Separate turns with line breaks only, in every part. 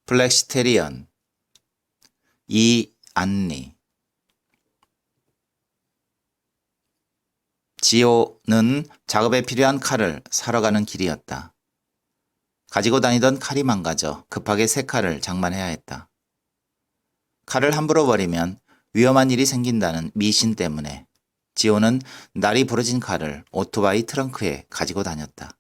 플렉시테리언, 이안리. 지호는 작업에 필요한 칼을 사러 가는 길이었다. 가지고 다니던 칼이 망가져 급하게 새 칼을 장만해야 했다. 칼을 함부로 버리면 위험한 일이 생긴다는 미신 때문에 지호는 날이 부러진 칼을 오토바이 트렁크에 가지고 다녔다.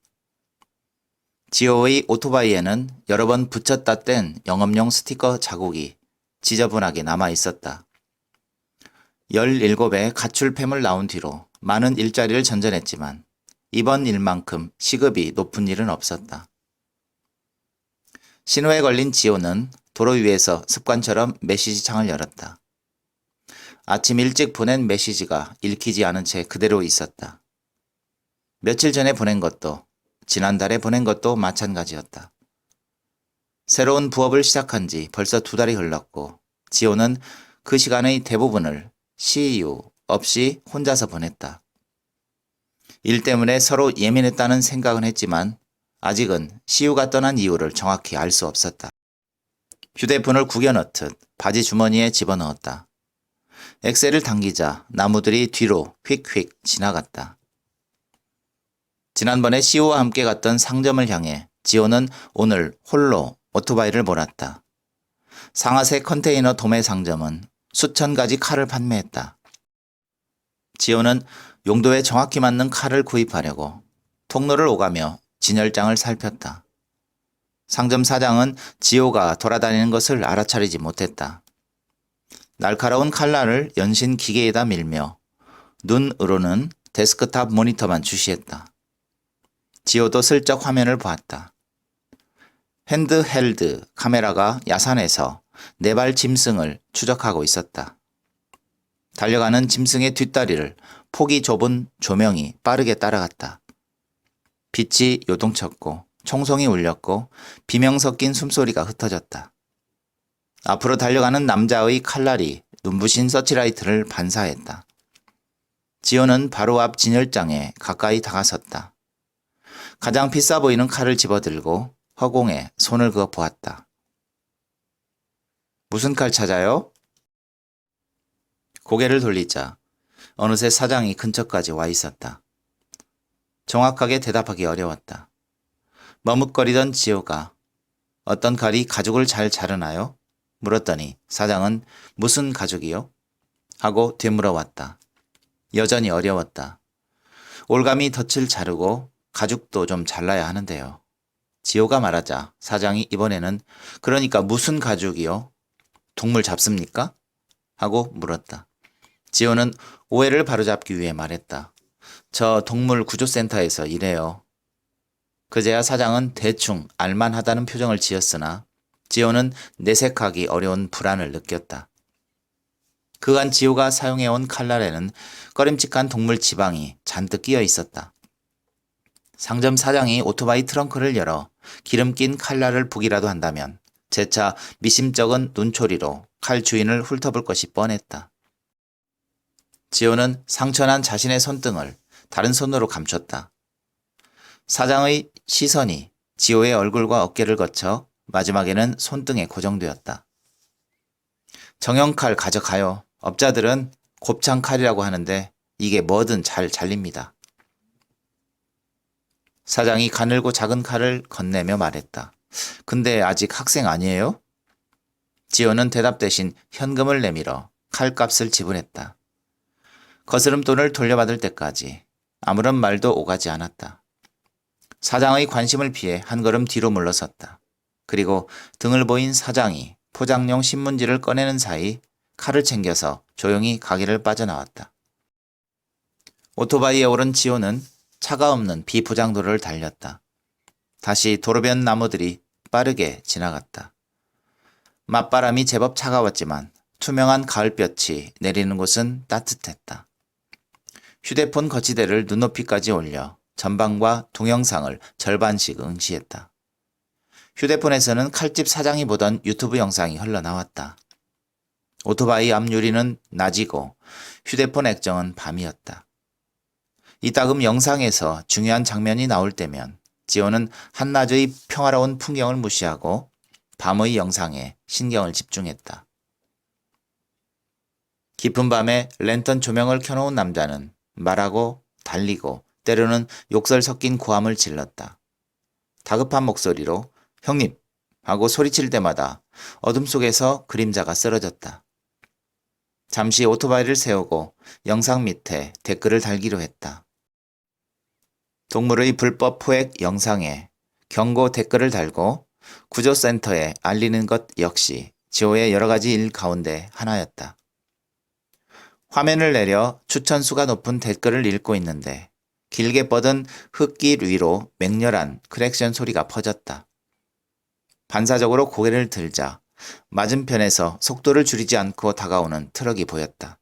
지호의 오토바이에는 여러 번 붙였다 뗀 영업용 스티커 자국이 지저분하게 남아 있었다. 17의 가출팸을 나온 뒤로 많은 일자리를 전전했지만 이번 일만큼 시급이 높은 일은 없었다. 신호에 걸린 지호는 도로 위에서 습관처럼 메시지 창을 열었다. 아침 일찍 보낸 메시지가 읽히지 않은 채 그대로 있었다. 며칠 전에 보낸 것도 지난달에 보낸 것도 마찬가지였다. 새로운 부업을 시작한 지 벌써 2달이 흘렀고 지호는 그 시간의 대부분을 CEU 없이 혼자서 보냈다. 일 때문에 서로 예민했다는 생각은 했지만 아직은 CEU가 떠난 이유를 정확히 알 수 없었다. 휴대폰을 구겨 넣듯 바지 주머니에 집어넣었다. 엑셀을 당기자 나무들이 뒤로 휙휙 지나갔다. 지난번에 CEU와 함께 갔던 상점을 향해 지호는 오늘 홀로 오토바이를 몰았다. 상하세 컨테이너 도매 상점은 수천 가지 칼을 판매했다. 지호는 용도에 정확히 맞는 칼을 구입하려고 통로를 오가며 진열장을 살폈다. 상점 사장은 지호가 돌아다니는 것을 알아차리지 못했다. 날카로운 칼날을 연신 기계에다 밀며 눈으로는 데스크탑 모니터만 주시했다. 지호도 슬쩍 화면을 보았다. 핸드헬드 카메라가 야산에서 4발 짐승을 추적하고 있었다. 달려가는 짐승의 뒷다리를 폭이 좁은 조명이 빠르게 따라갔다. 빛이 요동쳤고 총성이 울렸고 비명 섞인 숨소리가 흩어졌다. 앞으로 달려가는 남자의 칼날이 눈부신 서치라이트를 반사했다. 지호는 바로 앞 진열장에 가까이 다가섰다. 가장 비싸 보이는 칼을 집어들고 허공에 손을 그어 보았다. 무슨 칼 찾아요? 고개를 돌리자 어느새 사장이 근처까지 와 있었다. 정확하게 대답하기 어려웠다. 머뭇거리던 지호가 어떤 칼이 가죽을 잘 자르나요? 물었더니 사장은 무슨 가죽이요? 하고 되물어왔다. 여전히 어려웠다. 올가미 덫을 자르고 가죽도 좀 잘라야 하는데요. 지호가 말하자 사장이 이번에는 그러니까 무슨 가죽이요? 동물 잡습니까? 하고 물었다. 지호는 오해를 바로잡기 위해 말했다. 저 동물 구조센터에서 일해요. 그제야 사장은 대충 알만하다는 표정을 지었으나 지호는 내색하기 어려운 불안을 느꼈다. 그간 지호가 사용해온 칼날에는 꺼림칙한 동물 지방이 잔뜩 끼어 있었다. 상점 사장이 오토바이 트렁크를 열어 기름 낀 칼날을 보기라도 한다면 재차 미심쩍은 눈초리로 칼 주인을 훑어볼 것이 뻔했다. 지호는 상처난 자신의 손등을 다른 손으로 감췄다. 사장의 시선이 지호의 얼굴과 어깨를 거쳐 마지막에는 손등에 고정되었다. 정형칼 가져가요. 업자들은 곱창 칼이라고 하는데 이게 뭐든 잘 잘립니다. 사장이 가늘고 작은 칼을 건네며 말했다. 근데 아직 학생 아니에요? 지호는 대답 대신 현금을 내밀어 칼값을 지불했다. 거스름돈을 돌려받을 때까지 아무런 말도 오가지 않았다. 사장의 관심을 피해 한 걸음 뒤로 물러섰다. 그리고 등을 보인 사장이 포장용 신문지를 꺼내는 사이 칼을 챙겨서 조용히 가게를 빠져나왔다. 오토바이에 오른 지호는 차가 없는 비포장도로를 달렸다. 다시 도로변 나무들이 빠르게 지나갔다. 맞바람이 제법 차가웠지만 투명한 가을볕이 내리는 곳은 따뜻했다. 휴대폰 거치대를 눈높이까지 올려 전방과 동영상을 절반씩 응시했다. 휴대폰에서는 칼집 사장이 보던 유튜브 영상이 흘러나왔다. 오토바이 앞 유리는 낮이고 휴대폰 액정은 밤이었다. 이따금 영상에서 중요한 장면이 나올 때면 지호는 한낮의 평화로운 풍경을 무시하고 밤의 영상에 신경을 집중했다. 깊은 밤에 랜턴 조명을 켜놓은 남자는 말하고 달리고 때로는 욕설 섞인 고함을 질렀다. 다급한 목소리로 형님! 하고 소리칠 때마다 어둠 속에서 그림자가 쓰러졌다. 잠시 오토바이를 세우고 영상 밑에 댓글을 달기로 했다. 동물의 불법 포획 영상에 경고 댓글을 달고 구조센터에 알리는 것 역시 지호의 여러 가지 일 가운데 하나였다. 화면을 내려 추천수가 높은 댓글을 읽고 있는데 길게 뻗은 흙길 위로 맹렬한 크랙션 소리가 퍼졌다. 반사적으로 고개를 들자 맞은편에서 속도를 줄이지 않고 다가오는 트럭이 보였다.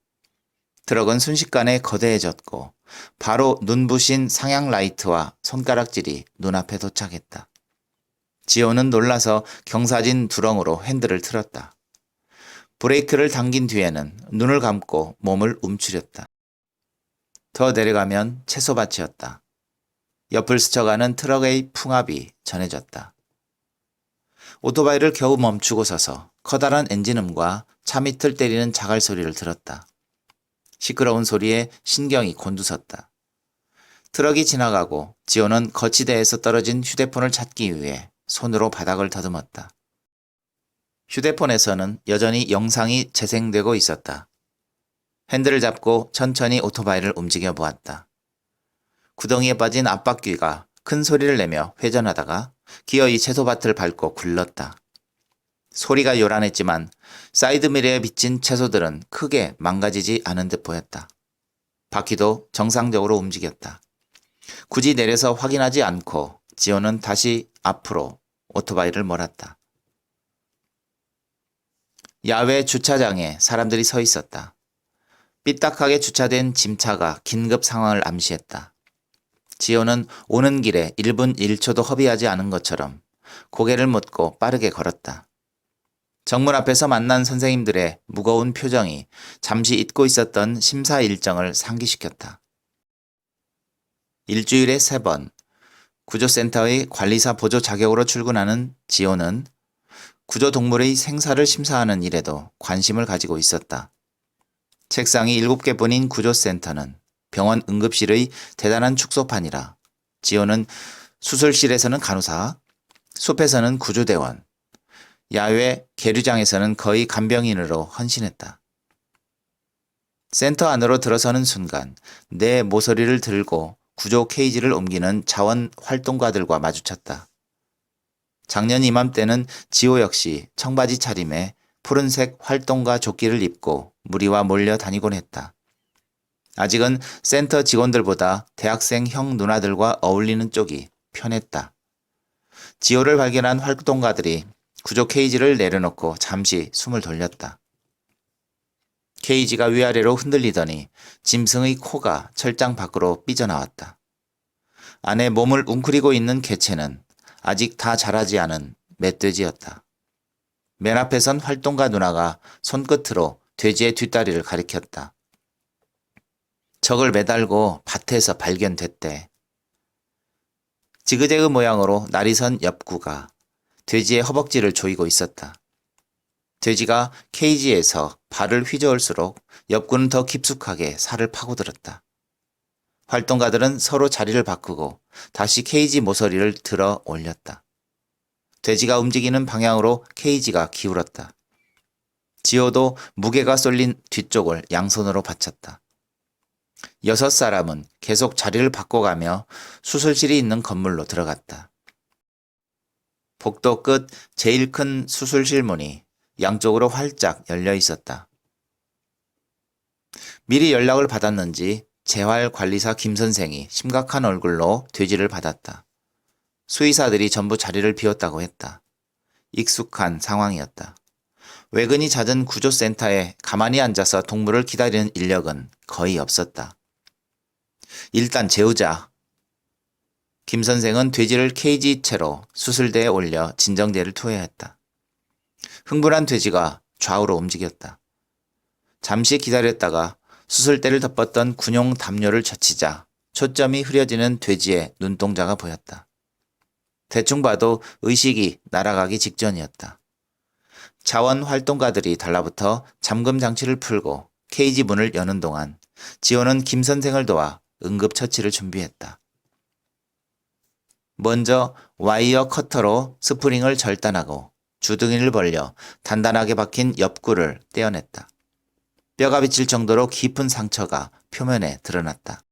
트럭은 순식간에 거대해졌고 바로 눈부신 상향 라이트와 손가락질이 눈앞에 도착했다. 지호는 놀라서 경사진 두렁으로 핸들을 틀었다. 브레이크를 당긴 뒤에는 눈을 감고 몸을 움츠렸다. 더 내려가면 채소밭이었다. 옆을 스쳐가는 트럭의 풍압이 전해졌다. 오토바이를 겨우 멈추고 서서 커다란 엔진음과 차 밑을 때리는 자갈 소리를 들었다. 시끄러운 소리에 신경이 곤두섰다. 트럭이 지나가고 지호는 거치대에서 떨어진 휴대폰을 찾기 위해 손으로 바닥을 더듬었다. 휴대폰에서는 여전히 영상이 재생되고 있었다. 핸들을 잡고 천천히 오토바이를 움직여 보았다. 구덩이에 빠진 앞바퀴가 큰 소리를 내며 회전하다가 기어이 채소밭을 밟고 굴렀다. 소리가 요란했지만 사이드미러에 비친 채소들은 크게 망가지지 않은 듯 보였다. 바퀴도 정상적으로 움직였다. 굳이 내려서 확인하지 않고 지호는 다시 앞으로 오토바이를 몰았다. 야외 주차장에 사람들이 서 있었다. 삐딱하게 주차된 짐차가 긴급 상황을 암시했다. 지호는 오는 길에 1분 1초도 허비하지 않은 것처럼 고개를 묻고 빠르게 걸었다. 정문 앞에서 만난 선생님들의 무거운 표정이 잠시 잊고 있었던 심사 일정을 상기시켰다. 일주일에 3번 구조센터의 관리사 보조 자격으로 출근하는 지호는 구조동물의 생사를 심사하는 일에도 관심을 가지고 있었다. 책상이 7개뿐인 구조센터는 병원 응급실의 대단한 축소판이라 지호는 수술실에서는 간호사, 숲에서는 구조대원, 야외 계류장에서는 거의 간병인으로 헌신했다. 센터 안으로 들어서는 순간 내 모서리를 들고 구조 케이지를 옮기는 자원 활동가들과 마주쳤다. 작년 이맘때는 지호 역시 청바지 차림에 푸른색 활동가 조끼를 입고 무리와 몰려 다니곤 했다. 아직은 센터 직원들보다 대학생 형 누나들과 어울리는 쪽이 편했다. 지호를 발견한 활동가들이 구조 케이지를 내려놓고 잠시 숨을 돌렸다. 케이지가 위아래로 흔들리더니 짐승의 코가 철장 밖으로 삐져나왔다. 안에 몸을 웅크리고 있는 개체는 아직 다 자라지 않은 멧돼지였다. 맨 앞에 선 활동가 누나가 손끝으로 돼지의 뒷다리를 가리켰다. 적을 매달고 밭에서 발견됐대. 지그재그 모양으로 날이 선 엽구가 돼지의 허벅지를 조이고 있었다. 돼지가 케이지에서 발을 휘저을수록 엽구는 더 깊숙하게 살을 파고들었다. 활동가들은 서로 자리를 바꾸고 다시 케이지 모서리를 들어 올렸다. 돼지가 움직이는 방향으로 케이지가 기울었다. 지호도 무게가 쏠린 뒤쪽을 양손으로 받쳤다. 6사람은 계속 자리를 바꿔가며 수술실이 있는 건물로 들어갔다. 복도 끝 제일 큰 수술실 문이 양쪽으로 활짝 열려 있었다. 미리 연락을 받았는지 재활관리사 김 선생이 심각한 얼굴로 돼지를 받았다. 수의사들이 전부 자리를 비웠다고 했다. 익숙한 상황이었다. 외근이 잦은 구조센터에 가만히 앉아서 동물을 기다리는 인력은 거의 없었다. 일단 재우자. 김 선생은 돼지를 케이지 채로 수술대에 올려 진정제를 투여했다. 흥분한 돼지가 좌우로 움직였다. 잠시 기다렸다가 수술대를 덮었던 군용 담요를 젖히자 초점이 흐려지는 돼지의 눈동자가 보였다. 대충 봐도 의식이 날아가기 직전이었다. 자원 활동가들이 달라붙어 잠금 장치를 풀고 케이지 문을 여는 동안 지호는 김 선생을 도와 응급처치를 준비했다. 먼저 와이어 커터로 스프링을 절단하고 주둥이를 벌려 단단하게 박힌 옆구를 떼어냈다. 뼈가 비칠 정도로 깊은 상처가 표면에 드러났다.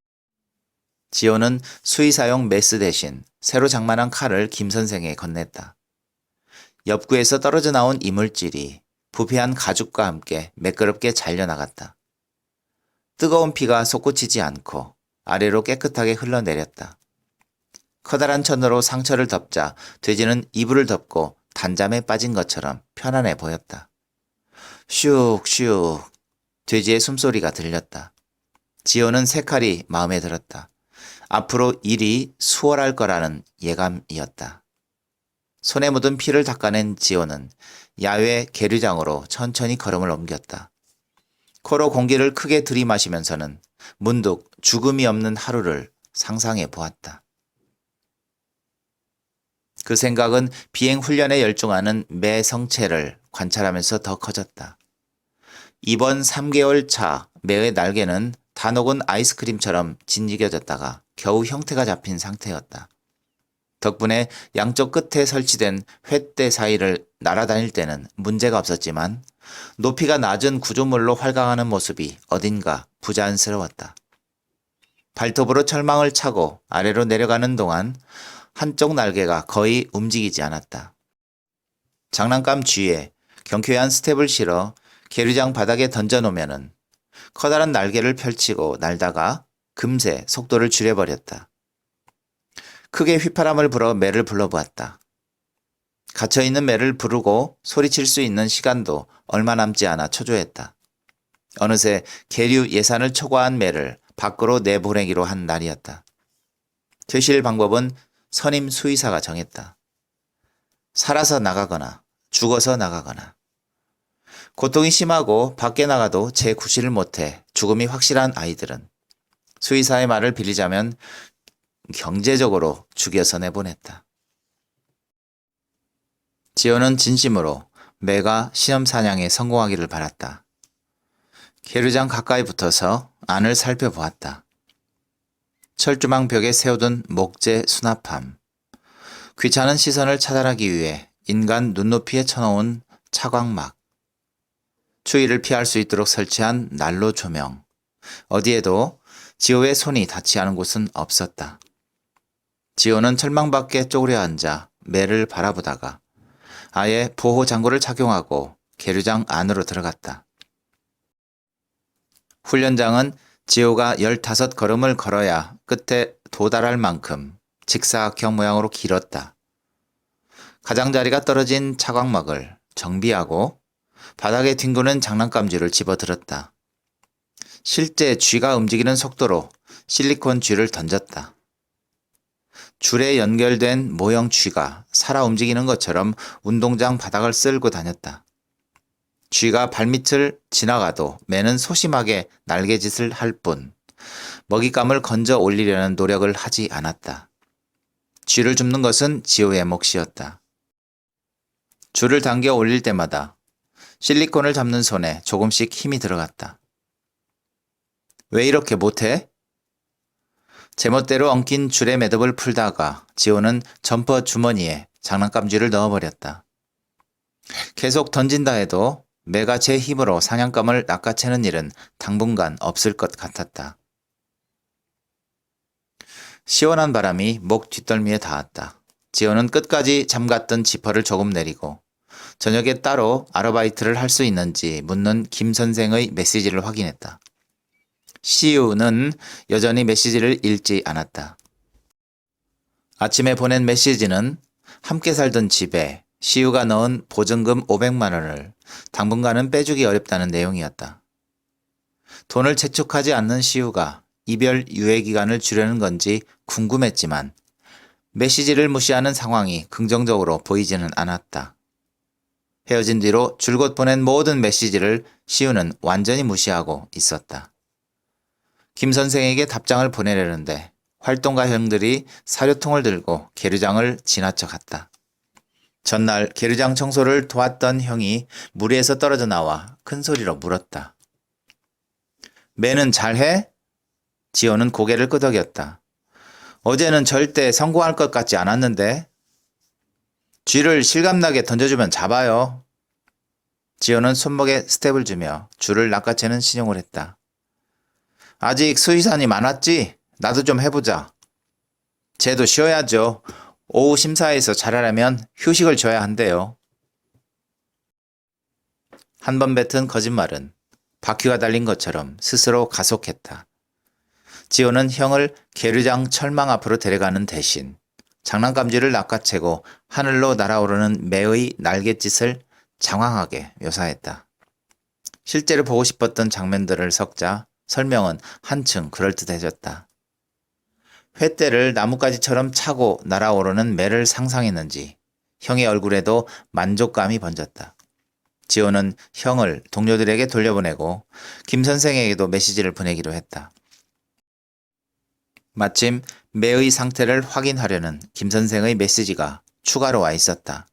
지호는 수의사용 메스 대신 새로 장만한 칼을 김 선생에 건넸다. 옆구에서 떨어져 나온 이물질이 부패한 가죽과 함께 매끄럽게 잘려나갔다. 뜨거운 피가 솟구치지 않고 아래로 깨끗하게 흘러내렸다. 커다란 천으로 상처를 덮자 돼지는 이불을 덮고 단잠에 빠진 것처럼 편안해 보였다. 슉슉 돼지의 숨소리가 들렸다. 지호는 새 칼이 마음에 들었다. 앞으로 일이 수월할 거라는 예감이었다. 손에 묻은 피를 닦아낸 지호는 야외 계류장으로 천천히 걸음을 옮겼다. 코로 공기를 크게 들이마시면서는 문득 죽음이 없는 하루를 상상해 보았다. 그 생각은 비행 훈련에 열중하는 매 성체를 관찰하면서 더 커졌다. 이번 3개월 차 매의 날개는 다 녹은 아이스크림처럼 진지겨졌다가 겨우 형태가 잡힌 상태였다. 덕분에 양쪽 끝에 설치된 횃대 사이를 날아다닐 때는 문제가 없었지만 높이가 낮은 구조물로 활강하는 모습이 어딘가 부자연스러웠다. 발톱으로 철망을 차고 아래로 내려가는 동안 한쪽 날개가 거의 움직이지 않았다. 장난감 쥐에 경쾌한 스텝을 실어 계류장 바닥에 던져놓으면은 커다란 날개를 펼치고 날다가 금세 속도를 줄여버렸다. 크게 휘파람을 불어 매를 불러보았다. 갇혀있는 매를 부르고 소리칠 수 있는 시간도 얼마 남지 않아 초조했다. 어느새 계류 예산을 초과한 매를 밖으로 내보내기로 한 날이었다. 되실 방법은 선임 수의사가 정했다. 살아서 나가거나 죽어서 나가거나. 고통이 심하고 밖에 나가도 재구실을 못해 죽음이 확실한 아이들은 수의사의 말을 빌리자면 경제적으로 죽여서 내보냈다. 지호는 진심으로 매가 시험 사냥에 성공하기를 바랐다. 계류장 가까이 붙어서 안을 살펴보았다. 철조망 벽에 세워둔 목재 수납함. 귀찮은 시선을 차단하기 위해 인간 눈높이에 쳐놓은 차광막. 추위를 피할 수 있도록 설치한 난로 조명. 어디에도 지호의 손이 닿지 않은 곳은 없었다. 지호는 철망 밖에 쪼그려 앉아 매를 바라보다가 아예 보호 장구를 착용하고 계류장 안으로 들어갔다. 훈련장은 지호가 15걸음을 걸어야 끝에 도달할 만큼 직사각형 모양으로 길었다. 가장자리가 떨어진 차광막을 정비하고 바닥에 뒹구는 장난감쥐를 집어들었다. 실제 쥐가 움직이는 속도로 실리콘 쥐를 던졌다. 줄에 연결된 모형 쥐가 살아 움직이는 것처럼 운동장 바닥을 쓸고 다녔다. 쥐가 발밑을 지나가도 매는 소심하게 날개짓을 할 뿐 먹잇감을 건져 올리려는 노력을 하지 않았다. 쥐를 줍는 것은 지호의 몫이었다. 줄을 당겨 올릴 때마다 실리콘을 잡는 손에 조금씩 힘이 들어갔다. 왜 이렇게 못해? 제멋대로 엉킨 줄의 매듭을 풀다가 지호는 점퍼 주머니에 장난감쥐를 넣어버렸다. 계속 던진다 해도 매가 제 힘으로 사냥감을 낚아채는 일은 당분간 없을 것 같았다. 시원한 바람이 목 뒷덜미에 닿았다. 지호는 끝까지 잠갔던 지퍼를 조금 내리고 저녁에 따로 아르바이트를 할 수 있는지 묻는 김 선생의 메시지를 확인했다. 시우는 여전히 메시지를 읽지 않았다. 아침에 보낸 메시지는 함께 살던 집에 시우가 넣은 보증금 500만 원을 당분간은 빼주기 어렵다는 내용이었다. 돈을 채축하지 않는 시우가 이별 유예 기간을 주려는 건지 궁금했지만 메시지를 무시하는 상황이 긍정적으로 보이지는 않았다. 헤어진 뒤로 줄곧 보낸 모든 메시지를 시우는 완전히 무시하고 있었다. 김 선생에게 답장을 보내려는데 활동가 형들이 사료통을 들고 계류장을 지나쳐 갔다. 전날 계류장 청소를 도왔던 형이 무리에서 떨어져 나와 큰 소리로 물었다. 매는 잘해? 지호는 고개를 끄덕였다. 어제는 절대 성공할 것 같지 않았는데. 쥐를 실감나게 던져주면 잡아요. 지호는 손목에 스텝을 주며 줄을 낚아채는 신용을 했다. 아직 수의산이 많았지? 나도 좀 해보자. 쟤도 쉬어야죠. 오후 심사에서 잘하려면 휴식을 줘야 한대요. 한 번 뱉은 거짓말은 바퀴가 달린 것처럼 스스로 가속했다. 지호는 형을 계류장 철망 앞으로 데려가는 대신 장난감쥐를 낚아채고 하늘로 날아오르는 매의 날갯짓을 장황하게 묘사했다. 실제로 보고 싶었던 장면들을 섞자 설명은 한층 그럴듯해졌다. 횃대를 나뭇가지처럼 차고 날아오르는 매를 상상했는지 형의 얼굴에도 만족감이 번졌다. 지호는 형을 동료들에게 돌려보내고 김 선생에게도 메시지를 보내기로 했다. 마침 매의 상태를 확인하려는 김 선생의 메시지가 추가로 와 있었다.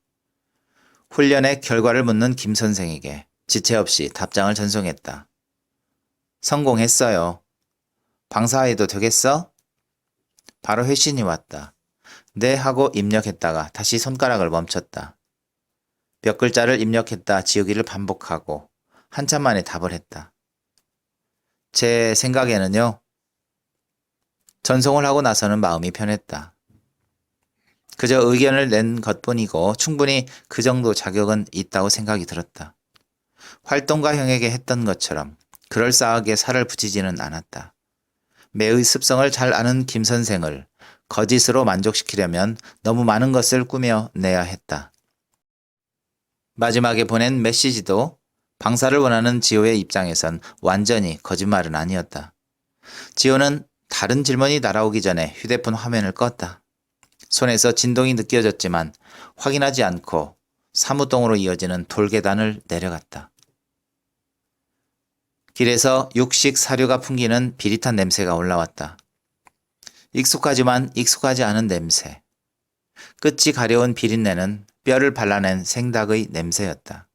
훈련의 결과를 묻는 김 선생에게 지체 없이 답장을 전송했다. 성공했어요. 방사해도 되겠어? 바로 회신이 왔다. 네 하고 입력했다가 다시 손가락을 멈췄다. 몇 글자를 입력했다 지우기를 반복하고 한참 만에 답을 했다. 제 생각에는요. 전송을 하고 나서는 마음이 편했다. 그저 의견을 낸 것뿐이고 충분히 그 정도 자격은 있다고 생각이 들었다. 활동가 형에게 했던 것처럼 그럴싸하게 살을 붙이지는 않았다. 매의 습성을 잘 아는 김 선생을 거짓으로 만족시키려면 너무 많은 것을 꾸며내야 했다. 마지막에 보낸 메시지도 방사를 원하는 지호의 입장에선 완전히 거짓말은 아니었다. 지호는 다른 질문이 날아오기 전에 휴대폰 화면을 껐다. 손에서 진동이 느껴졌지만 확인하지 않고 사무동으로 이어지는 돌계단을 내려갔다. 길에서 육식 사료가 풍기는 비릿한 냄새가 올라왔다. 익숙하지만 익숙하지 않은 냄새. 끝이 가려운 비린내는 뼈를 발라낸 생닭의 냄새였다.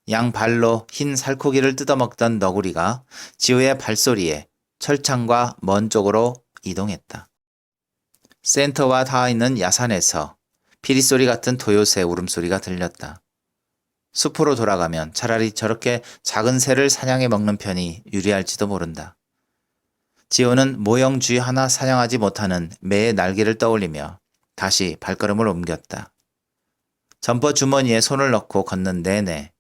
양발로 흰 살코기를 뜯어먹던 너구리가 지호의 발소리에 철창과 먼 쪽으로 이동했다. 센터와 닿아 있는 야산에서 피리소리 같은 도요새 울음소리가 들렸다. 숲으로 돌아가면 차라리 저렇게 작은 새를 사냥해 먹는 편이 유리할지도 모른다. 지호는 모형 쥐 하나 사냥하지 못하는 매의 날개를 떠올리며 다시 발걸음을 옮겼다. 점퍼 주머니에 손을 넣고 걷는 내내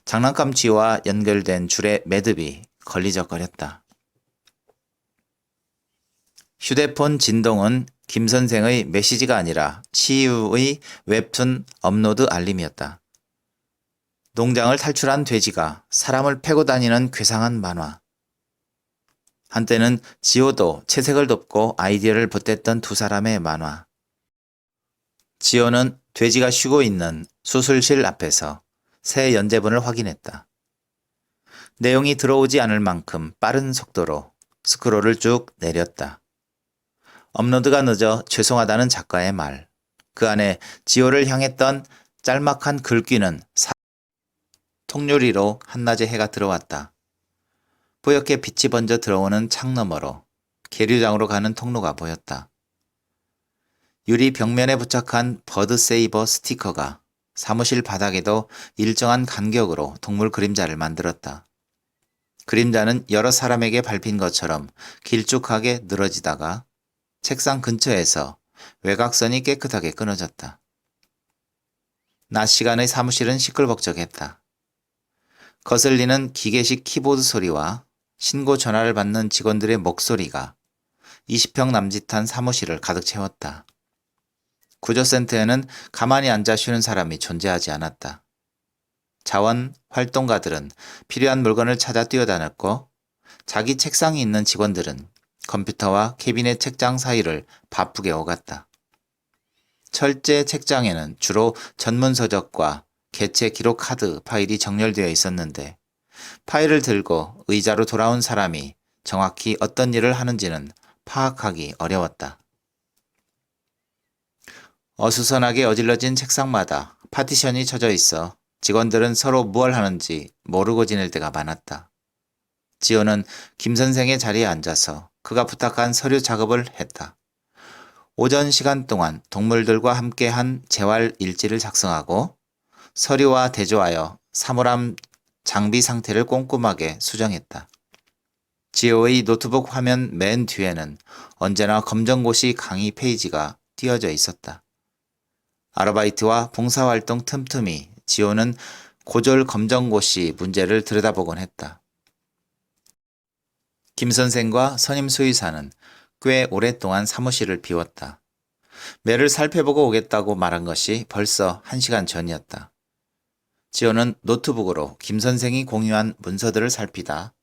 장난감 쥐와 연결된 줄의 매듭이 걸리적거렸다. 휴대폰 진동은 김 선생의 메시지가 아니라 CU의 웹툰 업로드 알림이었다. 농장을 탈출한 돼지가 사람을 패고 다니는 괴상한 만화. 한때는 지호도 채색을 돕고 아이디어를 보탰던 두 사람의 만화. 지호는 돼지가 쉬고 있는 수술실 앞에서 새 연재본을 확인했다. 내용이 들어오지 않을 만큼 빠른 속도로 스크롤을 쭉 내렸다. 업로드가 늦어 죄송하다는 작가의 말. 그 안에 지호를 향했던 짤막한 글귀는 통유리로 한낮의 해가 들어왔다. 뿌옇게 빛이 번져 들어오는 창 너머로 계류장으로 가는 통로가 보였다. 유리 벽면에 부착한 버드세이버 스티커가 사무실 바닥에도 일정한 간격으로 동물 그림자를 만들었다. 그림자는 여러 사람에게 밟힌 것처럼 길쭉하게 늘어지다가 책상 근처에서 외곽선이 깨끗하게 끊어졌다. 낮 시간의 사무실은 시끌벅적했다. 거슬리는 기계식 키보드 소리와 신고 전화를 받는 직원들의 목소리가 20평 남짓한 사무실을 가득 채웠다. 구조센터에는 가만히 앉아 쉬는 사람이 존재하지 않았다. 자원 활동가들은 필요한 물건을 찾아 뛰어다녔고 자기 책상이 있는 직원들은 컴퓨터와 캐비넷 책장 사이를 바쁘게 오갔다. 철제 책장에는 주로 전문 서적과 개체 기록 카드 파일이 정렬되어 있었는데 파일을 들고 의자로 돌아온 사람이 정확히 어떤 일을 하는지는 파악하기 어려웠다. 어수선하게 어질러진 책상마다 파티션이 쳐져 있어 직원들은 서로 무얼 하는지 모르고 지낼 때가 많았다. 지호는 김 선생의 자리에 앉아서 그가 부탁한 서류 작업을 했다. 오전 시간 동안 동물들과 함께한 재활 일지를 작성하고 서류와 대조하여 사물함 장비 상태를 꼼꼼하게 수정했다. 지호의 노트북 화면 맨 뒤에는 언제나 검정고시 강의 페이지가 띄어져 있었다. 아르바이트와 봉사활동 틈틈이 지호는 고졸 검정고시 문제를 들여다보곤 했다. 김 선생과 선임 수의사는 꽤 오랫동안 사무실을 비웠다. 매를 살펴보고 오겠다고 말한 것이 벌써 1시간 전이었다. 지호는 노트북으로 김 선생이 공유한 문서들을 살피다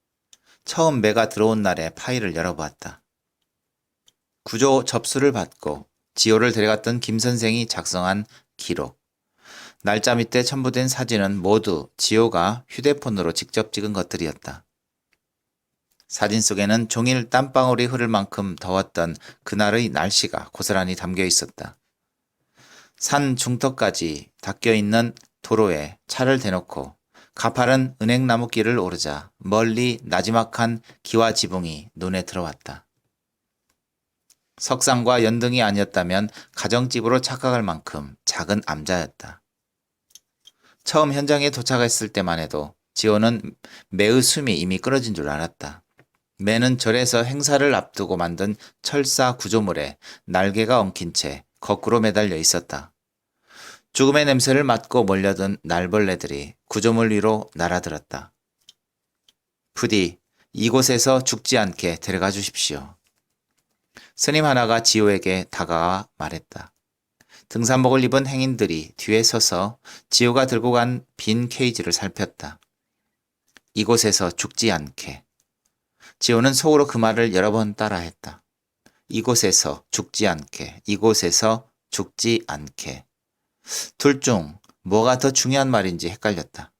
처음 매가 들어온 날의 파일을 열어보았다. 구조 접수를 받고 지호를 데려갔던 김 선생이 작성한 기록. 날짜 밑에 첨부된 사진은 모두 지호가 휴대폰으로 직접 찍은 것들이었다. 사진 속에는 종일 땀방울이 흐를 만큼 더웠던 그날의 날씨가 고스란히 담겨 있었다. 산 중턱까지 닦여있는 도로에 차를 대놓고 가파른 은행나무길을 오르자 멀리 나지막한 기와 지붕이 눈에 들어왔다. 석상과 연등이 아니었다면 가정집으로 착각할 만큼 작은 암자였다. 처음 현장에 도착했을 때만 해도 지호는 매의 숨이 이미 끊어진 줄 알았다. 매는 절에서 행사를 앞두고 만든 철사 구조물에 날개가 엉킨 채 거꾸로 매달려 있었다. 죽음의 냄새를 맡고 몰려든 날벌레들이 구조물 위로 날아들었다. 부디 이곳에서 죽지 않게 데려가 주십시오. 스님 하나가 지호에게 다가와 말했다. 등산복을 입은 행인들이 뒤에 서서 지호가 들고 간 빈 케이지를 살폈다. 이곳에서 죽지 않게. 지호는 속으로 그 말을 여러 번 따라했다. 이곳에서 죽지 않게, 이곳에서 죽지 않게. 둘 중 뭐가 더 중요한 말인지 헷갈렸다.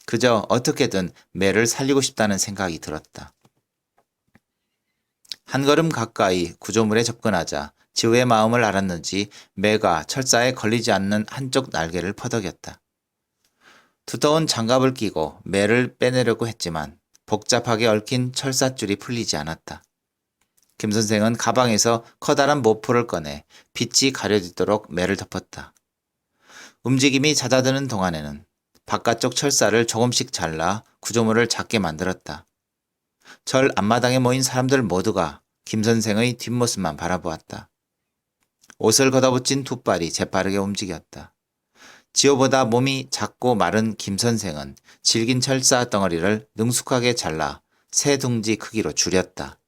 그저 어떻게든 매를 살리고 싶다는 생각이 들었다. 한 걸음 가까이 구조물에 접근하자 지호의 마음을 알았는지 매가 철사에 걸리지 않는 한쪽 날개를 퍼덕였다. 두터운 장갑을 끼고 매를 빼내려고 했지만 복잡하게 얽힌 철사줄이 풀리지 않았다. 김 선생은 가방에서 커다란 모포를 꺼내 빛이 가려지도록 매를 덮었다. 움직임이 잦아드는 동안에는 바깥쪽 철사를 조금씩 잘라 구조물을 작게 만들었다. 절 앞마당에 모인 사람들 모두가 김 선생의 뒷모습만 바라보았다. 옷을 걷어붙인 두 발이 재빠르게 움직였다. 지호보다 몸이 작고 마른 김 선생은 질긴 철사 덩어리를 능숙하게 잘라 새 둥지 크기로 줄였다.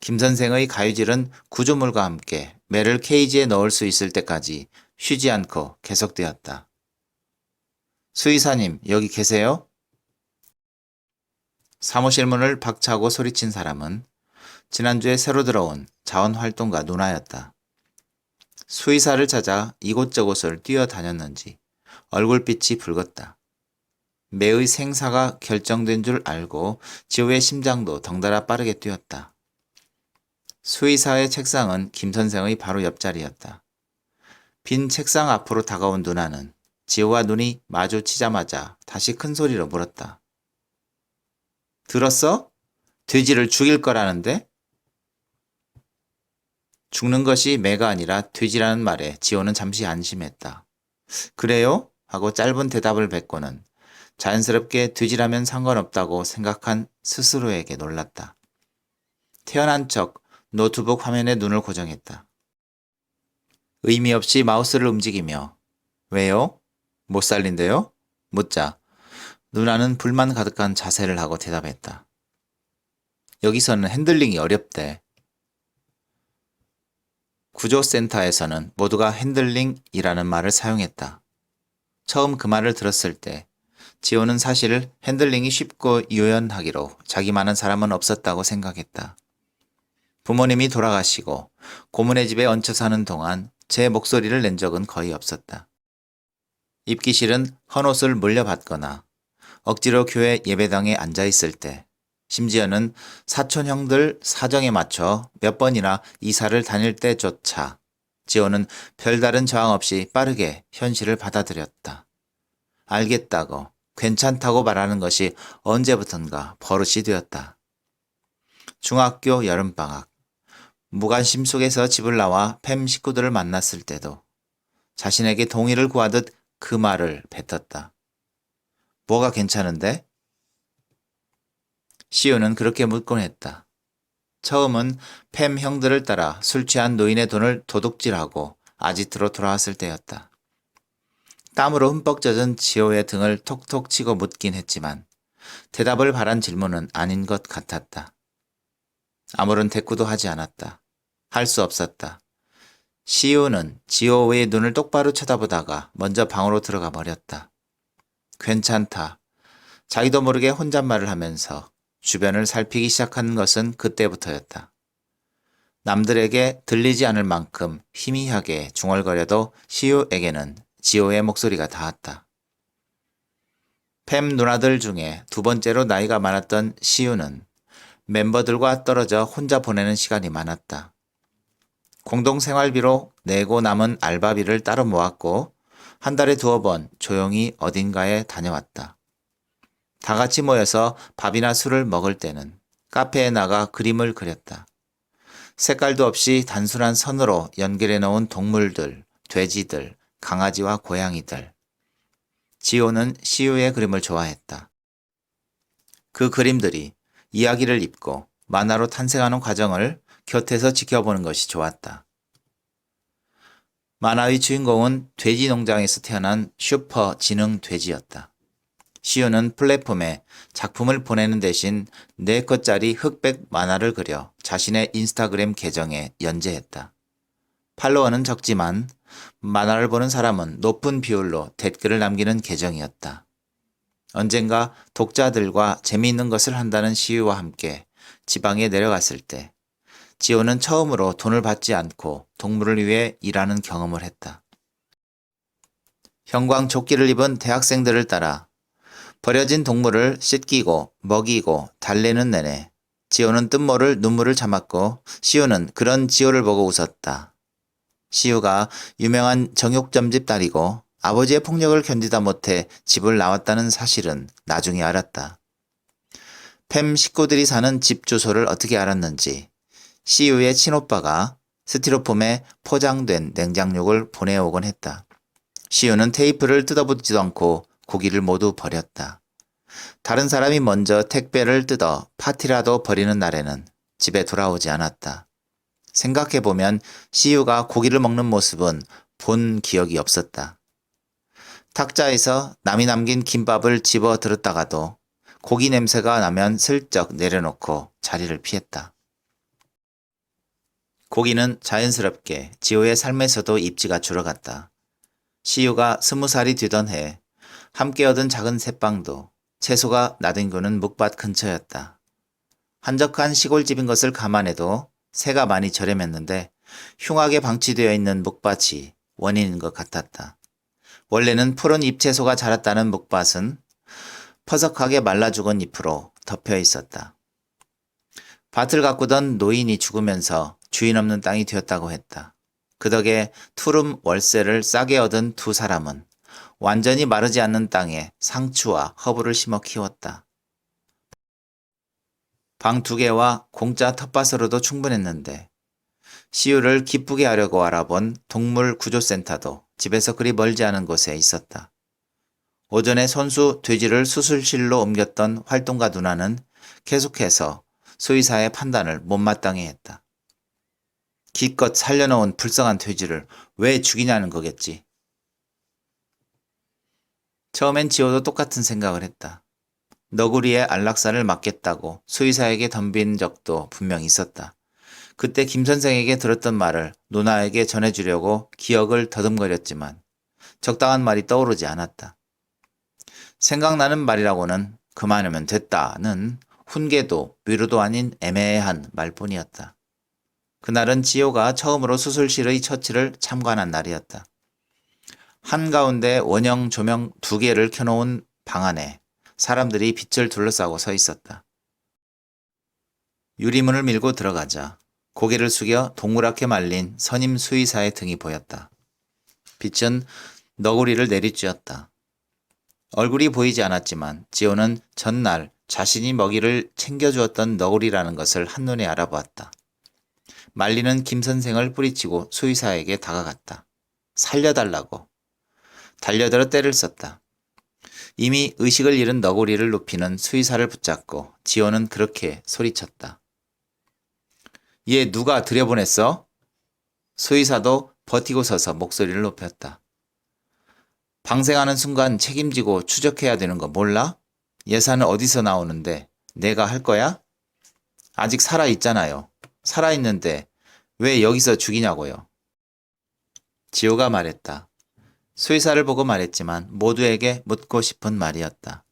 김 선생의 가위질은 구조물과 함께 매를 케이지에 넣을 수 있을 때까지 쉬지 않고 계속되었다. 수의사님, 여기 계세요? 사무실 문을 박차고 소리친 사람은 지난주에 새로 들어온 자원활동가 누나였다. 수의사를 찾아 이곳저곳을 뛰어다녔는지 얼굴빛이 붉었다. 매의 생사가 결정된 줄 알고 지호의 심장도 덩달아 빠르게 뛰었다. 수의사의 책상은 김 선생의 바로 옆자리였다. 빈 책상 앞으로 다가온 누나는 지호와 눈이 마주치자마자 다시 큰 소리로 물었다. 들었어? 돼지를 죽일 거라는데? 죽는 것이 매가 아니라 돼지라는 말에 지호는 잠시 안심했다. 그래요? 하고 짧은 대답을 뱉고는 자연스럽게 돼지라면 상관없다고 생각한 스스로에게 놀랐다. 태어난 척 노트북 화면에 눈을 고정했다. 의미 없이 마우스를 움직이며 왜요? 못 살린대요? 묻자 누나는 불만 가득한 자세를 하고 대답했다. 여기서는 핸들링이 어렵대. 구조센터에서는 모두가 핸들링이라는 말을 사용했다. 처음 그 말을 들었을 때 지호는 사실 핸들링이 쉽고 유연하기로 자기만한 사람은 없었다고 생각했다. 부모님이 돌아가시고 고모네 집에 얹혀 사는 동안 제 목소리를 낸 적은 거의 없었다. 입기 싫은 헌옷을 물려받거나 억지로 교회 예배당에 앉아있을 때 심지어는 사촌 형들 사정에 맞춰 몇 번이나 이사를 다닐 때조차 지호는 별다른 저항 없이 빠르게 현실을 받아들였다. 알겠다고, 괜찮다고 말하는 것이 언제부턴가 버릇이 되었다. 중학교 여름방학. 무관심 속에서 집을 나와 팸 식구들을 만났을 때도 자신에게 동의를 구하듯 그 말을 뱉었다. 뭐가 괜찮은데? 시우는 그렇게 묻곤 했다. 처음은 팸 형들을 따라 술 취한 노인의 돈을 도둑질하고 아지트로 돌아왔을 때였다. 땀으로 흠뻑 젖은 지호의 등을 톡톡 치고 묻긴 했지만 대답을 바란 질문은 아닌 것 같았다. 아무런 대꾸도 하지 않았다. 할 수 없었다. 시우는 지호의 눈을 똑바로 쳐다보다가 먼저 방으로 들어가 버렸다. 괜찮다. 자기도 모르게 혼잣말을 하면서 주변을 살피기 시작한 것은 그때부터였다. 남들에게 들리지 않을 만큼 희미하게 중얼거려도 시우에게는 지호의 목소리가 닿았다. 팸 누나들 중에 두 번째로 나이가 많았던 시우는 멤버들과 떨어져 혼자 보내는 시간이 많았다. 공동생활비로 내고 남은 알바비를 따로 모았고 한 달에 2번 조용히 어딘가에 다녀왔다. 다 같이 모여서 밥이나 술을 먹을 때는 카페에 나가 그림을 그렸다. 색깔도 없이 단순한 선으로 연결해 놓은 동물들, 돼지들, 강아지와 고양이들. 지호는 시우의 그림을 좋아했다. 그 그림들이 이야기를 잇고 만화로 탄생하는 과정을 곁에서 지켜보는 것이 좋았다. 만화의 주인공은 돼지 농장에서 태어난 슈퍼 지능 돼지였다. 시우는 플랫폼에 작품을 보내는 대신 4컷짜리 흑백 만화를 그려 자신의 인스타그램 계정에 연재했다. 팔로워는 적지만 만화를 보는 사람은 높은 비율로 댓글을 남기는 계정이었다. 언젠가 독자들과 재미있는 것을 한다는 시우와 함께 지방에 내려갔을 때 지호는 처음으로 돈을 받지 않고 동물을 위해 일하는 경험을 했다. 형광조끼를 입은 대학생들을 따라 버려진 동물을 씻기고 먹이고 달래는 내내 지호는 뜻모를 눈물을 참았고 시우는 그런 지호를 보고 웃었다. 시우가 유명한 정육점집 딸이고 아버지의 폭력을 견디다 못해 집을 나왔다는 사실은 나중에 알았다. 팸 식구들이 사는 집 주소를 어떻게 알았는지 시우의 친오빠가 스티로폼에 포장된 냉장육을 보내오곤 했다. 시우는 테이프를 뜯어보지도 않고 고기를 모두 버렸다. 다른 사람이 먼저 택배를 뜯어 파티라도 버리는 날에는 집에 돌아오지 않았다. 생각해보면 시우가 고기를 먹는 모습은 본 기억이 없었다. 탁자에서 남이 남긴 김밥을 집어 들었다가도 고기 냄새가 나면 슬쩍 내려놓고 자리를 피했다. 고기는 자연스럽게 지호의 삶에서도 입지가 줄어갔다. 시우가 20살이 되던 해 함께 얻은 작은 새빵도 채소가 나뒹구는 묵밭 근처였다. 한적한 시골집인 것을 감안해도 새가 많이 저렴했는데 흉하게 방치되어 있는 묵밭이 원인인 것 같았다. 원래는 푸른 잎채소가 자랐다는 묵밭은 퍼석하게 말라 죽은 잎으로 덮여 있었다. 밭을 가꾸던 노인이 죽으면서 주인 없는 땅이 되었다고 했다. 그 덕에 투룸 월세를 싸게 얻은 두 사람은 완전히 마르지 않는 땅에 상추와 허브를 심어 키웠다. 방 2개와 공짜 텃밭으로도 충분했는데 시우를 기쁘게 하려고 알아본 동물구조센터도 집에서 그리 멀지 않은 곳에 있었다. 오전에 손수 돼지를 수술실로 옮겼던 활동가 누나는 계속해서 수의사의 판단을 못마땅해 했다. 기껏 살려놓은 불쌍한 돼지를 왜 죽이냐는 거겠지. 처음엔 지호도 똑같은 생각을 했다. 너구리의 안락사를 막겠다고 수의사에게 덤빈 적도 분명 있었다. 그때 김 선생에게 들었던 말을 누나에게 전해주려고 기억을 더듬거렸지만 적당한 말이 떠오르지 않았다. 생각나는 말이라고는 그만하면 됐다는 훈계도 위로도 아닌 애매한 말뿐이었다. 그날은 지호가 처음으로 수술실의 처치를 참관한 날이었다. 한가운데 원형 조명 2개를 켜놓은 방 안에 사람들이 빛을 둘러싸고 서 있었다. 유리문을 밀고 들어가자 고개를 숙여 동그랗게 말린 선임 수의사의 등이 보였다. 빛은 너구리를 내리쬐었다. 얼굴이 보이지 않았지만 지호는 전날 자신이 먹이를 챙겨주었던 너구리라는 것을 한눈에 알아보았다. 말리는 김 선생을 뿌리치고 수의사에게 다가갔다. 살려달라고. 달려들어 때를 썼다. 이미 의식을 잃은 너구리를 눕히는 수의사를 붙잡고 지호는 그렇게 소리쳤다. 얘 누가 들여보냈어? 수의사도 버티고 서서 목소리를 높였다. 방생하는 순간 책임지고 추적해야 되는 거 몰라? 예산은 어디서 나오는데 내가 할 거야? 아직 살아있잖아요. 살아있는데 왜 여기서 죽이냐고요. 지호가 말했다. 수의사를 보고 말했지만 모두에게 묻고 싶은 말이었다.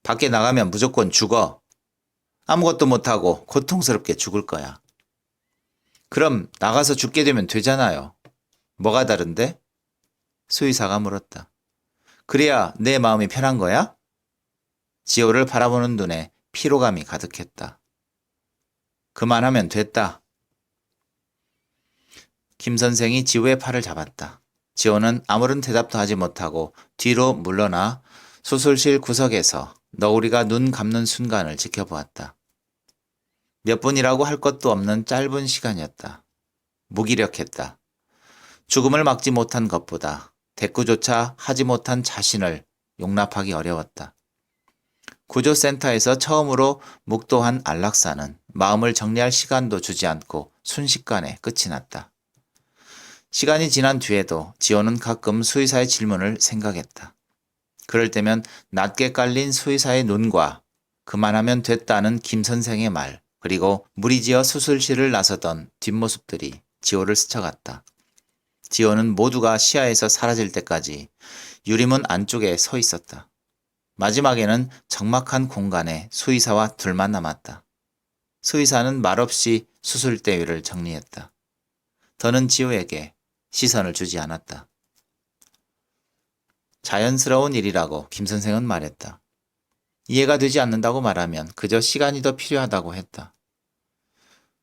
밖에 나가면 무조건 죽어. 아무것도 못하고 고통스럽게 죽을 거야. 그럼 나가서 죽게 되면 되잖아요. 뭐가 다른데? 수의사가 물었다. 그래야 내 마음이 편한 거야? 지호를 바라보는 눈에 피로감이 가득했다. 그만하면 됐다. 김 선생이 지호의 팔을 잡았다. 지호는 아무런 대답도 하지 못하고 뒤로 물러나 수술실 구석에서 너구리가 눈 감는 순간을 지켜보았다. 몇 분이라고 할 것도 없는 짧은 시간이었다. 무기력했다. 죽음을 막지 못한 것보다 대꾸조차 하지 못한 자신을 용납하기 어려웠다. 구조센터에서 처음으로 묵도한 안락사는 마음을 정리할 시간도 주지 않고 순식간에 끝이 났다. 시간이 지난 뒤에도 지호는 가끔 수의사의 질문을 생각했다. 그럴 때면 낮게 깔린 수의사의 눈과 그만하면 됐다는 김 선생의 말, 그리고 무리지어 수술실을 나서던 뒷모습들이 지호를 스쳐갔다. 지호는 모두가 시야에서 사라질 때까지 유리문 안쪽에 서 있었다. 마지막에는 적막한 공간에 수의사와 둘만 남았다. 수의사는 말없이 수술대 위를 정리했다. 더는 지호에게 시선을 주지 않았다. 자연스러운 일이라고 김 선생은 말했다. 이해가 되지 않는다고 말하면 그저 시간이 더 필요하다고 했다.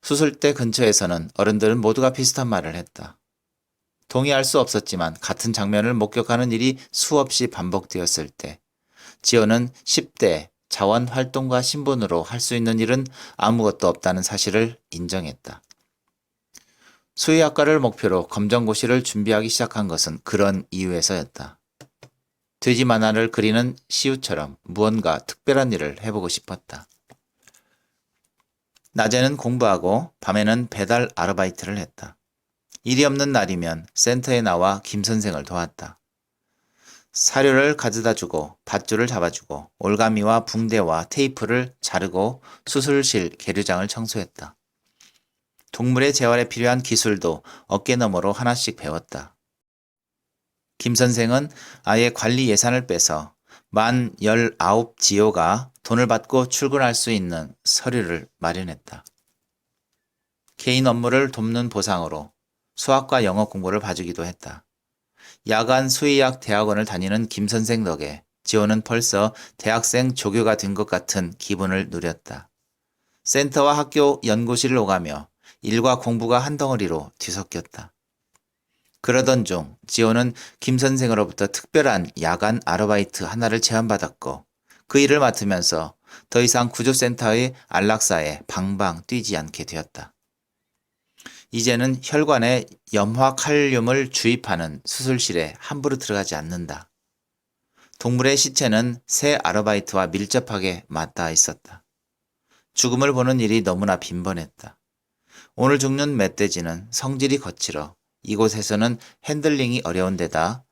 수술대 근처에서는 어른들은 모두가 비슷한 말을 했다. 동의할 수 없었지만 같은 장면을 목격하는 일이 수없이 반복되었을 때 지호는 10대 자원활동가 신분으로 할 수 있는 일은 아무것도 없다는 사실을 인정했다. 수의학과를 목표로 검정고시를 준비하기 시작한 것은 그런 이유에서였다. 돼지 만화를 그리는 시우처럼 무언가 특별한 일을 해보고 싶었다. 낮에는 공부하고 밤에는 배달 아르바이트를 했다. 일이 없는 날이면 센터에 나와 김 선생을 도왔다. 사료를 가져다 주고 밧줄을 잡아주고 올가미와 붕대와 테이프를 자르고 수술실 계류장을 청소했다. 동물의 재활에 필요한 기술도 어깨너머로 하나씩 배웠다. 김 선생은 아예 관리 예산을 빼서 만 19 지호가 돈을 받고 출근할 수 있는 서류를 마련했다. 개인 업무를 돕는 보상으로 수학과 영어 공부를 봐주기도 했다. 야간 수의학 대학원을 다니는 김 선생 덕에 지호는 벌써 대학생 조교가 된 것 같은 기분을 누렸다. 센터와 학교 연구실을 오가며 일과 공부가 한 덩어리로 뒤섞였다. 그러던 중 지호는 김 선생으로부터 특별한 야간 아르바이트 하나를 제안받았고 그 일을 맡으면서 더 이상 구조센터의 안락사에 방방 뛰지 않게 되었다. 이제는 혈관에 염화칼륨을 주입하는 수술실에 함부로 들어가지 않는다. 동물의 시체는 새 아르바이트와 밀접하게 맞닿아 있었다. 죽음을 보는 일이 너무나 빈번했다. 오늘 죽는 멧돼지는 성질이 거칠어 이곳에서는 핸들링이 어려운 데다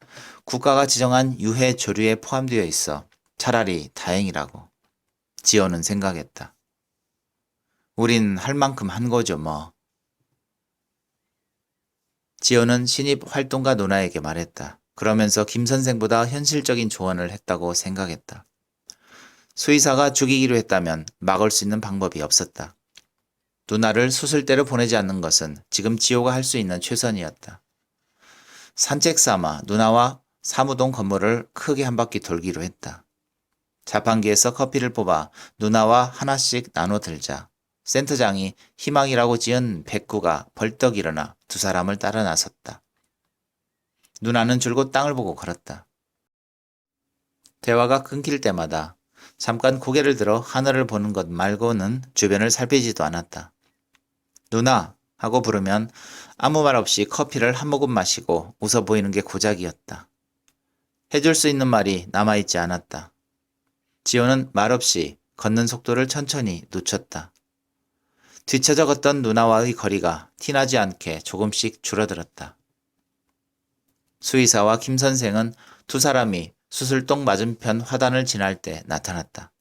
국가가 지정한 유해 조류에 포함되어 있어 차라리 다행이라고 지호는 생각했다. 우린 할 만큼 한 거죠 뭐. 지호는 신입 활동가 누나에게 말했다. 그러면서 김 선생보다 현실적인 조언을 했다고 생각했다. 수의사가 죽이기로 했다면 막을 수 있는 방법이 없었다. 누나를 수술대로 보내지 않는 것은 지금 지호가 할 수 있는 최선이었다. 산책 삼아 누나와 사무동 건물을 크게 한 바퀴 돌기로 했다. 자판기에서 커피를 뽑아 누나와 하나씩 나눠 들자 센터장이 희망이라고 지은 백구가 벌떡 일어나 두 사람을 따라 나섰다. 누나는 줄곧 땅을 보고 걸었다. 대화가 끊길 때마다 잠깐 고개를 들어 하늘을 보는 것 말고는 주변을 살피지도 않았다. 누나! 하고 부르면 아무 말 없이 커피를 한 모금 마시고 웃어 보이는 게 고작이었다. 해줄 수 있는 말이 남아있지 않았다. 지호는 말없이 걷는 속도를 천천히 늦췄다. 뒤쳐져 걷던 누나와의 거리가 티나지 않게 조금씩 줄어들었다. 수의사와 김 선생은 두 사람이 수술동 맞은편 화단을 지날 때 나타났다.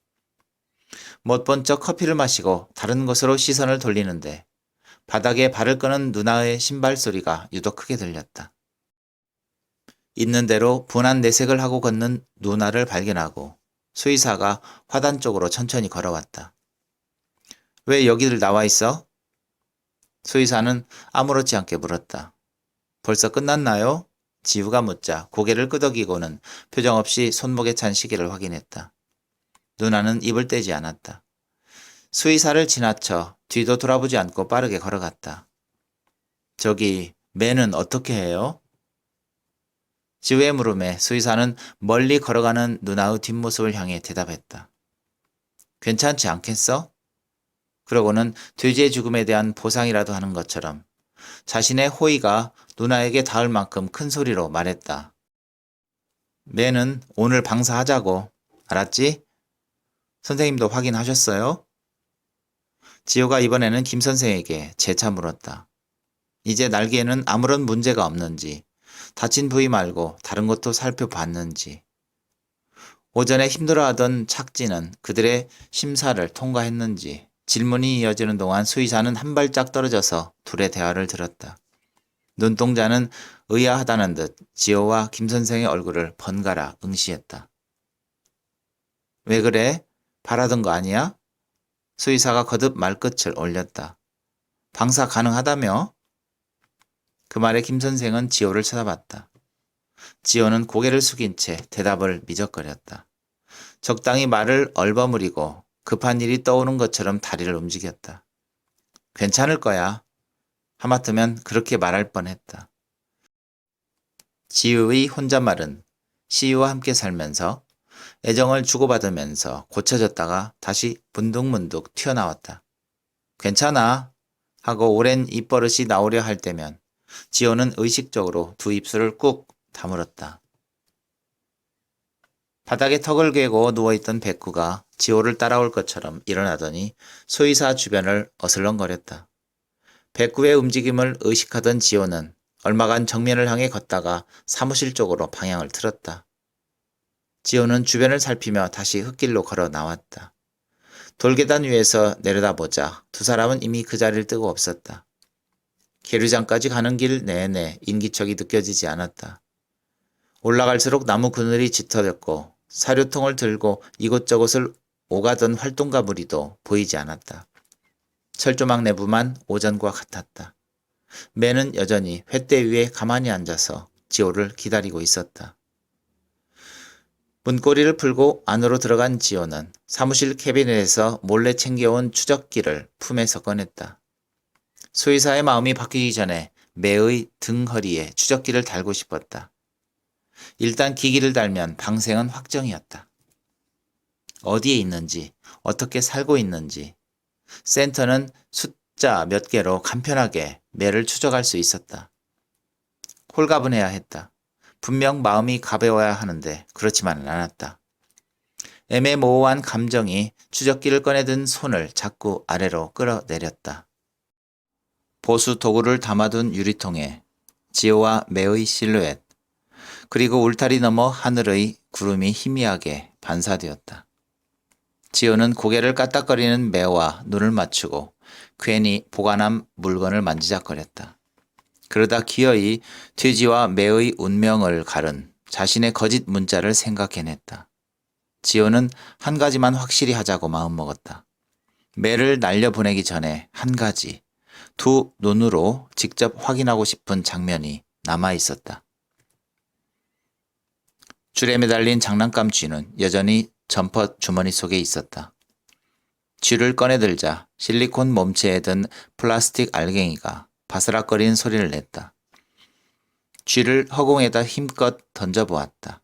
못 본 척 커피를 마시고 다른 곳으로 시선을 돌리는데 바닥에 발을 끄는 누나의 신발 소리가 유독 크게 들렸다. 있는 대로 분한 내색을 하고 걷는 누나를 발견하고 수의사가 화단 쪽으로 천천히 걸어왔다. 왜 여기를 나와 있어? 수의사는 아무렇지 않게 물었다. 벌써 끝났나요? 지우가 묻자 고개를 끄덕이고는 표정 없이 손목에 찬 시계를 확인했다. 누나는 입을 떼지 않았다. 수의사를 지나쳐 뒤도 돌아보지 않고 빠르게 걸어갔다. 저기 매는 어떻게 해요? 지우의 물음에 수의사는 멀리 걸어가는 누나의 뒷모습을 향해 대답했다. 괜찮지 않겠어? 그러고는 돼지의 죽음에 대한 보상이라도 하는 것처럼 자신의 호의가 누나에게 닿을 만큼 큰 소리로 말했다. 매는 오늘 방사하자고. 알았지? 선생님도 확인하셨어요? 지호가 이번에는 김 선생에게 재차 물었다. 이제 날개에는 아무런 문제가 없는지, 다친 부위 말고 다른 것도 살펴봤는지. 오전에 힘들어하던 착지는 그들의 심사를 통과했는지 질문이 이어지는 동안 수의사는 한 발짝 떨어져서 둘의 대화를 들었다. 눈동자는 의아하다는 듯 지호와 김 선생의 얼굴을 번갈아 응시했다. 왜 그래? 바라던 거 아니야? 수의사가 거듭 말끝을 올렸다. 방사 가능하다며? 그 말에 김 선생은 지호를 쳐다봤다. 지호는 고개를 숙인 채 대답을 미적거렸다. 적당히 말을 얼버무리고 급한 일이 떠오른 것처럼 다리를 움직였다. 괜찮을 거야. 하마터면 그렇게 말할 뻔했다. 지우의 혼잣말은 시위와 함께 살면서 애정을 주고받으면서 고쳐졌다가 다시 문득문득 튀어나왔다. 괜찮아 하고 오랜 입버릇이 나오려 할 때면 지호는 의식적으로 두 입술을 꾹 다물었다. 바닥에 턱을 괴고 누워있던 백구가 지호를 따라올 것처럼 일어나더니 수의사 주변을 어슬렁거렸다. 백구의 움직임을 의식하던 지호는 얼마간 정면을 향해 걷다가 사무실 쪽으로 방향을 틀었다. 지호는 주변을 살피며 다시 흙길로 걸어 나왔다. 돌계단 위에서 내려다보자 두 사람은 이미 그 자리를 뜨고 없었다. 계류장까지 가는 길 내내 인기척이 느껴지지 않았다. 올라갈수록 나무 그늘이 짙어졌고 사료통을 들고 이곳저곳을 오가던 활동가 무리도 보이지 않았다. 철조망 내부만 오전과 같았다. 매는 여전히 횃대 위에 가만히 앉아서 지호를 기다리고 있었다. 문고리를 풀고 안으로 들어간 지호는 사무실 캐비넷에서 몰래 챙겨온 추적기를 품에서 꺼냈다. 수의사의 마음이 바뀌기 전에 매의 등허리에 추적기를 달고 싶었다. 일단 기기를 달면 방생은 확정이었다. 어디에 있는지, 어떻게 살고 있는지, 센터는 숫자 몇 개로 간편하게 매를 추적할 수 있었다. 홀가분해야 했다. 분명 마음이 가벼워야 하는데 그렇지만은 않았다. 애매모호한 감정이 추적기를 꺼내든 손을 자꾸 아래로 끌어내렸다. 보수 도구를 담아둔 유리통에 지호와 매의 실루엣, 그리고 울타리 너머 하늘의 구름이 희미하게 반사되었다. 지호는 고개를 까딱거리는 매와 눈을 맞추고 괜히 보관한 물건을 만지작거렸다. 그러다 기어이 돼지와 매의 운명을 가른 자신의 거짓 문자를 생각해냈다. 지호는 한 가지만 확실히 하자고 마음먹었다. 매를 날려보내기 전에 한 가지, 두 눈으로 직접 확인하고 싶은 장면이 남아있었다. 줄에 매달린 장난감 쥐는 여전히 점퍼 주머니 속에 있었다. 쥐를 꺼내들자 실리콘 몸체에 든 플라스틱 알갱이가 바스락거리는 소리를 냈다. 쥐를 허공에다 힘껏 던져보았다.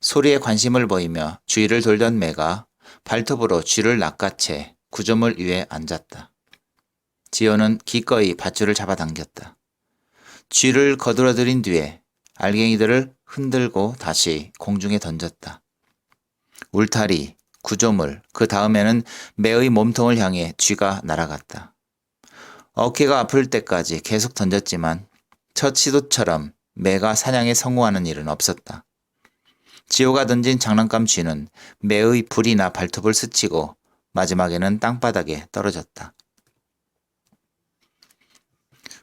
소리에 관심을 보이며 주위를 돌던 매가 발톱으로 쥐를 낚아채 구조물 위에 앉았다. 지호는 기꺼이 밧줄을 잡아당겼다. 쥐를 거들어들인 뒤에 알갱이들을 흔들고 다시 공중에 던졌다. 울타리, 구조물, 그 다음에는 매의 몸통을 향해 쥐가 날아갔다. 어깨가 아플 때까지 계속 던졌지만 첫 시도처럼 매가 사냥에 성공하는 일은 없었다. 지호가 던진 장난감 쥐는 매의 불이나 발톱을 스치고 마지막에는 땅바닥에 떨어졌다.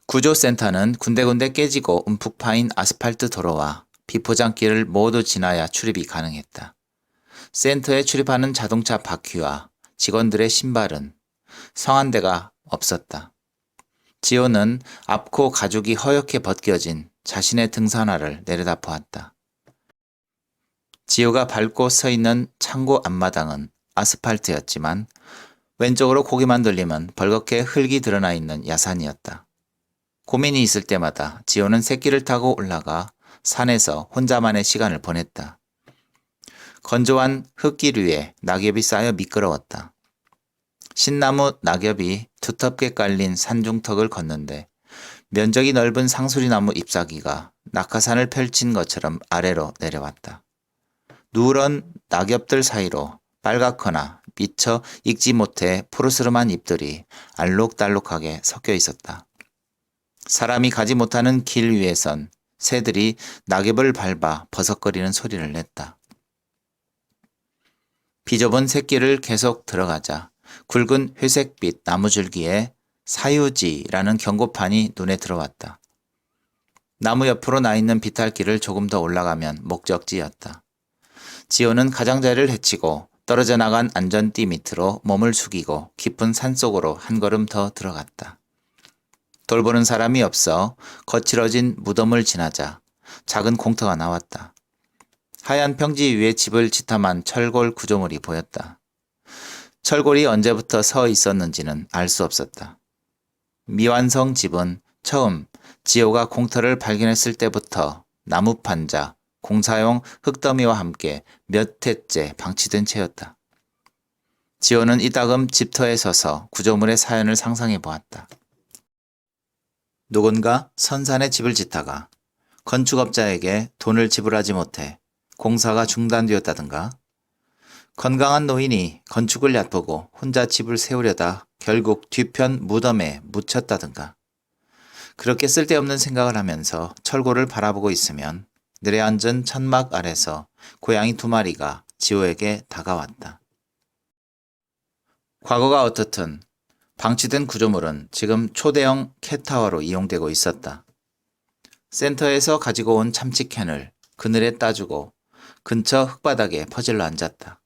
구조센터는 군데군데 깨지고 움푹 파인 아스팔트 도로와 비포장길을 모두 지나야 출입이 가능했다. 센터에 출입하는 자동차 바퀴와 직원들의 신발은 성한 데가 없었다. 지호는 앞코 가죽이 허옇게 벗겨진 자신의 등산화를 내려다보았다. 지호가 밟고 서 있는 창고 앞마당은 아스팔트였지만 왼쪽으로 고개만 돌리면 벌겋게 흙이 드러나 있는 야산이었다. 고민이 있을 때마다 지호는 새끼를 타고 올라가 산에서 혼자만의 시간을 보냈다. 건조한 흙길 위에 낙엽이 쌓여 미끄러웠다. 신나무 낙엽이 두텁게 깔린 산중턱을 걷는데 면적이 넓은 상수리나무 잎사귀가 낙하산을 펼친 것처럼 아래로 내려왔다. 누런 낙엽들 사이로 빨갛거나 미처 익지 못해 푸르스름한 잎들이 알록달록하게 섞여 있었다. 사람이 가지 못하는 길 위에선 새들이 낙엽을 밟아 버석거리는 소리를 냈다. 비좁은 새길을 계속 들어가자 굵은 회색빛 나무줄기에 사유지라는 경고판이 눈에 들어왔다. 나무 옆으로 나 있는 비탈길을 조금 더 올라가면 목적지였다. 지호는 가장자리를 헤치고 떨어져 나간 안전띠 밑으로 몸을 숙이고 깊은 산속으로 한 걸음 더 들어갔다. 돌보는 사람이 없어 거칠어진 무덤을 지나자 작은 공터가 나왔다. 하얀 평지 위에 집을 지탐한 철골 구조물이 보였다. 철골이 언제부터 서 있었는지는 알 수 없었다. 미완성 집은 처음 지호가 공터를 발견했을 때부터 나무판자, 공사용 흙더미와 함께 몇 해째 방치된 채였다. 지호는 이따금 집터에 서서 구조물의 사연을 상상해 보았다. 누군가 선산에 집을 짓다가 건축업자에게 돈을 지불하지 못해 공사가 중단되었다든가, 건강한 노인이 건축을 얕보고 혼자 집을 세우려다 결국 뒤편 무덤에 묻혔다든가, 그렇게 쓸데없는 생각을 하면서 철골을 바라보고 있으면 내려앉은 천막 아래서 고양이 2마리가 지호에게 다가왔다. 과거가 어떻든 방치된 구조물은 지금 초대형 캣타워로 이용되고 있었다. 센터에서 가지고 온 참치캔을 그늘에 따주고 근처 흙바닥에 퍼질러 앉았다.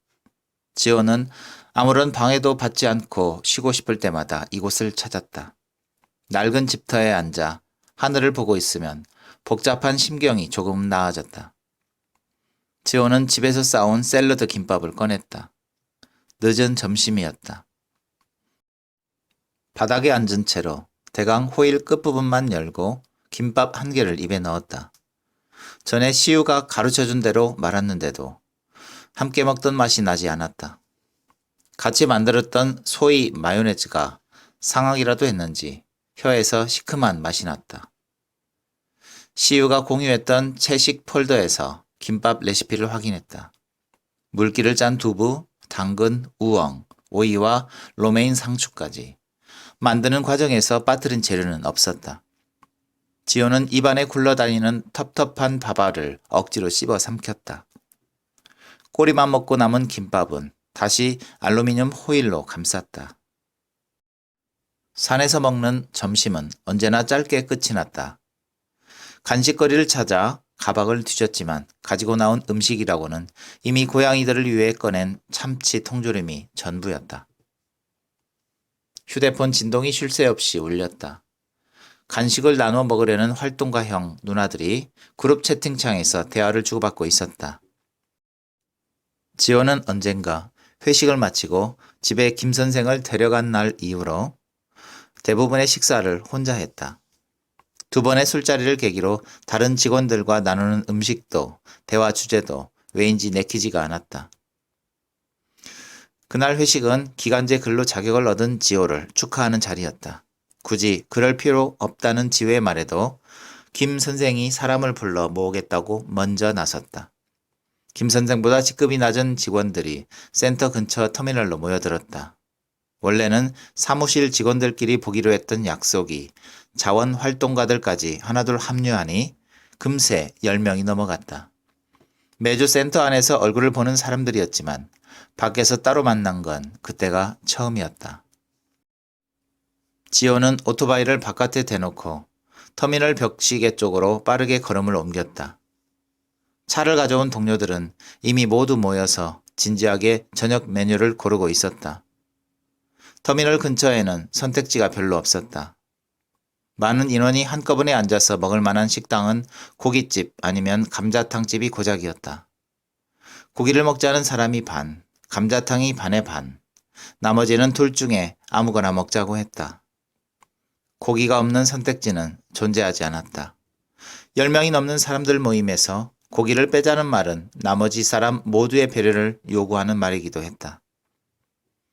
지호는 아무런 방해도 받지 않고 쉬고 싶을 때마다 이곳을 찾았다. 낡은 집터에 앉아 하늘을 보고 있으면 복잡한 심경이 조금 나아졌다. 지호는 집에서 싸온 샐러드 김밥을 꺼냈다. 늦은 점심이었다. 바닥에 앉은 채로 대강 호일 끝부분만 열고 김밥 1개를 입에 넣었다. 전에 시우가 가르쳐준 대로 말았는데도 함께 먹던 맛이 나지 않았다. 같이 만들었던 소이 마요네즈가 상하기라도 했는지 혀에서 시큼한 맛이 났다. 시우가 공유했던 채식 폴더에서 김밥 레시피를 확인했다. 물기를 짠 두부, 당근, 우엉, 오이와 로메인 상추까지. 만드는 과정에서 빠뜨린 재료는 없었다. 지호는 입안에 굴러다니는 텁텁한 밥알을 억지로 씹어 삼켰다. 꼬리만 먹고 남은 김밥은 다시 알루미늄 호일로 감쌌다. 산에서 먹는 점심은 언제나 짧게 끝이 났다. 간식거리를 찾아 가방을 뒤졌지만 가지고 나온 음식이라고는 이미 고양이들을 위해 꺼낸 참치 통조림이 전부였다. 휴대폰 진동이 쉴 새 없이 울렸다. 간식을 나눠 먹으려는 활동가형 누나들이 그룹 채팅창에서 대화를 주고받고 있었다. 지호는 언젠가 회식을 마치고 집에 김 선생을 데려간 날 이후로 대부분의 식사를 혼자 했다. 두 번의 술자리를 계기로 다른 직원들과 나누는 음식도 대화 주제도 왜인지 내키지가 않았다. 그날 회식은 기간제 근로 자격을 얻은 지호를 축하하는 자리였다. 굳이 그럴 필요 없다는 지호의 말에도 김 선생이 사람을 불러 모으겠다고 먼저 나섰다. 김 선생보다 직급이 낮은 직원들이 센터 근처 터미널로 모여들었다. 원래는 사무실 직원들끼리 보기로 했던 약속이 자원활동가들까지 하나둘 합류하니 금세 10명이 넘어갔다. 매주 센터 안에서 얼굴을 보는 사람들이었지만 밖에서 따로 만난 건 그때가 처음이었다. 지호는 오토바이를 바깥에 대놓고 터미널 벽시계 쪽으로 빠르게 걸음을 옮겼다. 차를 가져온 동료들은 이미 모두 모여서 진지하게 저녁 메뉴를 고르고 있었다. 터미널 근처에는 선택지가 별로 없었다. 많은 인원이 한꺼번에 앉아서 먹을 만한 식당은 고깃집 아니면 감자탕집이 고작이었다. 고기를 먹자는 사람이 반, 감자탕이 반의 반, 나머지는 둘 중에 아무거나 먹자고 했다. 고기가 없는 선택지는 존재하지 않았다. 10명이 넘는 사람들 모임에서 고기를 빼자는 말은 나머지 사람 모두의 배려를 요구하는 말이기도 했다.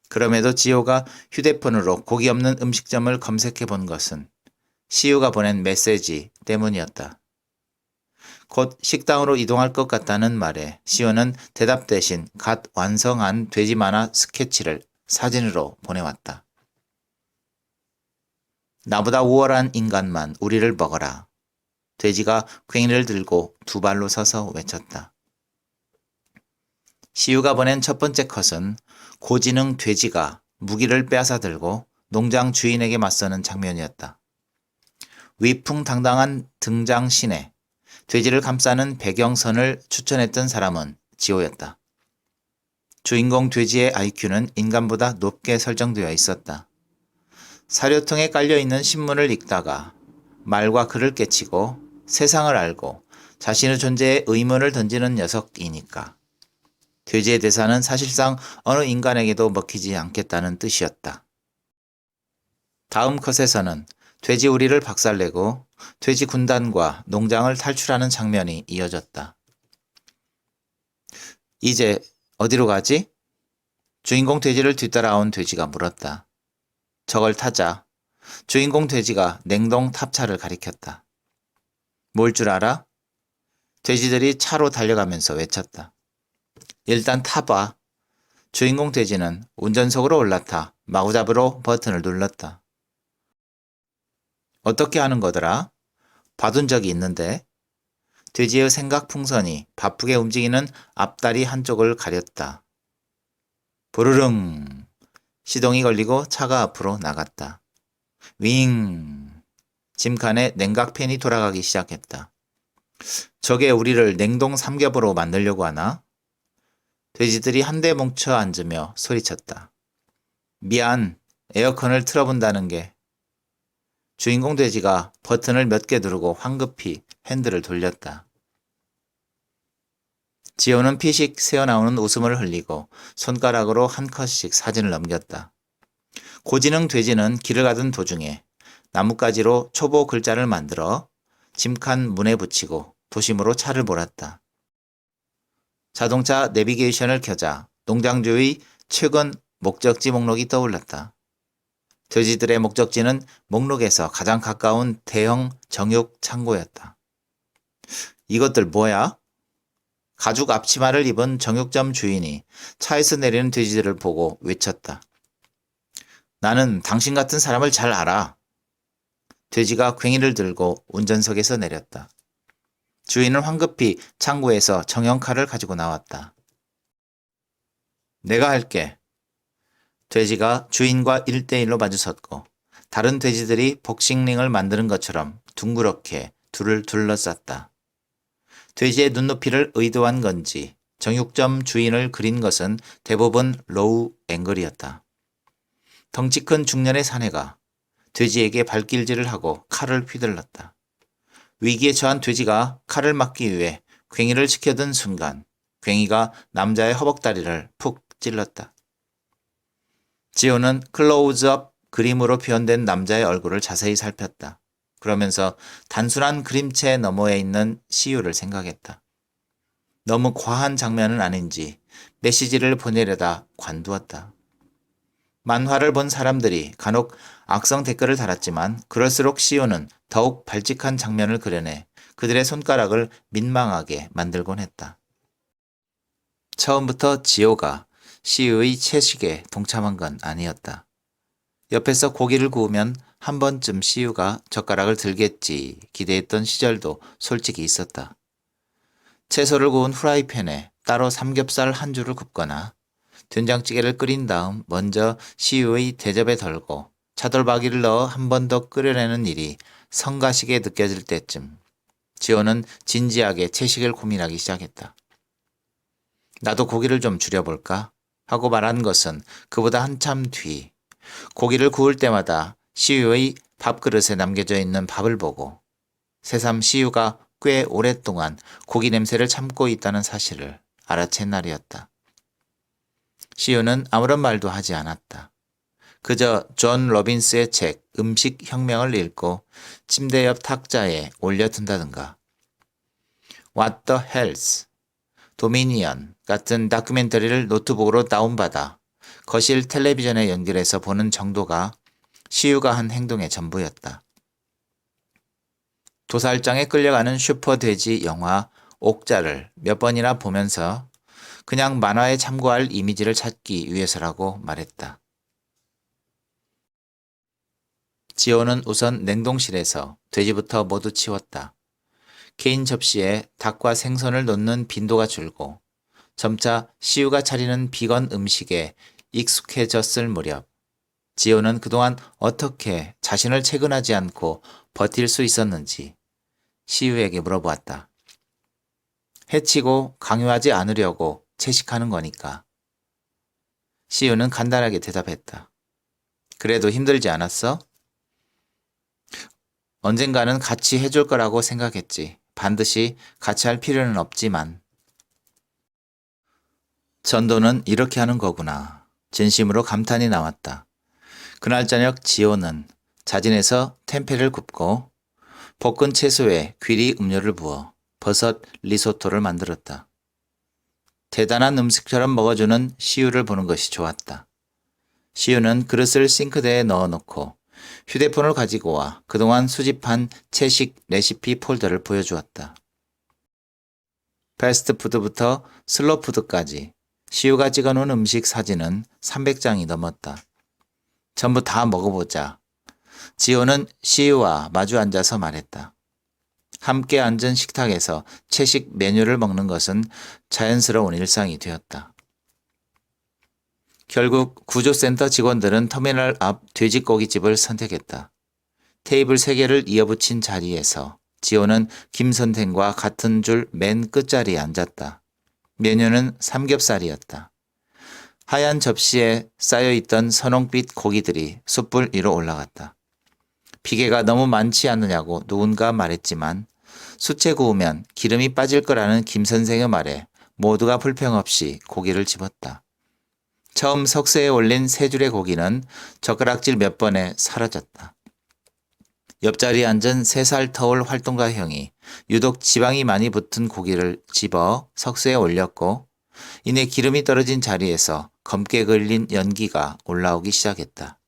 그럼에도 지호가 휴대폰으로 고기 없는 음식점을 검색해 본 것은 시우가 보낸 메시지 때문이었다. 곧 식당으로 이동할 것 같다는 말에 시우는 대답 대신 갓 완성한 돼지 만화 스케치를 사진으로 보내왔다. 나보다 우월한 인간만 우리를 먹어라. 돼지가 괭이를 들고 두 발로 서서 외쳤다. 시우가 보낸 첫 번째 컷은 고지능 돼지가 무기를 빼앗아 들고 농장 주인에게 맞서는 장면이었다. 위풍당당한 등장신에 돼지를 감싸는 배경선을 추천했던 사람은 지호였다. 주인공 돼지의 IQ는 인간보다 높게 설정되어 있었다. 사료통에 깔려있는 신문을 읽다가 말과 글을 깨치고 세상을 알고 자신의 존재에 의문을 던지는 녀석이니까. 돼지의 대사는 사실상 어느 인간에게도 먹히지 않겠다는 뜻이었다. 다음 컷에서는 돼지 우리를 박살내고 돼지 군단과 농장을 탈출하는 장면이 이어졌다. 이제 어디로 가지? 주인공 돼지를 뒤따라온 돼지가 물었다. 저걸 타자. 주인공 돼지가 냉동 탑차를 가리켰다. 뭘 줄 알아? 돼지들이 차로 달려가면서 외쳤다. 일단 타봐. 주인공 돼지는 운전석으로 올라타 마구잡이로 버튼을 눌렀다. 어떻게 하는 거더라? 봐둔 적이 있는데. 돼지의 생각 풍선이 바쁘게 움직이는 앞다리 한쪽을 가렸다. 부르릉. 시동이 걸리고 차가 앞으로 나갔다. 윙. 짐칸에 냉각팬이 돌아가기 시작했다. 저게 우리를 냉동 삼겹으로 만들려고 하나? 돼지들이 한데 뭉쳐 앉으며 소리쳤다. 미안, 에어컨을 틀어본다는 게. 주인공 돼지가 버튼을 몇 개 누르고 황급히 핸들을 돌렸다. 지호는 피식 새어나오는 웃음을 흘리고 손가락으로 한 컷씩 사진을 넘겼다. 고지능 돼지는 길을 가던 도중에 나뭇가지로 초보 글자를 만들어 짐칸 문에 붙이고 도심으로 차를 몰았다. 자동차 내비게이션을 켜자 농장주의 최근 목적지 목록이 떠올랐다. 돼지들의 목적지는 목록에서 가장 가까운 대형 정육 창고였다. 이것들 뭐야? 가죽 앞치마를 입은 정육점 주인이 차에서 내리는 돼지들을 보고 외쳤다. 나는 당신 같은 사람을 잘 알아. 돼지가 괭이를 들고 운전석에서 내렸다. 주인은 황급히 창고에서 정형칼을 가지고 나왔다. 내가 할게. 돼지가 주인과 1대1로 마주섰고 다른 돼지들이 복싱링을 만드는 것처럼 둥그렇게 둘을 둘러쌌다. 돼지의 눈높이를 의도한 건지 정육점 주인을 그린 것은 대부분 로우 앵글이었다. 덩치 큰 중년의 사내가 돼지에게 발길질을 하고 칼을 휘둘렀다. 위기에 처한 돼지가 칼을 막기 위해 괭이를 지켜든 순간 괭이가 남자의 허벅다리를 푹 찔렀다. 지호는 클로즈업 그림으로 표현된 남자의 얼굴을 자세히 살폈다. 그러면서 단순한 그림체 너머에 있는 시유를 생각했다. 너무 과한 장면은 아닌지 메시지를 보내려다 관두었다. 만화를 본 사람들이 간혹 악성 댓글을 달았지만 그럴수록 시우는 더욱 발칙한 장면을 그려내 그들의 손가락을 민망하게 만들곤 했다. 처음부터 지호가 시우의 채식에 동참한 건 아니었다. 옆에서 고기를 구우면 한 번쯤 시우가 젓가락을 들겠지 기대했던 시절도 솔직히 있었다. 채소를 구운 후라이팬에 따로 삼겹살 한 줄을 굽거나 된장찌개를 끓인 다음 먼저 시우의 대접에 덜고 차돌박이를 넣어 한 번 더 끓여내는 일이 성가시게 느껴질 때쯤 지호는 진지하게 채식을 고민하기 시작했다. 나도 고기를 좀 줄여볼까? 하고 말한 것은 그보다 한참 뒤 고기를 구울 때마다 시우의 밥그릇에 남겨져 있는 밥을 보고 새삼 시우가 꽤 오랫동안 고기 냄새를 참고 있다는 사실을 알아챈 날이었다. 시우는 아무런 말도 하지 않았다. 그저 존 로빈스의 책 음식 혁명을 읽고 침대 옆 탁자에 올려둔다든가 What the Hells, 도미니언 같은 다큐멘터리를 노트북으로 다운받아 거실 텔레비전에 연결해서 보는 정도가 시우가 한 행동의 전부였다. 도살장에 끌려가는 슈퍼돼지 영화 옥자를 몇 번이나 보면서 그냥 만화에 참고할 이미지를 찾기 위해서라고 말했다. 지호는 우선 냉동실에서 돼지부터 모두 치웠다. 개인 접시에 닭과 생선을 놓는 빈도가 줄고 점차 시우가 차리는 비건 음식에 익숙해졌을 무렵 지호는 그동안 어떻게 자신을 채근하지 않고 버틸 수 있었는지 시우에게 물어보았다. 해치고 강요하지 않으려고 채식하는 거니까. 시우는 간단하게 대답했다. 그래도 힘들지 않았어? 언젠가는 같이 해줄 거라고 생각했지. 반드시 같이 할 필요는 없지만. 전도는 이렇게 하는 거구나. 진심으로 감탄이 나왔다. 그날 저녁 지호는 자진해서 템페를 굽고 볶은 채소에 귀리 음료를 부어 버섯 리소토를 만들었다. 대단한 음식처럼 먹어주는 시우를 보는 것이 좋았다. 시우는 그릇을 싱크대에 넣어놓고 휴대폰을 가지고 와 그동안 수집한 채식 레시피 폴더를 보여주었다. 패스트푸드부터 슬로푸드까지 시우가 찍어놓은 음식 사진은 300장이 넘었다. 전부 다 먹어보자. 지호는 시우와 마주 앉아서 말했다. 함께 앉은 식탁에서 채식 메뉴를 먹는 것은 자연스러운 일상이 되었다. 결국 구조센터 직원들은 터미널 앞 돼지고기집을 선택했다. 테이블 3개를 이어붙인 자리에서 지호는 김선생과 같은 줄 맨 끝자리에 앉았다. 메뉴는 삼겹살이었다. 하얀 접시에 쌓여있던 선홍빛 고기들이 숯불 위로 올라갔다. 비계가 너무 많지 않느냐고 누군가 말했지만 숯에 구우면 기름이 빠질 거라는 김 선생의 말에 모두가 불평 없이 고기를 집었다. 처음 석쇠에 올린 3줄의 고기는 젓가락질 몇 번에 사라졌다. 옆자리에 앉은 3살 터울 활동가 형이 유독 지방이 많이 붙은 고기를 집어 석쇠에 올렸고 이내 기름이 떨어진 자리에서 검게 그을린 연기가 올라오기 시작했다.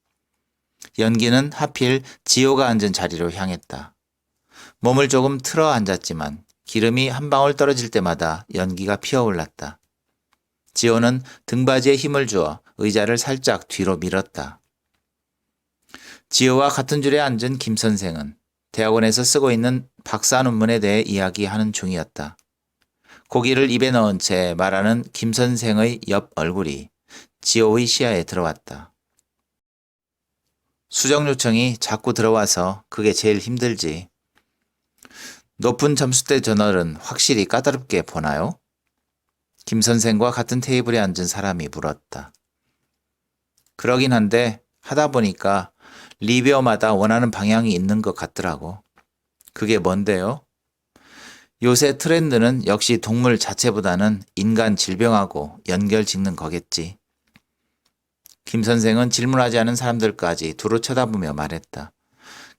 연기는 하필 지호가 앉은 자리로 향했다. 몸을 조금 틀어 앉았지만 기름이 한 방울 떨어질 때마다 연기가 피어올랐다. 지호는 등받이에 힘을 주어 의자를 살짝 뒤로 밀었다. 지호와 같은 줄에 앉은 김 선생은 대학원에서 쓰고 있는 박사 논문에 대해 이야기하는 중이었다. 고기를 입에 넣은 채 말하는 김 선생의 옆 얼굴이 지호의 시야에 들어왔다. 수정 요청이 자꾸 들어와서 그게 제일 힘들지. 높은 점수대 저널은 확실히 까다롭게 보나요? 김 선생과 같은 테이블에 앉은 사람이 물었다. 그러긴 한데 하다 보니까 리뷰어마다 원하는 방향이 있는 것 같더라고. 그게 뭔데요? 요새 트렌드는 역시 동물 자체보다는 인간 질병하고 연결 짓는 거겠지. 김 선생은 질문하지 않은 사람들까지 두루 쳐다보며 말했다.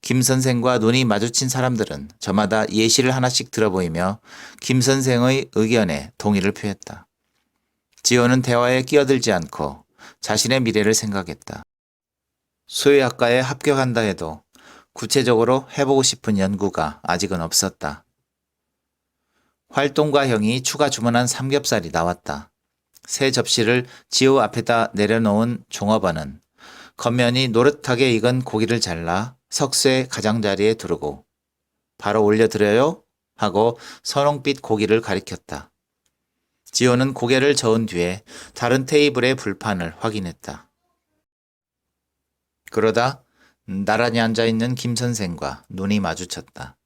김 선생과 눈이 마주친 사람들은 저마다 예시를 하나씩 들어보이며 김 선생의 의견에 동의를 표했다. 지호는 대화에 끼어들지 않고 자신의 미래를 생각했다. 수의학과에 합격한다 해도 구체적으로 해보고 싶은 연구가 아직은 없었다. 활동가형이 추가 주문한 삼겹살이 나왔다. 새 접시를 지호 앞에다 내려놓은 종업원은 겉면이 노릇하게 익은 고기를 잘라 석쇠 가장자리에 두르고 바로 올려드려요? 하고 선홍빛 고기를 가리켰다. 지호는 고개를 저은 뒤에 다른 테이블의 불판을 확인했다. 그러다 나란히 앉아있는 김 선생과 눈이 마주쳤다.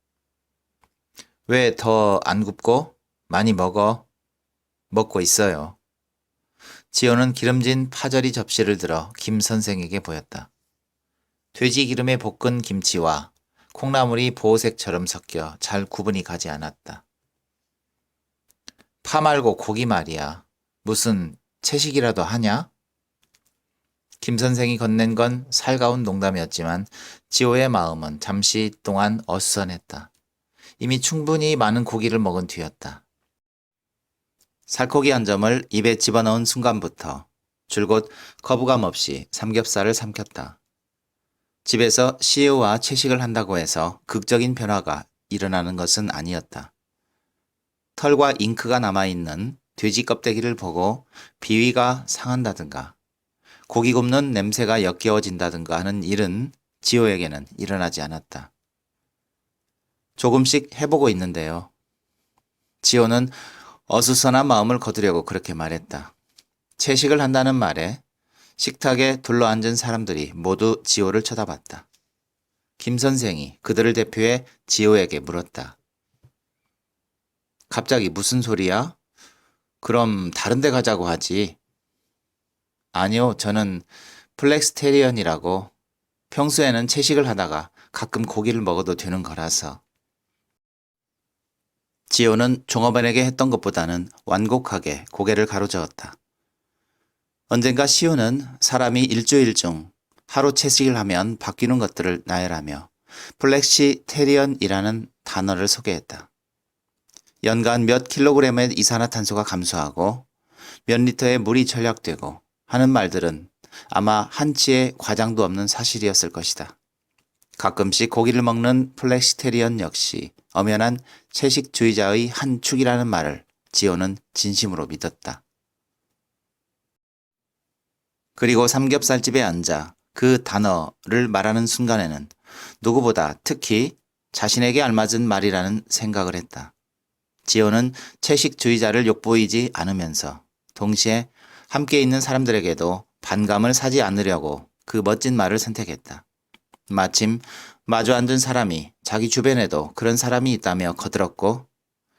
왜 더 안 굽고? 많이 먹어. 먹고 있어요. 지호는 기름진 파절이 접시를 들어 김 선생에게 보였다. 돼지 기름에 볶은 김치와 콩나물이 보호색처럼 섞여 잘 구분이 가지 않았다. 파 말고 고기 말이야. 무슨 채식이라도 하냐? 김 선생이 건넨 건 살가운 농담이었지만 지호의 마음은 잠시 동안 어수선했다. 이미 충분히 많은 고기를 먹은 뒤였다. 살코기 한 점을 입에 집어넣은 순간부터 줄곧 거부감 없이 삼겹살을 삼켰다. 집에서 시우와 채식을 한다고 해서 극적인 변화가 일어나는 것은 아니었다. 털과 잉크가 남아있는 돼지 껍데기를 보고 비위가 상한다든가 고기 굽는 냄새가 역겨워진다든가 하는 일은 지호에게는 일어나지 않았다. 조금씩 해보고 있는데요. 지호는 어수선한 마음을 거두려고 그렇게 말했다. 채식을 한다는 말에 식탁에 둘러앉은 사람들이 모두 지호를 쳐다봤다. 김 선생이 그들을 대표해 지호에게 물었다. 갑자기 무슨 소리야? 그럼 다른 데 가자고 하지. 아니요, 저는 플렉스테리언이라고 평소에는 채식을 하다가 가끔 고기를 먹어도 되는 거라서. 지호는 종업원에게 했던 것보다는 완곡하게 고개를 가로저었다. 언젠가 시우는 사람이 일주일 중 하루 채식을 하면 바뀌는 것들을 나열하며 플렉시테리언이라는 단어를 소개했다. 연간 몇 킬로그램의 이산화탄소가 감소하고 몇 리터의 물이 절약되고 하는 말들은 아마 한치의 과장도 없는 사실이었을 것이다. 가끔씩 고기를 먹는 플렉시테리언 역시 엄연한 채식주의자의 한 축이라는 말을 지호는 진심으로 믿었다. 그리고 삼겹살집에 앉아 그 단어를 말하는 순간에는 누구보다 특히 자신에게 알맞은 말이라는 생각을 했다. 지호는 채식주의자를 욕보이지 않으면서 동시에 함께 있는 사람들에게도 반감을 사지 않으려고 그 멋진 말을 선택했다. 마침 마주 앉은 사람이 자기 주변에도 그런 사람이 있다며 거들었고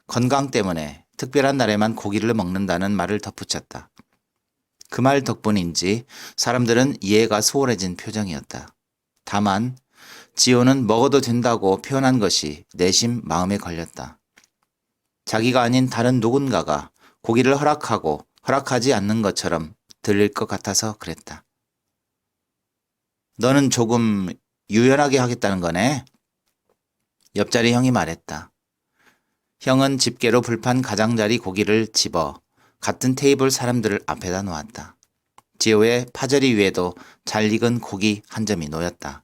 건강 때문에 특별한 날에만 고기를 먹는다는 말을 덧붙였다. 그 말 덕분인지 사람들은 이해가 소홀해진 표정이었다. 다만 지호는 먹어도 된다고 표현한 것이 내심 마음에 걸렸다. 자기가 아닌 다른 누군가가 고기를 허락하고 허락하지 않는 것처럼 들릴 것 같아서 그랬다. 너는 조금 유연하게 하겠다는 거네? 옆자리 형이 말했다. 형은 집게로 불판 가장자리 고기를 집어 같은 테이블 사람들을 앞에다 놓았다. 지호의 파절이 위에도 잘 익은 고기 한 점이 놓였다.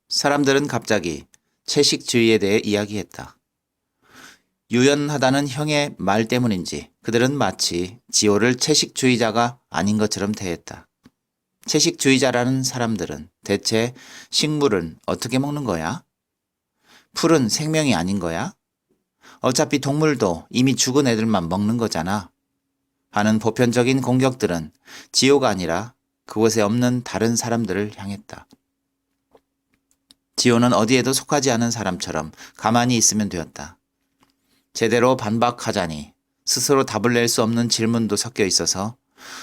사람들은 갑자기 채식주의에 대해 이야기했다. 유연하다는 형의 말 때문인지 그들은 마치 지호를 채식주의자가 아닌 것처럼 대했다. 채식주의자라는 사람들은 대체 식물은 어떻게 먹는 거야? 풀은 생명이 아닌 거야? 어차피 동물도 이미 죽은 애들만 먹는 거잖아. 하는 보편적인 공격들은 지호가 아니라 그곳에 없는 다른 사람들을 향했다. 지호는 어디에도 속하지 않은 사람처럼 가만히 있으면 되었다. 제대로 반박하자니 스스로 답을 낼 수 없는 질문도 섞여 있어서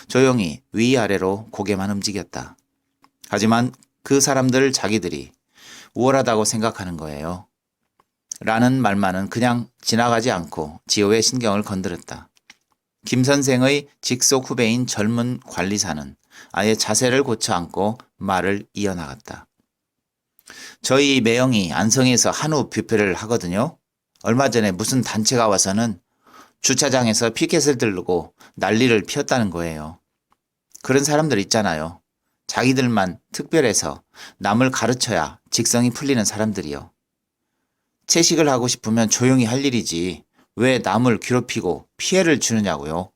조용히 위아래로 고개만 움직였다. 하지만 그 사람들 자기들이 우월하다고 생각하는 거예요. 라는 말만은 그냥 지나가지 않고 지호의 신경을 건드렸다. 김 선생의 직속 후배인 젊은 관리사는 아예 자세를 고쳐 앉고 말을 이어나갔다. 저희 매형이 안성에서 한우 뷔페를 하거든요. 얼마 전에 무슨 단체가 와서는 주차장에서 피켓을 들고 난리를 피웠다는 거예요. 그런 사람들 있잖아요. 자기들만 특별해서 남을 가르쳐야 직성이 풀리는 사람들이요. 채식을 하고 싶으면 조용히 할 일이지 왜 남을 괴롭히고 피해를 주느냐고요.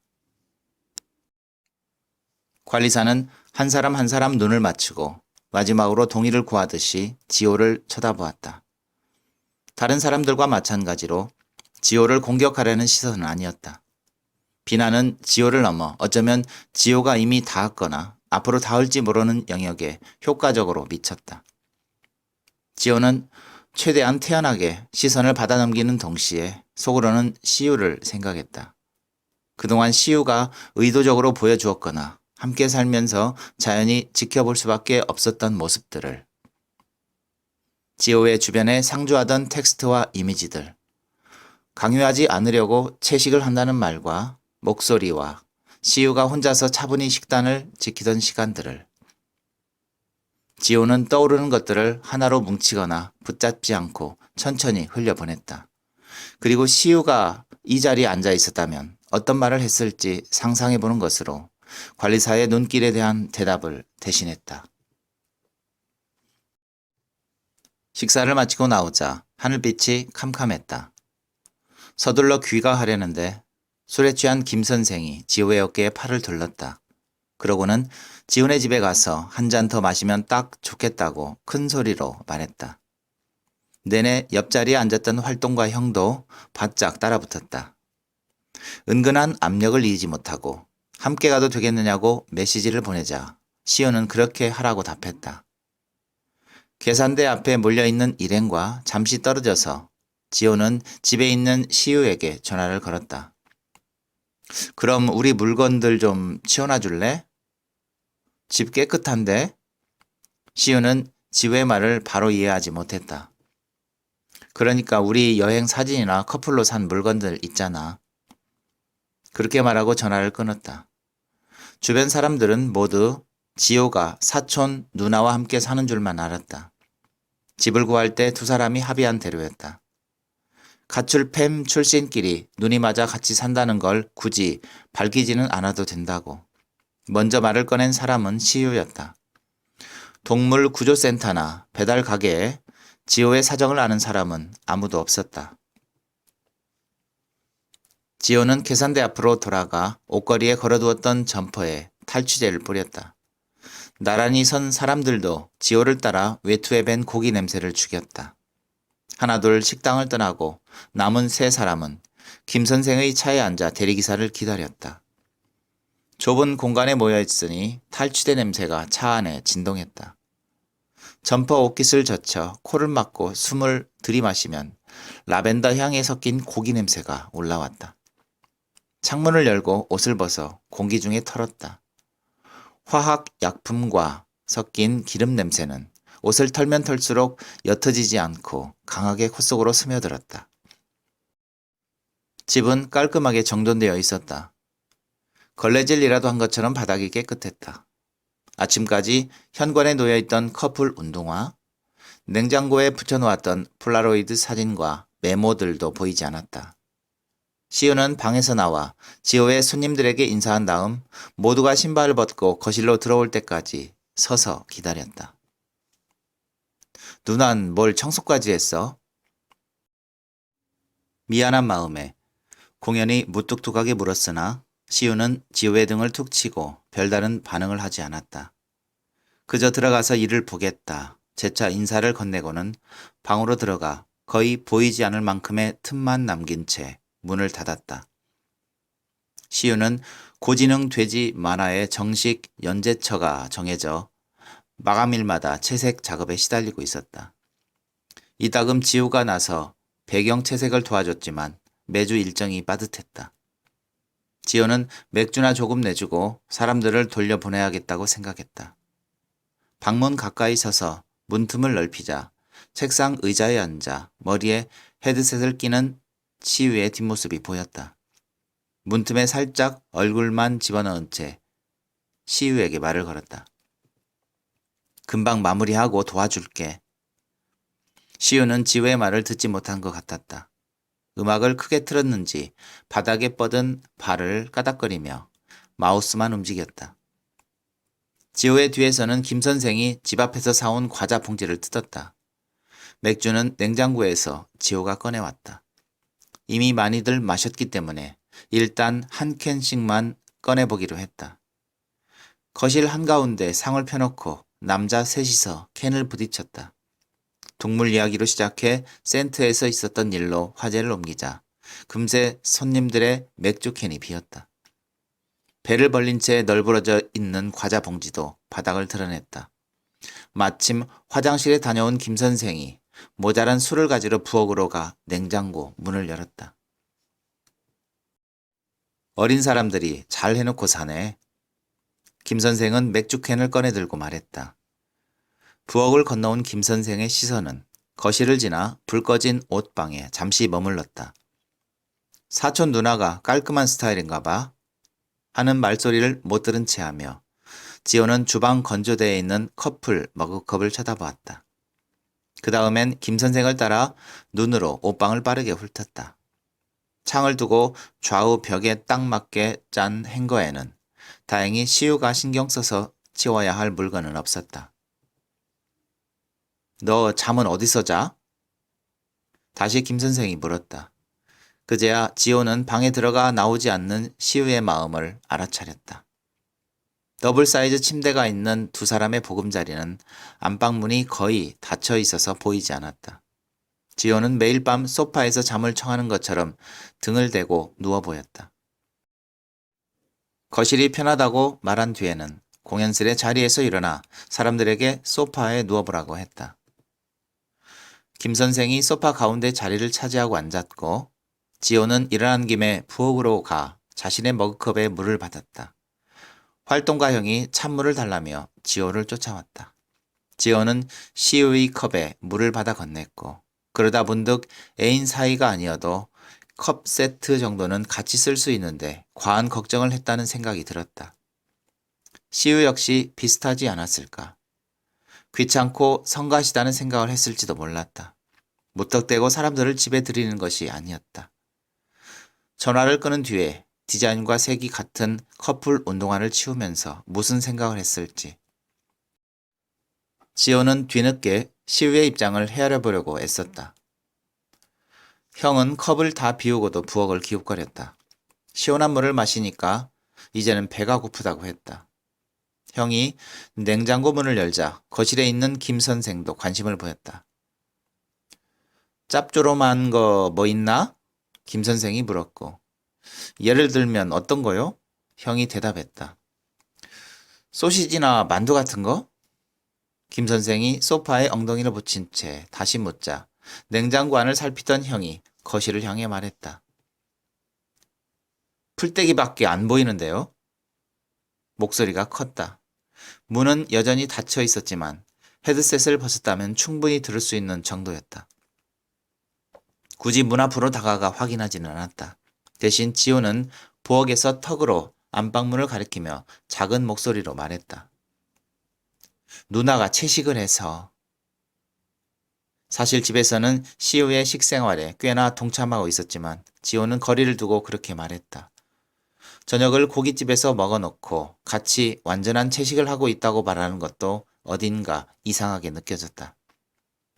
관리사는 한 사람 한 사람 눈을 맞추고 마지막으로 동의를 구하듯이 지호를 쳐다보았다. 다른 사람들과 마찬가지로 지호를 공격하려는 시선은 아니었다. 비난은 지호를 넘어 어쩌면 지호가 이미 닿았거나 앞으로 닿을지 모르는 영역에 효과적으로 미쳤다. 지호는 최대한 태연하게 시선을 받아넘기는 동시에 속으로는 시우를 생각했다. 그동안 시우가 의도적으로 보여주었거나 함께 살면서 자연히 지켜볼 수밖에 없었던 모습들을. 지호의 주변에 상주하던 텍스트와 이미지들. 강요하지 않으려고 채식을 한다는 말과 목소리와 시우가 혼자서 차분히 식단을 지키던 시간들을. 지호는 떠오르는 것들을 하나로 뭉치거나 붙잡지 않고 천천히 흘려보냈다. 그리고 시우가 이 자리에 앉아 있었다면 어떤 말을 했을지 상상해보는 것으로 관리사의 눈길에 대한 대답을 대신했다. 식사를 마치고 나오자 하늘빛이 캄캄했다. 서둘러 귀가하려는데 술에 취한 김 선생이 지호의 어깨에 팔을 둘렀다. 그러고는 지훈의 집에 가서 한 잔 더 마시면 딱 좋겠다고 큰 소리로 말했다. 내내 옆자리에 앉았던 활동가 형도 바짝 따라붙었다. 은근한 압력을 이기지 못하고 함께 가도 되겠느냐고 메시지를 보내자 시우는 그렇게 하라고 답했다. 계산대 앞에 몰려있는 일행과 잠시 떨어져서 지호는 집에 있는 시우에게 전화를 걸었다. 그럼 우리 물건들 좀 치워놔 줄래? 집 깨끗한데? 시우는 지우의 말을 바로 이해하지 못했다. 그러니까 우리 여행 사진이나 커플로 산 물건들 있잖아. 그렇게 말하고 전화를 끊었다. 주변 사람들은 모두 지호가 사촌 누나와 함께 사는 줄만 알았다. 집을 구할 때 두 사람이 합의한 대로였다. 가출팸 출신끼리 눈이 맞아 같이 산다는 걸 굳이 밝히지는 않아도 된다고. 먼저 말을 꺼낸 사람은 시우였다. 동물 구조센터나 배달 가게에 지호의 사정을 아는 사람은 아무도 없었다. 지호는 계산대 앞으로 돌아가 옷걸이에 걸어두었던 점퍼에 탈취제를 뿌렸다. 나란히 선 사람들도 지호를 따라 외투에 밴 고기 냄새를 죽였다. 하나둘 식당을 떠나고 남은 세 사람은 김 선생의 차에 앉아 대리기사를 기다렸다. 좁은 공간에 모여 있으니 탈취제 냄새가 차 안에 진동했다. 점퍼 옷깃을 젖혀 코를 막고 숨을 들이마시면 라벤더 향에 섞인 고기 냄새가 올라왔다. 창문을 열고 옷을 벗어 공기 중에 털었다. 화학 약품과 섞인 기름 냄새는 옷을 털면 털수록 옅어지지 않고 강하게 콧속으로 스며들었다. 집은 깔끔하게 정돈되어 있었다. 걸레질이라도 한 것처럼 바닥이 깨끗했다. 아침까지 현관에 놓여있던 커플 운동화, 냉장고에 붙여놓았던 폴라로이드 사진과 메모들도 보이지 않았다. 시우는 방에서 나와 지호의 손님들에게 인사한 다음 모두가 신발을 벗고 거실로 들어올 때까지 서서 기다렸다. 누난 뭘 청소까지 했어? 미안한 마음에 공연히 무뚝뚝하게 물었으나 시우는 지호의 등을 툭 치고 별다른 반응을 하지 않았다. 그저 들어가서 일을 보겠다. 재차 인사를 건네고는 방으로 들어가 거의 보이지 않을 만큼의 틈만 남긴 채 문을 닫았다. 시우는 고지능 돼지 만화의 정식 연재처가 정해져 마감일마다 채색 작업에 시달리고 있었다. 이따금 지우가 나서 배경 채색을 도와줬지만 매주 일정이 빠듯했다. 지호는 맥주나 조금 내주고 사람들을 돌려보내야겠다고 생각했다. 방문 가까이 서서 문틈을 넓히자 책상 의자에 앉아 머리에 헤드셋을 끼는 시우의 뒷모습이 보였다. 문틈에 살짝 얼굴만 집어넣은 채 시우에게 말을 걸었다. 금방 마무리하고 도와줄게. 시우는 지우의 말을 듣지 못한 것 같았다. 음악을 크게 틀었는지 바닥에 뻗은 발을 까닥거리며 마우스만 움직였다. 지우의 뒤에서는 김 선생이 집 앞에서 사온 과자 봉지를 뜯었다. 맥주는 냉장고에서 지우가 꺼내왔다. 이미 많이들 마셨기 때문에 일단 한 캔씩만 꺼내보기로 했다. 거실 한가운데 상을 펴놓고 남자 셋이서 캔을 부딪혔다. 동물 이야기로 시작해 센터에서 있었던 일로 화제를 옮기자 금세 손님들의 맥주 캔이 비었다. 배를 벌린 채 널브러져 있는 과자 봉지도 바닥을 드러냈다. 마침 화장실에 다녀온 김 선생이 모자란 술을 가지러 부엌으로 가 냉장고 문을 열었다. 어린 사람들이 잘 해놓고 사네. 김 선생은 맥주캔을 꺼내 들고 말했다. 부엌을 건너온 김 선생의 시선은 거실을 지나 불 꺼진 옷방에 잠시 머물렀다. 사촌 누나가 깔끔한 스타일인가 봐 하는 말소리를 못 들은 채 하며 지호는 주방 건조대에 있는 커플 머그컵을 쳐다보았다. 그 다음엔 김 선생을 따라 눈으로 옷방을 빠르게 훑었다. 창을 두고 좌우 벽에 딱 맞게 짠 행거에는 다행히 시우가 신경 써서 치워야 할 물건은 없었다. 너 잠은 어디서 자? 다시 김 선생이 물었다. 그제야 지호는 방에 들어가 나오지 않는 시우의 마음을 알아차렸다. 더블 사이즈 침대가 있는 두 사람의 보금자리는 안방문이 거의 닫혀 있어서 보이지 않았다. 지호는 매일 밤 소파에서 잠을 청하는 것처럼 등을 대고 누워 보였다. 거실이 편하다고 말한 뒤에는 공연실의 자리에서 일어나 사람들에게 소파에 누워보라고 했다. 김 선생이 소파 가운데 자리를 차지하고 앉았고 지호는 일어난 김에 부엌으로 가 자신의 머그컵에 물을 받았다. 활동가 형이 찬물을 달라며 지호를 쫓아왔다. 지호는 시우의 컵에 물을 받아 건넸고 그러다 문득 애인 사이가 아니어도 컵 세트 정도는 같이 쓸 수 있는데 과한 걱정을 했다는 생각이 들었다. 시우 역시 비슷하지 않았을까. 귀찮고 성가시다는 생각을 했을지도 몰랐다. 무턱대고 사람들을 집에 들이는 것이 아니었다. 전화를 끊은 뒤에 디자인과 색이 같은 커플 운동화를 치우면서 무슨 생각을 했을지. 지호는 뒤늦게 시우의 입장을 헤아려 보려고 애썼다. 형은 컵을 다 비우고도 부엌을 기웃거렸다. 시원한 물을 마시니까 이제는 배가 고프다고 했다. 형이 냉장고 문을 열자 거실에 있는 김 선생도 관심을 보였다. 짭조름한 거 뭐 있나? 김 선생이 물었고 예를 들면 어떤 거요? 형이 대답했다. 소시지나 만두 같은 거? 김 선생이 소파에 엉덩이를 붙인 채 다시 묻자 냉장고 안을 살피던 형이 거실을 향해 말했다. 풀떼기밖에 안 보이는데요? 목소리가 컸다. 문은 여전히 닫혀 있었지만 헤드셋을 벗었다면 충분히 들을 수 있는 정도였다. 굳이 문 앞으로 다가가 확인하지는 않았다. 대신 지호는 부엌에서 턱으로 안방문을 가리키며 작은 목소리로 말했다. 누나가 채식을 해서. 사실 집에서는 시우의 식생활에 꽤나 동참하고 있었지만 지호는 거리를 두고 그렇게 말했다. 저녁을 고깃집에서 먹어놓고 같이 완전한 채식을 하고 있다고 말하는 것도 어딘가 이상하게 느껴졌다.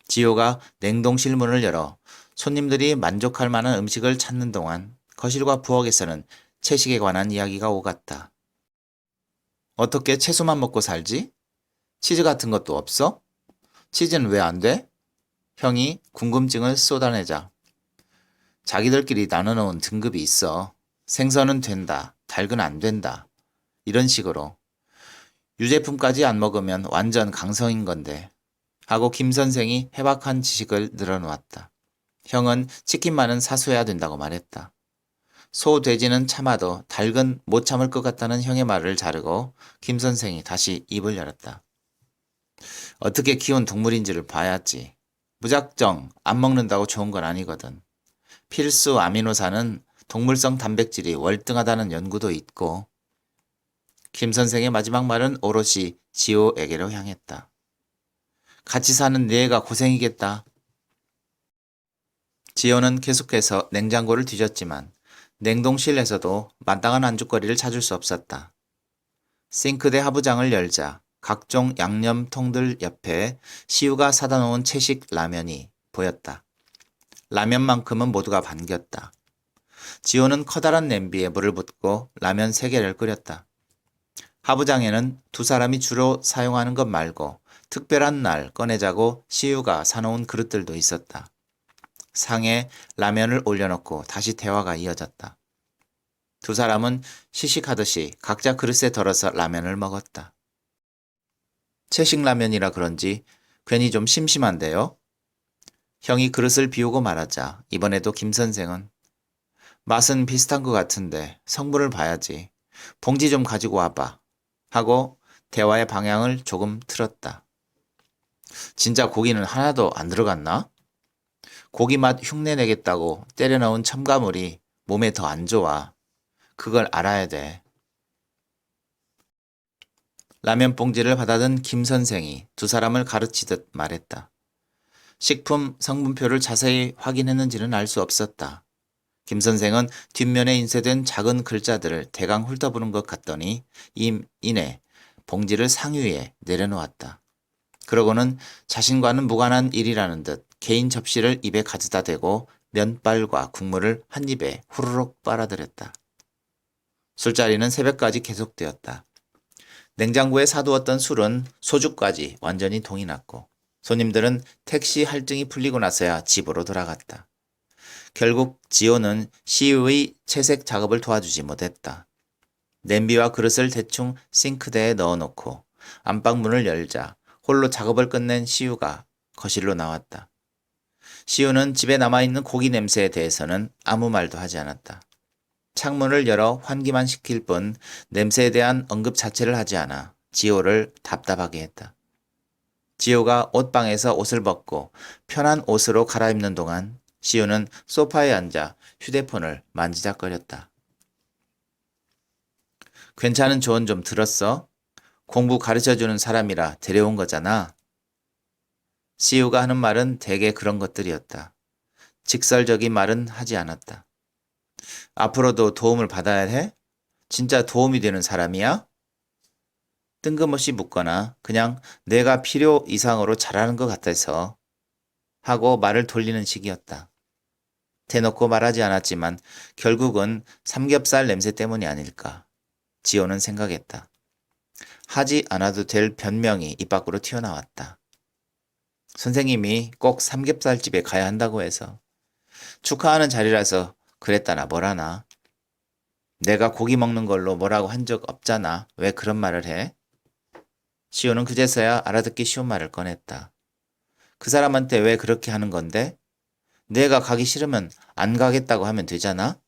지호가 냉동실 문을 열어 손님들이 만족할 만한 음식을 찾는 동안 거실과 부엌에서는 채식에 관한 이야기가 오갔다. 어떻게 채소만 먹고 살지? 치즈 같은 것도 없어? 치즈는 왜 안 돼? 형이 궁금증을 쏟아내자 자기들끼리 나눠놓은 등급이 있어. 생선은 된다. 닭은 안 된다. 이런 식으로. 유제품까지 안 먹으면 완전 강성인 건데. 하고 김 선생이 해박한 지식을 늘어놓았다. 형은 치킨만은 사수해야 된다고 말했다. 소, 돼지는 참아도 닭은 못 참을 것 같다는 형의 말을 자르고 김 선생이 다시 입을 열었다. 어떻게 키운 동물인지를 봐야지. 무작정 안 먹는다고 좋은 건 아니거든. 필수 아미노산은 동물성 단백질이 월등하다는 연구도 있고 김 선생의 마지막 말은 오롯이 지호에게로 향했다. 같이 사는 네 애가 고생이겠다. 지호는 계속해서 냉장고를 뒤졌지만 냉동실에서도 마땅한 안주거리를 찾을 수 없었다. 싱크대 하부장을 열자 각종 양념통들 옆에 시우가 사다 놓은 채식 라면이 보였다. 라면만큼은 모두가 반겼다. 지호는 커다란 냄비에 물을 붓고 라면 3개를 끓였다. 하부장에는 두 사람이 주로 사용하는 것 말고 특별한 날 꺼내자고 시우가 사놓은 그릇들도 있었다. 상에 라면을 올려놓고 다시 대화가 이어졌다. 두 사람은 시식하듯이 각자 그릇에 덜어서 라면을 먹었다. 채식 라면이라 그런지 괜히 좀 심심한데요? 형이 그릇을 비우고 말하자 이번에도 김 선생은 맛은 비슷한 것 같은데 성분을 봐야지. 봉지 좀 가지고 와봐. 하고 대화의 방향을 조금 틀었다. 진짜 고기는 하나도 안 들어갔나? 고기 맛 흉내 내겠다고 때려 넣은 첨가물이 몸에 더 안 좋아. 그걸 알아야 돼. 라면 봉지를 받아든 김 선생이 두 사람을 가르치듯 말했다. 식품 성분표를 자세히 확인했는지는 알 수 없었다. 김 선생은 뒷면에 인쇄된 작은 글자들을 대강 훑어보는 것 같더니 이내 봉지를 상위에 내려놓았다. 그러고는 자신과는 무관한 일이라는 듯 개인 접시를 입에 가져다 대고 면발과 국물을 한 입에 후루룩 빨아들였다. 술자리는 새벽까지 계속되었다. 냉장고에 사두었던 술은 소주까지 완전히 동이 났고 손님들은 택시 할증이 풀리고 나서야 집으로 돌아갔다. 결국 지호는 시우의 채색 작업을 도와주지 못했다. 냄비와 그릇을 대충 싱크대에 넣어놓고 안방문을 열자 홀로 작업을 끝낸 시우가 거실로 나왔다. 시우는 집에 남아있는 고기 냄새에 대해서는 아무 말도 하지 않았다. 창문을 열어 환기만 시킬 뿐 냄새에 대한 언급 자체를 하지 않아 지호를 답답하게 했다. 지호가 옷방에서 옷을 벗고 편한 옷으로 갈아입는 동안 시우는 소파에 앉아 휴대폰을 만지작거렸다. 괜찮은 조언 좀 들었어? 공부 가르쳐주는 사람이라 데려온 거잖아. 시우가 하는 말은 대개 그런 것들이었다. 직설적인 말은 하지 않았다. 앞으로도 도움을 받아야 해? 진짜 도움이 되는 사람이야? 뜬금없이 묻거나 그냥 내가 필요 이상으로 잘하는 것 같아서 하고 말을 돌리는 식이었다. 대놓고 말하지 않았지만 결국은 삼겹살 냄새 때문이 아닐까. 지호는 생각했다. 하지 않아도 될 변명이 입 밖으로 튀어나왔다. 선생님이 꼭 삼겹살집에 가야 한다고 해서 축하하는 자리라서 그랬다나 뭐라나. 내가 고기 먹는 걸로 뭐라고 한 적 없잖아. 왜 그런 말을 해? 시호는 그제서야 알아듣기 쉬운 말을 꺼냈다. 그 사람한테 왜 그렇게 하는 건데? 내가 가기 싫으면 안 가겠다고 하면 되잖아?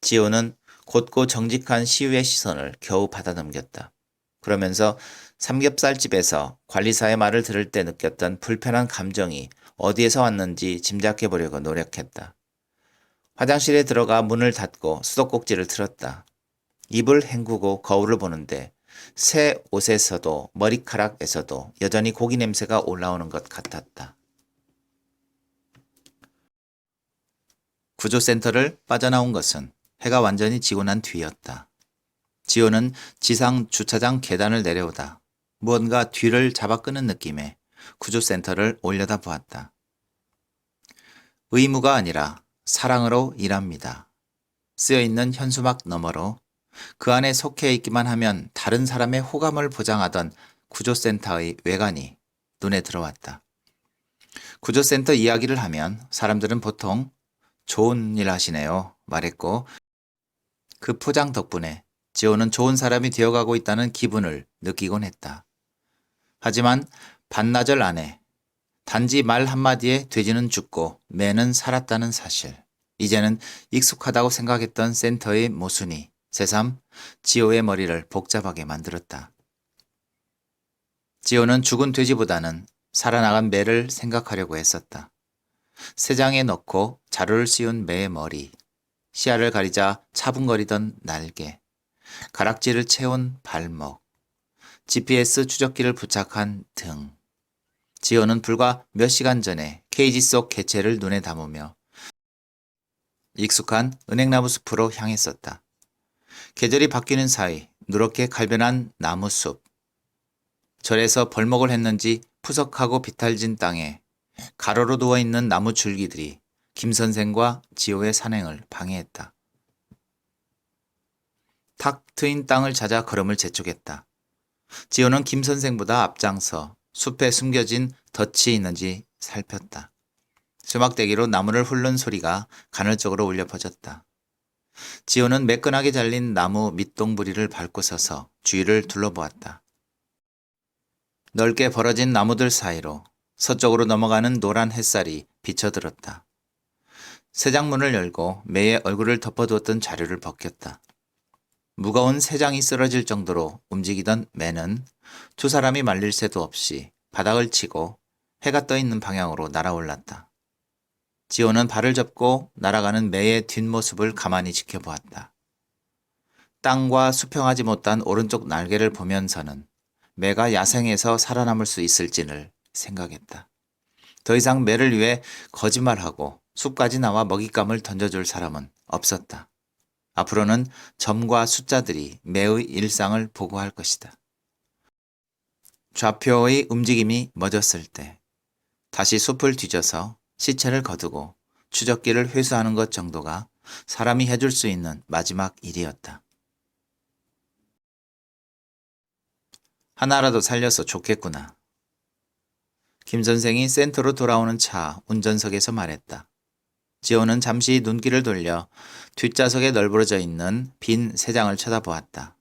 지호는 곧고 정직한 시우의 시선을 겨우 받아넘겼다. 그러면서 삼겹살집에서 관리사의 말을 들을 때 느꼈던 불편한 감정이 어디에서 왔는지 짐작해 보려고 노력했다. 화장실에 들어가 문을 닫고 수도꼭지를 틀었다. 입을 헹구고 거울을 보는데 새 옷에서도 머리카락에서도 여전히 고기 냄새가 올라오는 것 같았다. 구조센터를 빠져나온 것은 해가 완전히 지고 난 뒤였다. 지호는 지상 주차장 계단을 내려오다 무언가 뒤를 잡아 끄는 느낌에 구조센터를 올려다 보았다. 의무가 아니라 사랑으로 일합니다. 쓰여있는 현수막 너머로 그 안에 속해 있기만 하면 다른 사람의 호감을 보장하던 구조센터의 외관이 눈에 들어왔다. 구조센터 이야기를 하면 사람들은 보통 좋은 일 하시네요 말했고 그 포장 덕분에 지호는 좋은 사람이 되어가고 있다는 기분을 느끼곤 했다. 하지만 반나절 안에 단지 말 한마디에 돼지는 죽고 매는 살았다는 사실. 이제는 익숙하다고 생각했던 센터의 모순이 새삼 지호의 머리를 복잡하게 만들었다. 지호는 죽은 돼지보다는 살아나간 매를 생각하려고 했었다. 새장에 넣고 자루를 씌운 매의 머리, 시야를 가리자 차분거리던 날개, 가락지를 채운 발목, GPS 추적기를 부착한 등. 지호는 불과 몇 시간 전에 케이지 속 개체를 눈에 담으며 익숙한 은행나무 숲으로 향했었다. 계절이 바뀌는 사이 누렇게 갈변한 나무숲. 절에서 벌목을 했는지 푸석하고 비탈진 땅에 가로로 누워있는 나무 줄기들이 김 선생과 지호의 산행을 방해했다. 탁 트인 땅을 찾아 걸음을 재촉했다. 지호는 김 선생보다 앞장서 숲에 숨겨진 덫이 있는지 살폈다. 수막대기로 나무를 훑는 소리가 간헐적으로 울려 퍼졌다. 지호는 매끈하게 잘린 나무 밑동부리를 밟고 서서 주위를 둘러보았다. 넓게 벌어진 나무들 사이로 서쪽으로 넘어가는 노란 햇살이 비쳐들었다. 새장문을 열고 매의 얼굴을 덮어두었던 자루를 벗겼다. 무거운 새장이 쓰러질 정도로 움직이던 매는 두 사람이 말릴 새도 없이 바닥을 치고 해가 떠 있는 방향으로 날아올랐다. 지호는 발을 접고 날아가는 매의 뒷모습을 가만히 지켜보았다. 땅과 수평하지 못한 오른쪽 날개를 보면서는 매가 야생에서 살아남을 수 있을지를 생각했다. 더 이상 매를 위해 거짓말하고 숲까지 나와 먹잇감을 던져줄 사람은 없었다. 앞으로는 점과 숫자들이 매의 일상을 보고할 것이다. 좌표의 움직임이 멎었을 때 다시 숲을 뒤져서 시체를 거두고 추적기를 회수하는 것 정도가 사람이 해줄 수 있는 마지막 일이었다. 하나라도 살려서 좋겠구나. 김 선생이 센터로 돌아오는 차 운전석에서 말했다. 지호는 잠시 눈길을 돌려 뒷좌석에 널브러져 있는 빈 새장을 쳐다보았다.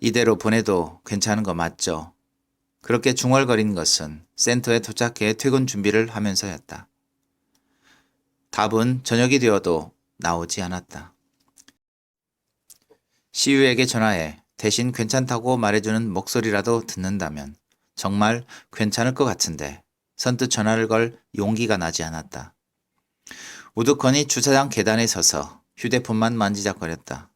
이대로 보내도 괜찮은 거 맞죠? 그렇게 중얼거린 것은 센터에 도착해 퇴근 준비를 하면서였다. 답은 저녁이 되어도 나오지 않았다. 시우에게 전화해 대신 괜찮다고 말해주는 목소리라도 듣는다면 정말 괜찮을 것 같은데 선뜻 전화를 걸 용기가 나지 않았다. 우두커니 주차장 계단에 서서 휴대폰만 만지작거렸다.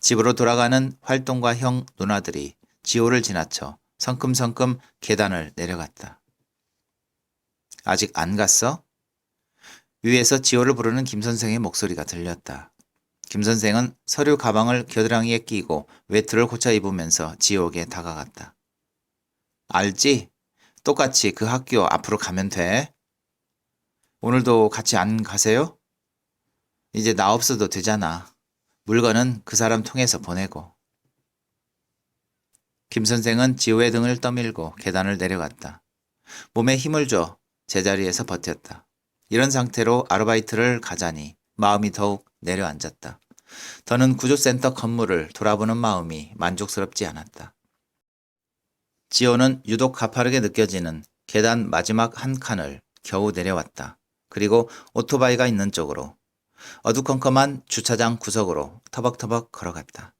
집으로 돌아가는 활동가 형 누나들이 지호를 지나쳐 성큼성큼 계단을 내려갔다. 아직 안 갔어? 위에서 지호를 부르는 김 선생의 목소리가 들렸다. 김 선생은 서류 가방을 겨드랑이에 끼고 외투를 고쳐 입으면서 지호에게 다가갔다. 알지? 똑같이 그 학교 앞으로 가면 돼. 오늘도 같이 안 가세요? 이제 나 없어도 되잖아. 물건은 그 사람 통해서 보내고. 김 선생은 지호의 등을 떠밀고 계단을 내려갔다. 몸에 힘을 줘 제자리에서 버텼다. 이런 상태로 아르바이트를 가자니 마음이 더욱 내려앉았다. 더는 구조센터 건물을 돌아보는 마음이 만족스럽지 않았다. 지호는 유독 가파르게 느껴지는 계단 마지막 한 칸을 겨우 내려왔다. 그리고 오토바이가 있는 쪽으로 어두컴컴한 주차장 구석으로 터벅터벅 걸어갔다.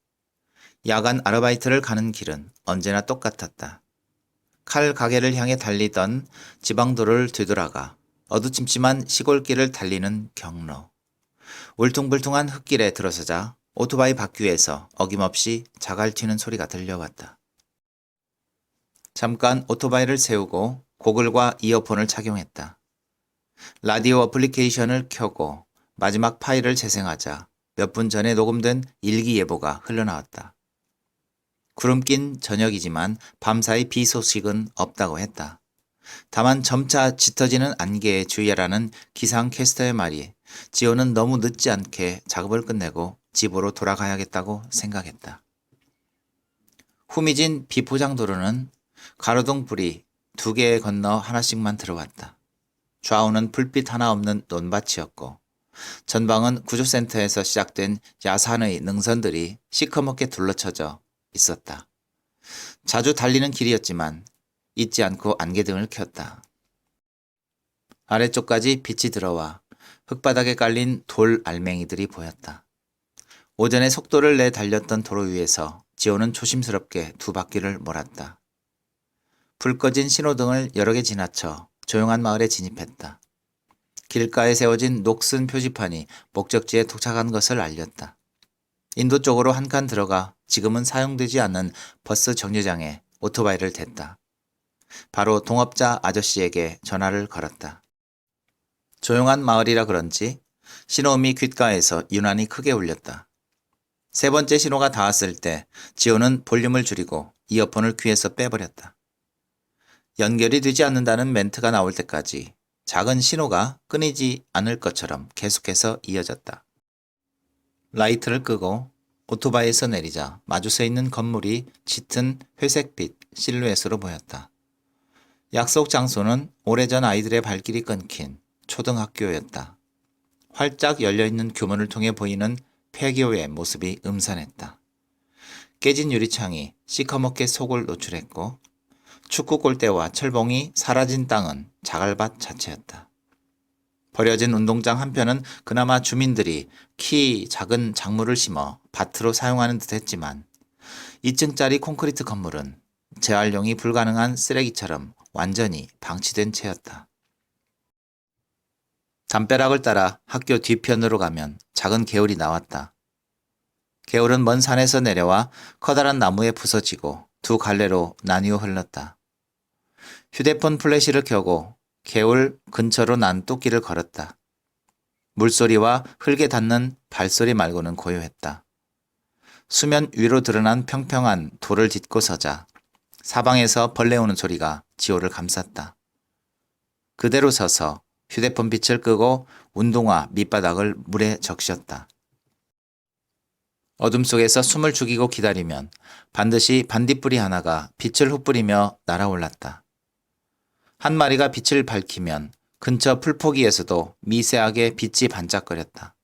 야간 아르바이트를 가는 길은 언제나 똑같았다. 칼 가게를 향해 달리던 지방도로를 뒤돌아가 어두침침한 시골길을 달리는 경로. 울퉁불퉁한 흙길에 들어서자 오토바이 바퀴에서 어김없이 자갈 튀는 소리가 들려왔다. 잠깐 오토바이를 세우고 고글과 이어폰을 착용했다. 라디오 어플리케이션을 켜고 마지막 파일을 재생하자 몇 분 전에 녹음된 일기예보가 흘러나왔다. 구름 낀 저녁이지만 밤사이 비 소식은 없다고 했다. 다만 점차 짙어지는 안개에 주의하라는 기상캐스터의 말이 지호는 너무 늦지 않게 작업을 끝내고 집으로 돌아가야겠다고 생각했다. 후미진 비포장도로는 가로등 불이 2개에 건너 하나씩만 들어왔다. 좌우는 불빛 하나 없는 논밭이었고 전방은 구조센터에서 시작된 야산의 능선들이 시커멓게 둘러쳐져 있었다. 자주 달리는 길이었지만 잊지 않고 안개등을 켰다. 아래쪽까지 빛이 들어와 흙바닥에 깔린 돌 알맹이들이 보였다. 오전에 속도를 내 달렸던 도로 위에서 지호는 조심스럽게 2바퀴를 몰았다. 불 꺼진 신호등을 여러 개 지나쳐 조용한 마을에 진입했다. 길가에 세워진 녹슨 표지판이 목적지에 도착한 것을 알렸다. 인도 쪽으로 한 칸 들어가 지금은 사용되지 않는 버스 정류장에 오토바이를 댔다. 바로 동업자 아저씨에게 전화를 걸었다. 조용한 마을이라 그런지 신호음이 귓가에서 유난히 크게 울렸다. 세 번째 신호가 닿았을 때 지호는 볼륨을 줄이고 이어폰을 귀에서 빼버렸다. 연결이 되지 않는다는 멘트가 나올 때까지 작은 신호가 끊이지 않을 것처럼 계속해서 이어졌다. 라이트를 끄고 오토바이에서 내리자 마주 서 있는 건물이 짙은 회색빛 실루엣으로 보였다. 약속 장소는 오래전 아이들의 발길이 끊긴 초등학교였다. 활짝 열려있는 교문을 통해 보이는 폐교의 모습이 음산했다. 깨진 유리창이 시커멓게 속을 노출했고 축구 골대와 철봉이 사라진 땅은 자갈밭 자체였다. 버려진 운동장 한편은 그나마 주민들이 키 작은 작물을 심어 밭으로 사용하는 듯 했지만 2층짜리 콘크리트 건물은 재활용이 불가능한 쓰레기처럼 완전히 방치된 채였다. 담벼락을 따라 학교 뒤편으로 가면 작은 개울이 나왔다. 개울은 먼 산에서 내려와 커다란 나무에 부서지고 두 갈래로 나뉘어 흘렀다. 휴대폰 플래시를 켜고 개울 근처로 난 뚝길을 걸었다. 물소리와 흙에 닿는 발소리 말고는 고요했다. 수면 위로 드러난 평평한 돌을 딛고 서자 사방에서 벌레 오는 소리가 지호를 감쌌다. 그대로 서서 휴대폰 빛을 끄고 운동화 밑바닥을 물에 적셨다. 어둠 속에서 숨을 죽이고 기다리면 반드시 반딧불이 하나가 빛을 흩뿌리며 날아올랐다. 한 마리가 빛을 밝히면 근처 풀포기에서도 미세하게 빛이 반짝거렸다.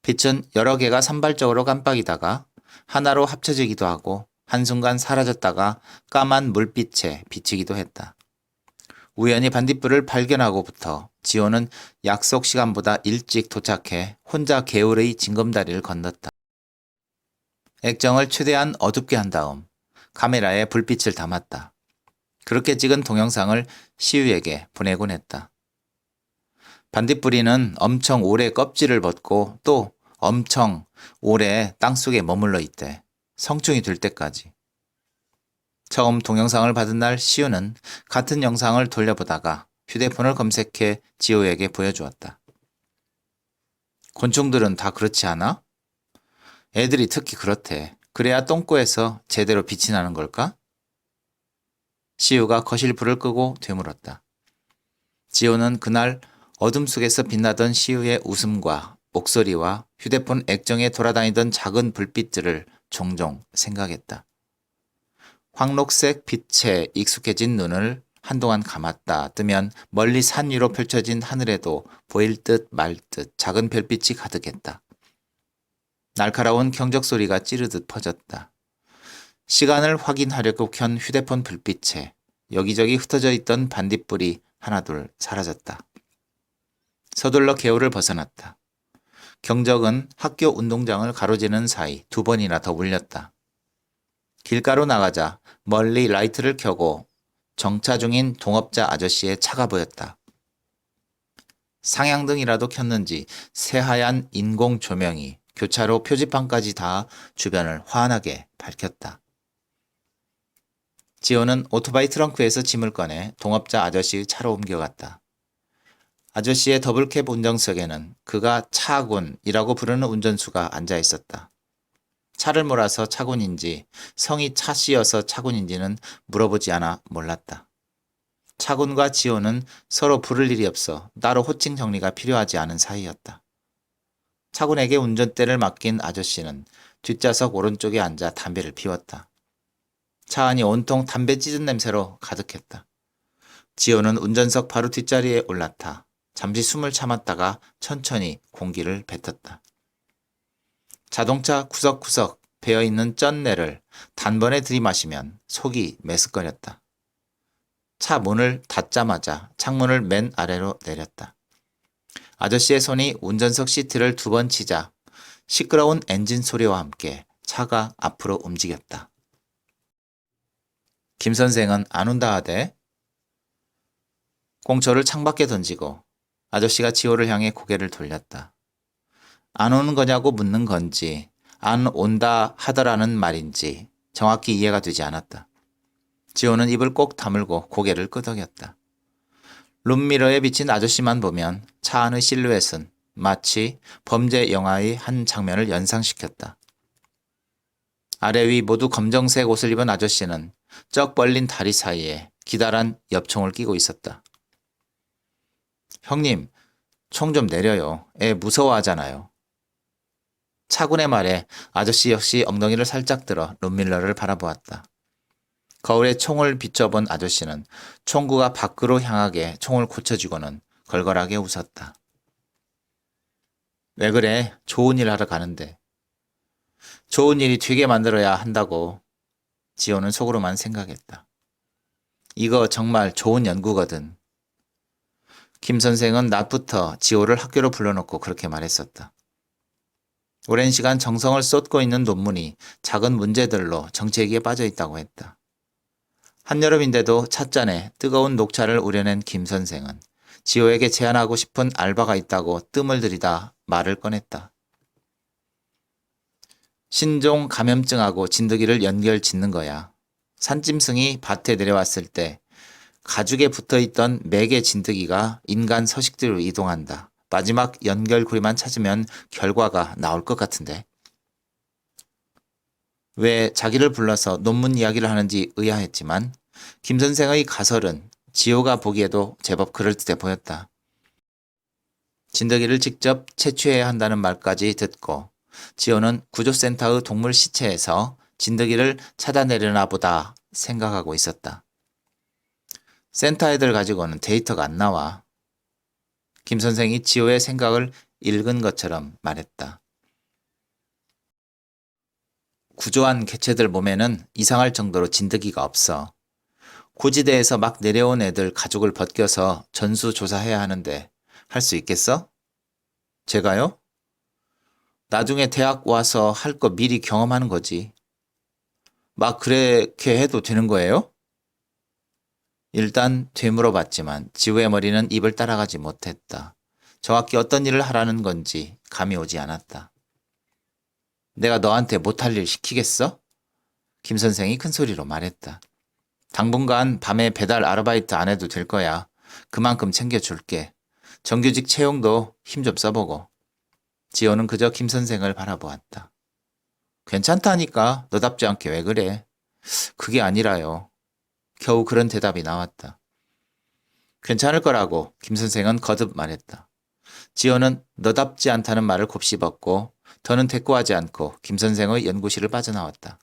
빛은 여러 개가 산발적으로 깜빡이다가 하나로 합쳐지기도 하고 한순간 사라졌다가 까만 물빛에 비치기도 했다. 우연히 반딧불을 발견하고부터 지호는 약속 시간보다 일찍 도착해 혼자 개울의 징검다리를 건넜다. 액정을 최대한 어둡게 한 다음 카메라에 불빛을 담았다. 그렇게 찍은 동영상을 시우에게 보내곤 했다. 반딧불이는 엄청 오래 껍질을 벗고 또 엄청 오래 땅속에 머물러 있대. 성충이 될 때까지. 처음 동영상을 받은 날 시우는 같은 영상을 돌려보다가 휴대폰을 검색해 지호에게 보여주었다. 곤충들은 다 그렇지 않아? 애들이 특히 그렇대. 그래야 똥꼬에서 제대로 빛이 나는 걸까? 시우가 거실 불을 끄고 되물었다. 지호는 그날 어둠 속에서 빛나던 시우의 웃음과 목소리와 휴대폰 액정에 돌아다니던 작은 불빛들을 종종 생각했다. 황록색 빛에 익숙해진 눈을 한동안 감았다 뜨면 멀리 산 위로 펼쳐진 하늘에도 보일 듯 말 듯 작은 별빛이 가득했다. 날카로운 경적 소리가 찌르듯 퍼졌다. 시간을 확인하려고 켠 휴대폰 불빛에 여기저기 흩어져 있던 반딧불이 하나둘 사라졌다. 서둘러 개울을 벗어났다. 경적은 학교 운동장을 가로지르는 사이 2번이나 더 울렸다. 길가로 나가자 멀리 라이트를 켜고 정차 중인 동업자 아저씨의 차가 보였다. 상향등이라도 켰는지 새하얀 인공 조명이 교차로 표지판까지 다 주변을 환하게 밝혔다. 지호는 오토바이 트렁크에서 짐을 꺼내 동업자 아저씨의 차로 옮겨갔다. 아저씨의 더블캡 운전석에는 그가 차군이라고 부르는 운전수가 앉아 있었다. 차를 몰아서 차군인지 성이 차씨여서 차군인지는 물어보지 않아 몰랐다. 차군과 지호는 서로 부를 일이 없어 따로 호칭 정리가 필요하지 않은 사이였다. 차군에게 운전대를 맡긴 아저씨는 뒷좌석 오른쪽에 앉아 담배를 피웠다. 차 안이 온통 담배 찢은 냄새로 가득했다. 지호는 운전석 바로 뒷자리에 올라타 잠시 숨을 참았다가 천천히 공기를 뱉었다. 자동차 구석구석 배어있는 쩐내를 단번에 들이마시면 속이 메스꺼렸다. 차 문을 닫자마자 창문을 맨 아래로 내렸다. 아저씨의 손이 운전석 시트를 2번 치자 시끄러운 엔진 소리와 함께 차가 앞으로 움직였다. 김 선생은 안 온다 하대. 꽁초를 창밖에 던지고 아저씨가 지호를 향해 고개를 돌렸다. 안 오는 거냐고 묻는 건지 안 온다 하더라는 말인지 정확히 이해가 되지 않았다. 지호는 입을 꼭 다물고 고개를 끄덕였다. 룸미러에 비친 아저씨만 보면 차 안의 실루엣은 마치 범죄 영화의 한 장면을 연상시켰다. 아래 위 모두 검정색 옷을 입은 아저씨는 쩍 벌린 다리 사이에 기다란 엽총을 끼고 있었다. 형님, 총 좀 내려요. 애 무서워하잖아요. 차군의 말에 아저씨 역시 엉덩이를 살짝 들어 룸밀러를 바라보았다. 거울에 총을 비춰본 아저씨는 총구가 밖으로 향하게 총을 고쳐주고는 걸걸하게 웃었다. 왜 그래? 좋은 일 하러 가는데. 좋은 일이 되게 만들어야 한다고 지호는 속으로만 생각했다. 이거 정말 좋은 연구거든. 김 선생은 낮부터 지호를 학교로 불러놓고 그렇게 말했었다. 오랜 시간 정성을 쏟고 있는 논문이 작은 문제들로 정체기에 빠져 있다고 했다. 한여름인데도 찻잔에 뜨거운 녹차를 우려낸 김 선생은 지호에게 제안하고 싶은 알바가 있다고 뜸을 들이다 말을 꺼냈다. 신종 감염증하고 진드기를 연결 짓는 거야. 산짐승이 밭에 내려왔을 때 가죽에 붙어있던 맥의 진드기가 인간 서식지로 이동한다. 마지막 연결고리만 찾으면 결과가 나올 것 같은데. 왜 자기를 불러서 논문 이야기를 하는지 의아했지만 김 선생의 가설은 지호가 보기에도 제법 그럴듯해 보였다. 진드기를 직접 채취해야 한다는 말까지 듣고 지호는 구조센터의 동물 시체에서 진드기를 찾아내려나 보다 생각하고 있었다. 센터 애들 가지고는 데이터가 안 나와. 김 선생이 지호의 생각을 읽은 것처럼 말했다. 구조한 개체들 몸에는 이상할 정도로 진드기가 없어. 고지대에서 막 내려온 애들 가죽을 벗겨서 전수조사해야 하는데 할 수 있겠어? 제가요? 나중에 대학 와서 할 거 미리 경험하는 거지. 막 그렇게 해도 되는 거예요? 일단 되물어봤지만 지우의 머리는 입을 따라가지 못했다. 정확히 어떤 일을 하라는 건지 감이 오지 않았다. 내가 너한테 못할 일 시키겠어? 김 선생이 큰 소리로 말했다. 당분간 밤에 배달 아르바이트 안 해도 될 거야. 그만큼 챙겨줄게. 정규직 채용도 힘 좀 써보고. 지호는 그저 김 선생을 바라보았다. 괜찮다니까. 너답지 않게 왜 그래? 그게 아니라요. 겨우 그런 대답이 나왔다. 괜찮을 거라고 김 선생은 거듭 말했다. 지호는 너답지 않다는 말을 곱씹었고 더는 대꾸하지 않고 김 선생의 연구실을 빠져나왔다.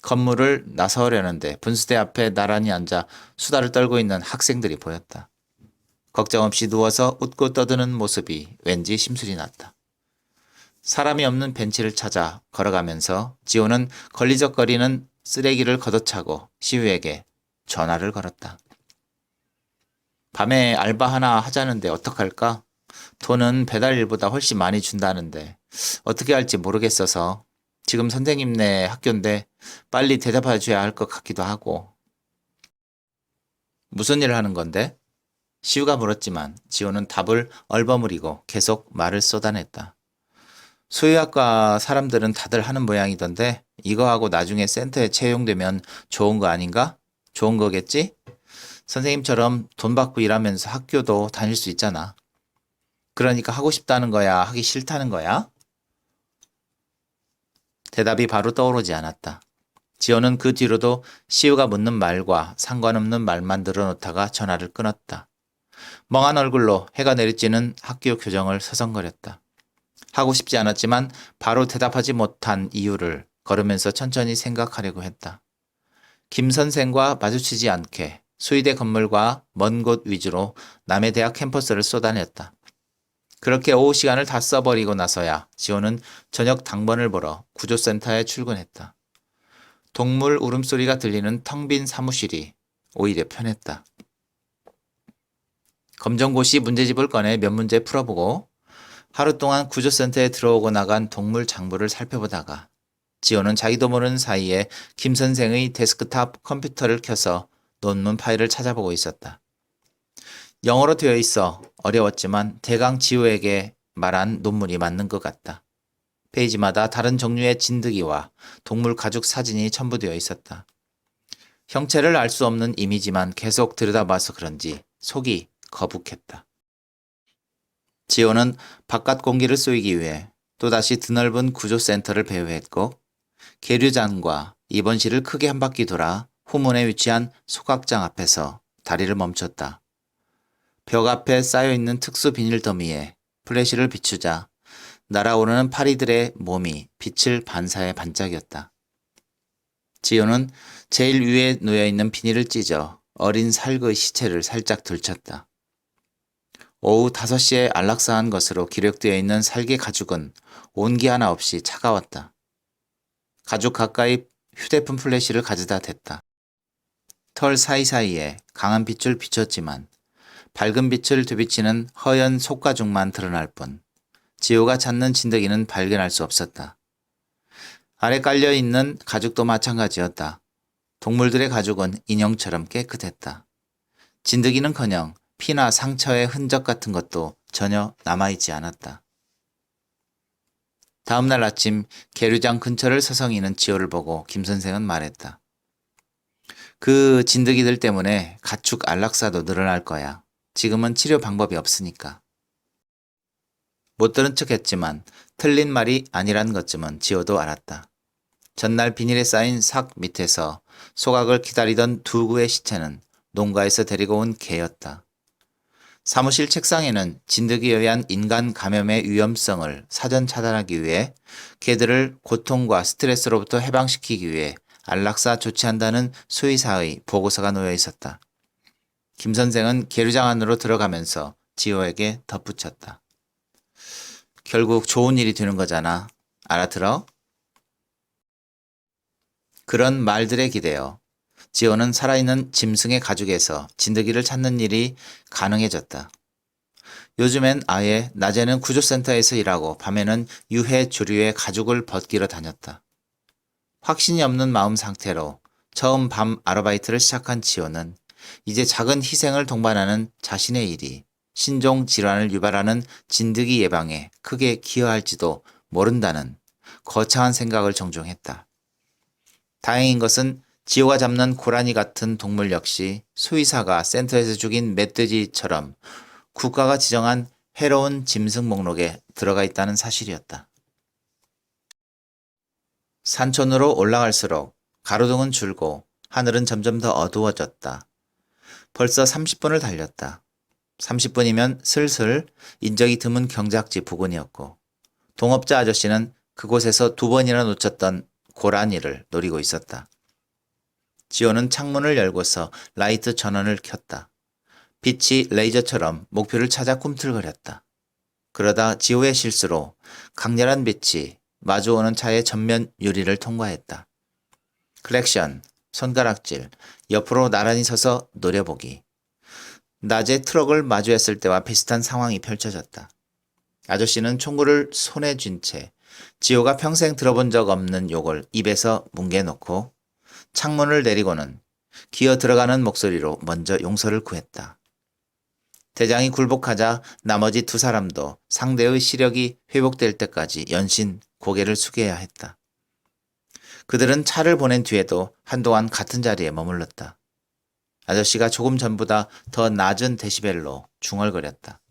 건물을 나서려는데 분수대 앞에 나란히 앉아 수다를 떨고 있는 학생들이 보였다. 걱정 없이 누워서 웃고 떠드는 모습이 왠지 심술이 났다. 사람이 없는 벤치를 찾아 걸어가면서 지호는 걸리적거리는 쓰레기를 걷어차고 시우에게 전화를 걸었다. 밤에 알바 하나 하자는데 어떡할까? 돈은 배달 일보다 훨씬 많이 준다는데 어떻게 할지 모르겠어서 지금 선생님네 학교인데 빨리 대답해 줘야 할 것 같기도 하고. 무슨 일을 하는 건데? 시우가 물었지만 지호는 답을 얼버무리고 계속 말을 쏟아냈다. 수의학과 사람들은 다들 하는 모양이던데 이거 하고 나중에 센터에 채용되면 좋은 거 아닌가? 좋은 거겠지? 선생님처럼 돈 받고 일하면서 학교도 다닐 수 있잖아. 그러니까 하고 싶다는 거야? 하기 싫다는 거야? 대답이 바로 떠오르지 않았다. 지호는 그 뒤로도 시우가 묻는 말과 상관없는 말만 늘어놓다가 전화를 끊었다. 멍한 얼굴로 해가 내리쬐는 학교 교정을 서성거렸다. 하고 싶지 않았지만 바로 대답하지 못한 이유를 걸으면서 천천히 생각하려고 했다. 김 선생과 마주치지 않게 수의대 건물과 먼 곳 위주로 남의 대학 캠퍼스를 쏟아냈다. 그렇게 오후 시간을 다 써버리고 나서야 지호는 저녁 당번을 보러 구조센터에 출근했다. 동물 울음소리가 들리는 텅 빈 사무실이 오히려 편했다. 검정고시 문제집을 꺼내 몇 문제 풀어보고 하루 동안 구조센터에 들어오고 나간 동물 장부를 살펴보다가 지호는 자기도 모르는 사이에 김 선생의 데스크탑 컴퓨터를 켜서 논문 파일을 찾아보고 있었다. 영어로 되어 있어 어려웠지만 대강 지호에게 말한 논문이 맞는 것 같다. 페이지마다 다른 종류의 진드기와 동물 가죽 사진이 첨부되어 있었다. 형체를 알 수 없는 이미지만 계속 들여다봐서 그런지 속이 거북했다. 지호는 바깥 공기를 쏘이기 위해 또다시 드넓은 구조센터를 배회했고 계류장과 입원실을 크게 한 바퀴 돌아 후문에 위치한 소각장 앞에서 다리를 멈췄다. 벽 앞에 쌓여있는 특수 비닐 더미에 플래시를 비추자 날아오르는 파리들의 몸이 빛을 반사해 반짝였다. 지호는 제일 위에 놓여있는 비닐을 찢어 어린 살그의 시체를 살짝 들쳤다. 오후 5시에 안락사한 것으로 기록되어 있는 살개 가죽은 온기 하나 없이 차가웠다. 가죽 가까이 휴대폰 플래시를 가져다 댔다. 털 사이사이에 강한 빛을 비췄지만 밝은 빛을 되비치는 허연 속가죽만 드러날 뿐 지호가 찾는 진드기는 발견할 수 없었다. 아래 깔려있는 가죽도 마찬가지였다. 동물들의 가죽은 인형처럼 깨끗했다. 진드기는커녕 피나 상처의 흔적 같은 것도 전혀 남아있지 않았다. 다음날 아침 계류장 근처를 서성이는 지호를 보고 김 선생은 말했다. 그 진드기들 때문에 가축 안락사도 늘어날 거야. 지금은 치료 방법이 없으니까. 못 들은 척 했지만 틀린 말이 아니란 것쯤은 지호도 알았다. 전날 비닐에 쌓인 삭 밑에서 소각을 기다리던 두 구의 시체는 농가에서 데리고 온 개였다. 사무실 책상에는 진드기에 의한 인간 감염의 위험성을 사전 차단하기 위해 개들을 고통과 스트레스로부터 해방시키기 위해 안락사 조치한다는 수의사의 보고서가 놓여 있었다. 김 선생은 계류장 안으로 들어가면서 지호에게 덧붙였다. 결국 좋은 일이 되는 거잖아. 알아들어? 그런 말들에 기대어 지호는 살아있는 짐승의 가죽에서 진드기를 찾는 일이 가능해졌다. 요즘엔 아예 낮에는 구조센터에서 일하고 밤에는 유해 조류의 가죽을 벗기러 다녔다. 확신이 없는 마음 상태로 처음 밤 아르바이트를 시작한 지호는 이제 작은 희생을 동반하는 자신의 일이 신종 질환을 유발하는 진드기 예방에 크게 기여할지도 모른다는 거창한 생각을 종종 했다. 다행인 것은 지호가 잡는 고라니 같은 동물 역시 수의사가 센터에서 죽인 멧돼지처럼 국가가 지정한 해로운 짐승 목록에 들어가 있다는 사실이었다. 산촌으로 올라갈수록 가로등은 줄고 하늘은 점점 더 어두워졌다. 벌써 30분을 달렸다. 30분이면 슬슬 인적이 드문 경작지 부근이었고 동업자 아저씨는 그곳에서 2번이나 놓쳤던 고라니를 노리고 있었다. 지호는 창문을 열고서 라이트 전원을 켰다. 빛이 레이저처럼 목표를 찾아 꿈틀거렸다. 그러다 지호의 실수로 강렬한 빛이 마주오는 차의 전면 유리를 통과했다. 클렉션, 손가락질, 옆으로 나란히 서서 노려보기. 낮에 트럭을 마주했을 때와 비슷한 상황이 펼쳐졌다. 아저씨는 총구를 손에 쥔 채 지호가 평생 들어본 적 없는 욕을 입에서 뭉개놓고 창문을 내리고는 기어 들어가는 목소리로 먼저 용서를 구했다. 대장이 굴복하자 나머지 2사람도 상대의 시력이 회복될 때까지 연신 고개를 숙여야 했다. 그들은 차를 보낸 뒤에도 한동안 같은 자리에 머물렀다. 아저씨가 조금 전보다 더 낮은 데시벨로 중얼거렸다.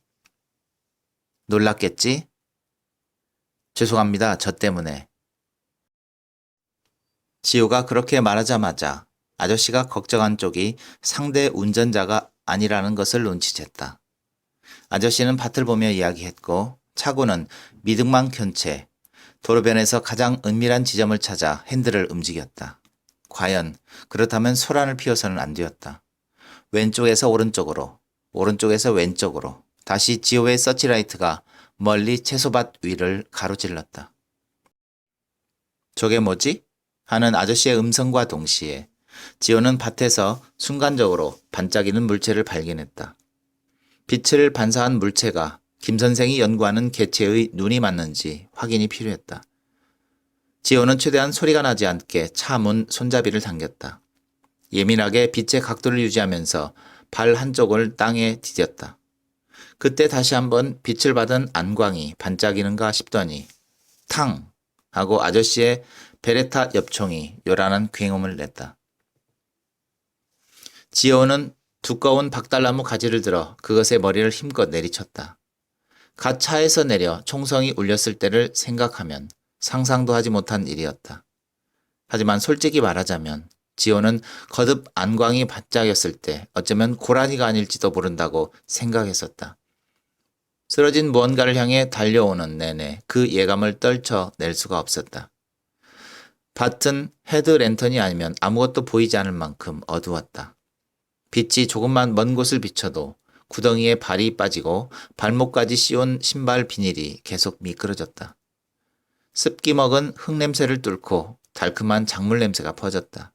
놀랐겠지? 죄송합니다. 저 때문에. 지호가 그렇게 말하자마자 아저씨가 걱정한 쪽이 상대 운전자가 아니라는 것을 눈치챘다. 아저씨는 밭을 보며 이야기했고 차고는 미등만 켠 채 도로변에서 가장 은밀한 지점을 찾아 핸들을 움직였다. 과연 그렇다면 소란을 피워서는 안 되었다. 왼쪽에서 오른쪽으로, 오른쪽에서 왼쪽으로 다시 지호의 서치라이트가 멀리 채소밭 위를 가로질렀다. 저게 뭐지? 하는 아저씨의 음성과 동시에 지호는 밭에서 순간적으로 반짝이는 물체를 발견했다. 빛을 반사한 물체가 김 선생이 연구하는 개체의 눈이 맞는지 확인이 필요했다. 지호는 최대한 소리가 나지 않게 차 문 손잡이를 당겼다. 예민하게 빛의 각도를 유지하면서 발 한쪽을 땅에 디뎠다. 그때 다시 한번 빛을 받은 안광이 반짝이는가 싶더니 탕! 하고 아저씨의 베레타 엽총이 요란한 굉음을 냈다. 지호는 두꺼운 박달나무 가지를 들어 그것의 머리를 힘껏 내리쳤다. 갓 차에서 내려 총성이 울렸을 때를 생각하면 상상도 하지 못한 일이었다. 하지만 솔직히 말하자면 지호는 거듭 안광이 반짝였을 때 어쩌면 고라니가 아닐지도 모른다고 생각했었다. 쓰러진 무언가를 향해 달려오는 내내 그 예감을 떨쳐낼 수가 없었다. 밭은 헤드랜턴이 아니면 아무것도 보이지 않을 만큼 어두웠다. 빛이 조금만 먼 곳을 비춰도 구덩이에 발이 빠지고 발목까지 씌운 신발 비닐이 계속 미끄러졌다. 습기 먹은 흙냄새를 뚫고 달콤한 작물 냄새가 퍼졌다.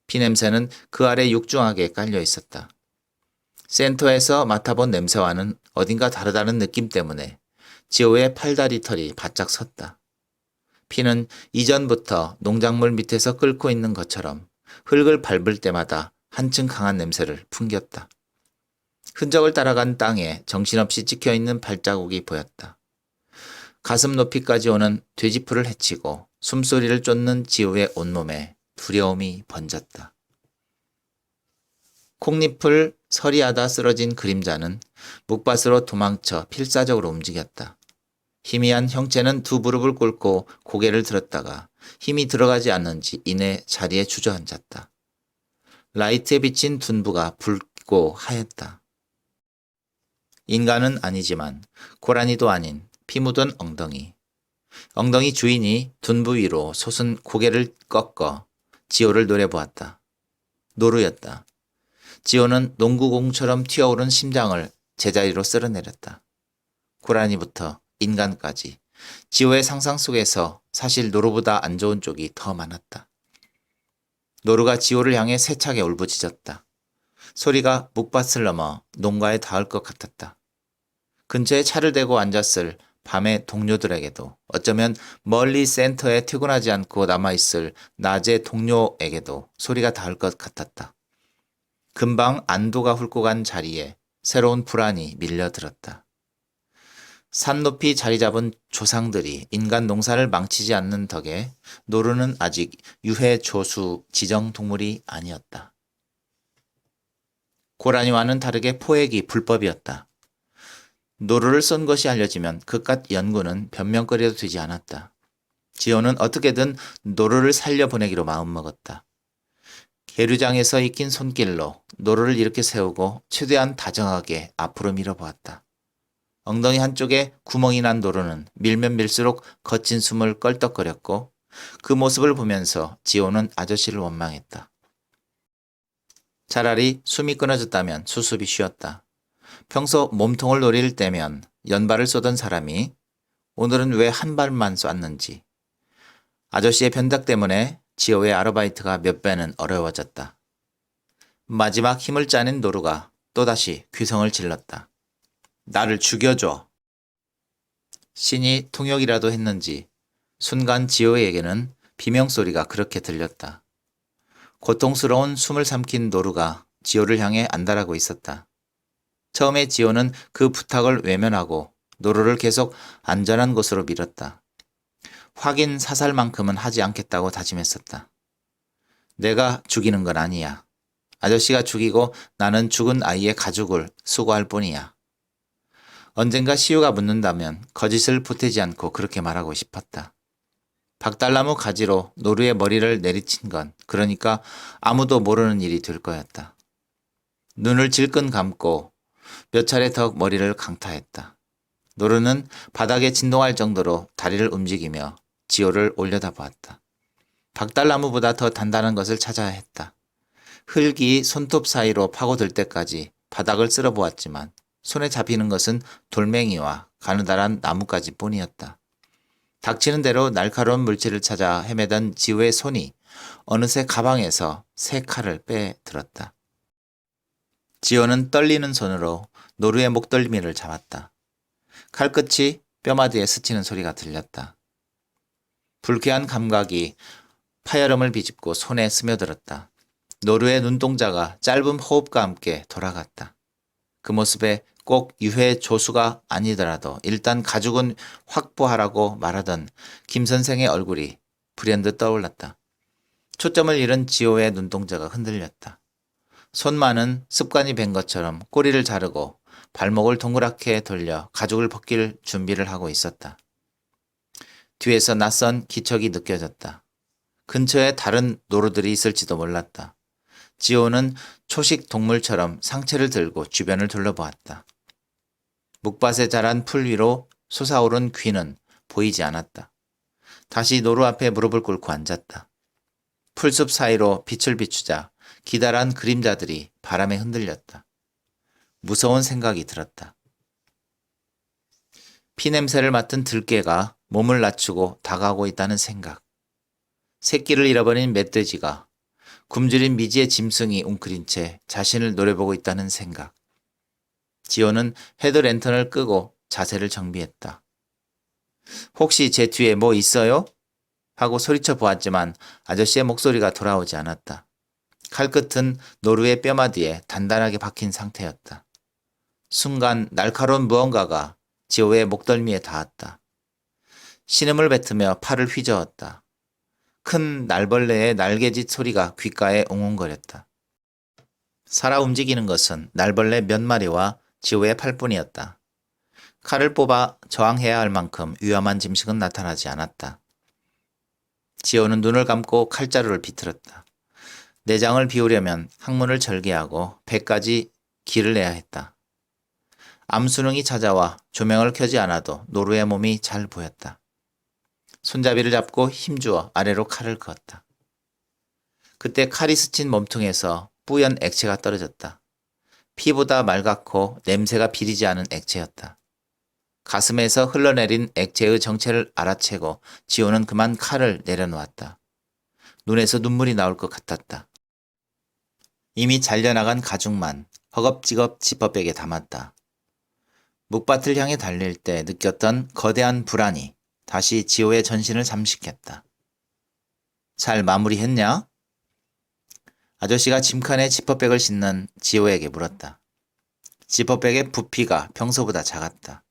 피냄새는 그 아래 육중하게 깔려 있었다. 센터에서 맡아본 냄새와는 어딘가 다르다는 느낌 때문에 지호의 팔다리 털이 바짝 섰다. 피는 이전부터 농작물 밑에서 끓고 있는 것처럼 흙을 밟을 때마다 한층 강한 냄새를 풍겼다. 흔적을 따라간 땅에 정신없이 찍혀있는 발자국이 보였다. 가슴 높이까지 오는 돼지풀을 헤치고 숨소리를 쫓는 지호의 온몸에 두려움이 번졌다. 콩잎을 서리하다 쓰러진 그림자는 묵밭으로 도망쳐 필사적으로 움직였다. 희미한 형체는 두 무릎을 꿇고 고개를 들었다가 힘이 들어가지 않는지 이내 자리에 주저앉았다. 라이트에 비친 둔부가 붉고 하였다. 인간은 아니지만 고라니도 아닌 피 묻은 엉덩이. 엉덩이 주인이 둔부 위로 솟은 고개를 꺾어 지호를 노려보았다. 노루였다. 지호는 농구공처럼 튀어오른 심장을 제자리로 쓸어내렸다. 고라니부터 인간까지 지호의 상상 속에서 사실 노루보다 안 좋은 쪽이 더 많았다. 노루가 지호를 향해 세차게 울부짖었다. 소리가 묵밭을 넘어 농가에 닿을 것 같았다. 근처에 차를 대고 앉았을 밤의 동료들에게도 어쩌면 멀리 센터에 퇴근하지 않고 남아있을 낮의 동료에게도 소리가 닿을 것 같았다. 금방 안도가 훑고 간 자리에 새로운 불안이 밀려들었다. 산 높이 자리 잡은 조상들이 인간 농사를 망치지 않는 덕에 노루는 아직 유해조수 지정동물이 아니었다. 고라니와는 다르게 포획이 불법이었다. 노루를 쏜 것이 알려지면 그깟 연구는 변명거리도 되지 않았다. 지호는 어떻게든 노루를 살려보내기로 마음먹었다. 계류장에서 익힌 손길로 노루를 이렇게 세우고 최대한 다정하게 앞으로 밀어보았다. 엉덩이 한쪽에 구멍이 난 노루는 밀면 밀수록 거친 숨을 껄떡거렸고 그 모습을 보면서 지호는 아저씨를 원망했다. 차라리 숨이 끊어졌다면 수습이 쉬었다. 평소 몸통을 노릴 때면 연발을 쏘던 사람이 오늘은 왜 한 발만 쐈는지. 아저씨의 변덕 때문에 지호의 아르바이트가 몇 배는 어려워졌다. 마지막 힘을 짜낸 노루가 또다시 귀성을 질렀다. 나를 죽여줘. 신이 통역이라도 했는지 순간 지호에게는 비명소리가 그렇게 들렸다. 고통스러운 숨을 삼킨 노루가 지호를 향해 안달하고 있었다. 처음에 지호는 그 부탁을 외면하고 노루를 계속 안전한 곳으로 밀었다. 확인 사살만큼은 하지 않겠다고 다짐했었다. 내가 죽이는 건 아니야. 아저씨가 죽이고 나는 죽은 아이의 가죽을 수거할 뿐이야. 언젠가 시우가 묻는다면 거짓을 보태지 않고 그렇게 말하고 싶었다. 박달나무 가지로 노루의 머리를 내리친 건 그러니까 아무도 모르는 일이 될 거였다. 눈을 질끈 감고 몇 차례 더 머리를 강타했다. 노루는 바닥에 진동할 정도로 다리를 움직이며 지호를 올려다보았다. 박달나무보다 더 단단한 것을 찾아야 했다. 흙이 손톱 사이로 파고들 때까지 바닥을 쓸어보았지만 손에 잡히는 것은 돌멩이와 가느다란 나뭇가지 뿐이었다. 닥치는 대로 날카로운 물질을 찾아 헤매던 지호의 손이 어느새 가방에서 새 칼을 빼들었다. 지호는 떨리는 손으로 노루의 목덜미를 잡았다. 칼끝이 뼈마디에 스치는 소리가 들렸다. 불쾌한 감각이 파열음을 비집고 손에 스며들었다. 노루의 눈동자가 짧은 호흡과 함께 돌아갔다. 그 모습에 꼭 유해 조수가 아니더라도 일단 가죽은 확보하라고 말하던 김 선생의 얼굴이 불현듯 떠올랐다. 초점을 잃은 지호의 눈동자가 흔들렸다. 손만은 습관이 된 것처럼 꼬리를 자르고 발목을 동그랗게 돌려 가죽을 벗길 준비를 하고 있었다. 뒤에서 낯선 기척이 느껴졌다. 근처에 다른 노루들이 있을지도 몰랐다. 지호는 초식 동물처럼 상체를 들고 주변을 둘러보았다. 묵밭에 자란 풀 위로 솟아오른 귀는 보이지 않았다. 다시 노루 앞에 무릎을 꿇고 앉았다. 풀숲 사이로 빛을 비추자 기다란 그림자들이 바람에 흔들렸다. 무서운 생각이 들었다. 피냄새를 맡은 들깨가 몸을 낮추고 다가오고 있다는 생각. 새끼를 잃어버린 멧돼지가 굶주린 미지의 짐승이 웅크린 채 자신을 노려보고 있다는 생각. 지호는 헤드랜턴을 끄고 자세를 정비했다. 혹시 제 뒤에 뭐 있어요? 하고 소리쳐 보았지만 아저씨의 목소리가 돌아오지 않았다. 칼끝은 노루의 뼈마디에 단단하게 박힌 상태였다. 순간 날카로운 무언가가 지호의 목덜미에 닿았다. 신음을 뱉으며 팔을 휘저었다. 큰 날벌레의 날개짓 소리가 귓가에 웅웅거렸다. 살아 움직이는 것은 날벌레 몇 마리와 지호의 팔뿐이었다. 칼을 뽑아 저항해야 할 만큼 위험한 짐승은 나타나지 않았다. 지호는 눈을 감고 칼자루를 비틀었다. 내장을 비우려면 항문을 절개하고 배까지 기를 내야 했다. 암수능이 찾아와 조명을 켜지 않아도 노루의 몸이 잘 보였다. 손잡이를 잡고 힘주어 아래로 칼을 그었다. 그때 칼이 스친 몸통에서 뿌연 액체가 떨어졌다. 피보다 맑고 냄새가 비리지 않은 액체였다. 가슴에서 흘러내린 액체의 정체를 알아채고 지호는 그만 칼을 내려놓았다. 눈에서 눈물이 나올 것 같았다. 이미 잘려나간 가죽만 허겁지겁 지퍼백에 담았다. 묵밭을 향해 달릴 때 느꼈던 거대한 불안이 다시 지호의 전신을 잠식했다. 잘 마무리했냐? 아저씨가 짐칸에 지퍼백을 싣는 지호에게 물었다. 지퍼백의 부피가 평소보다 작았다.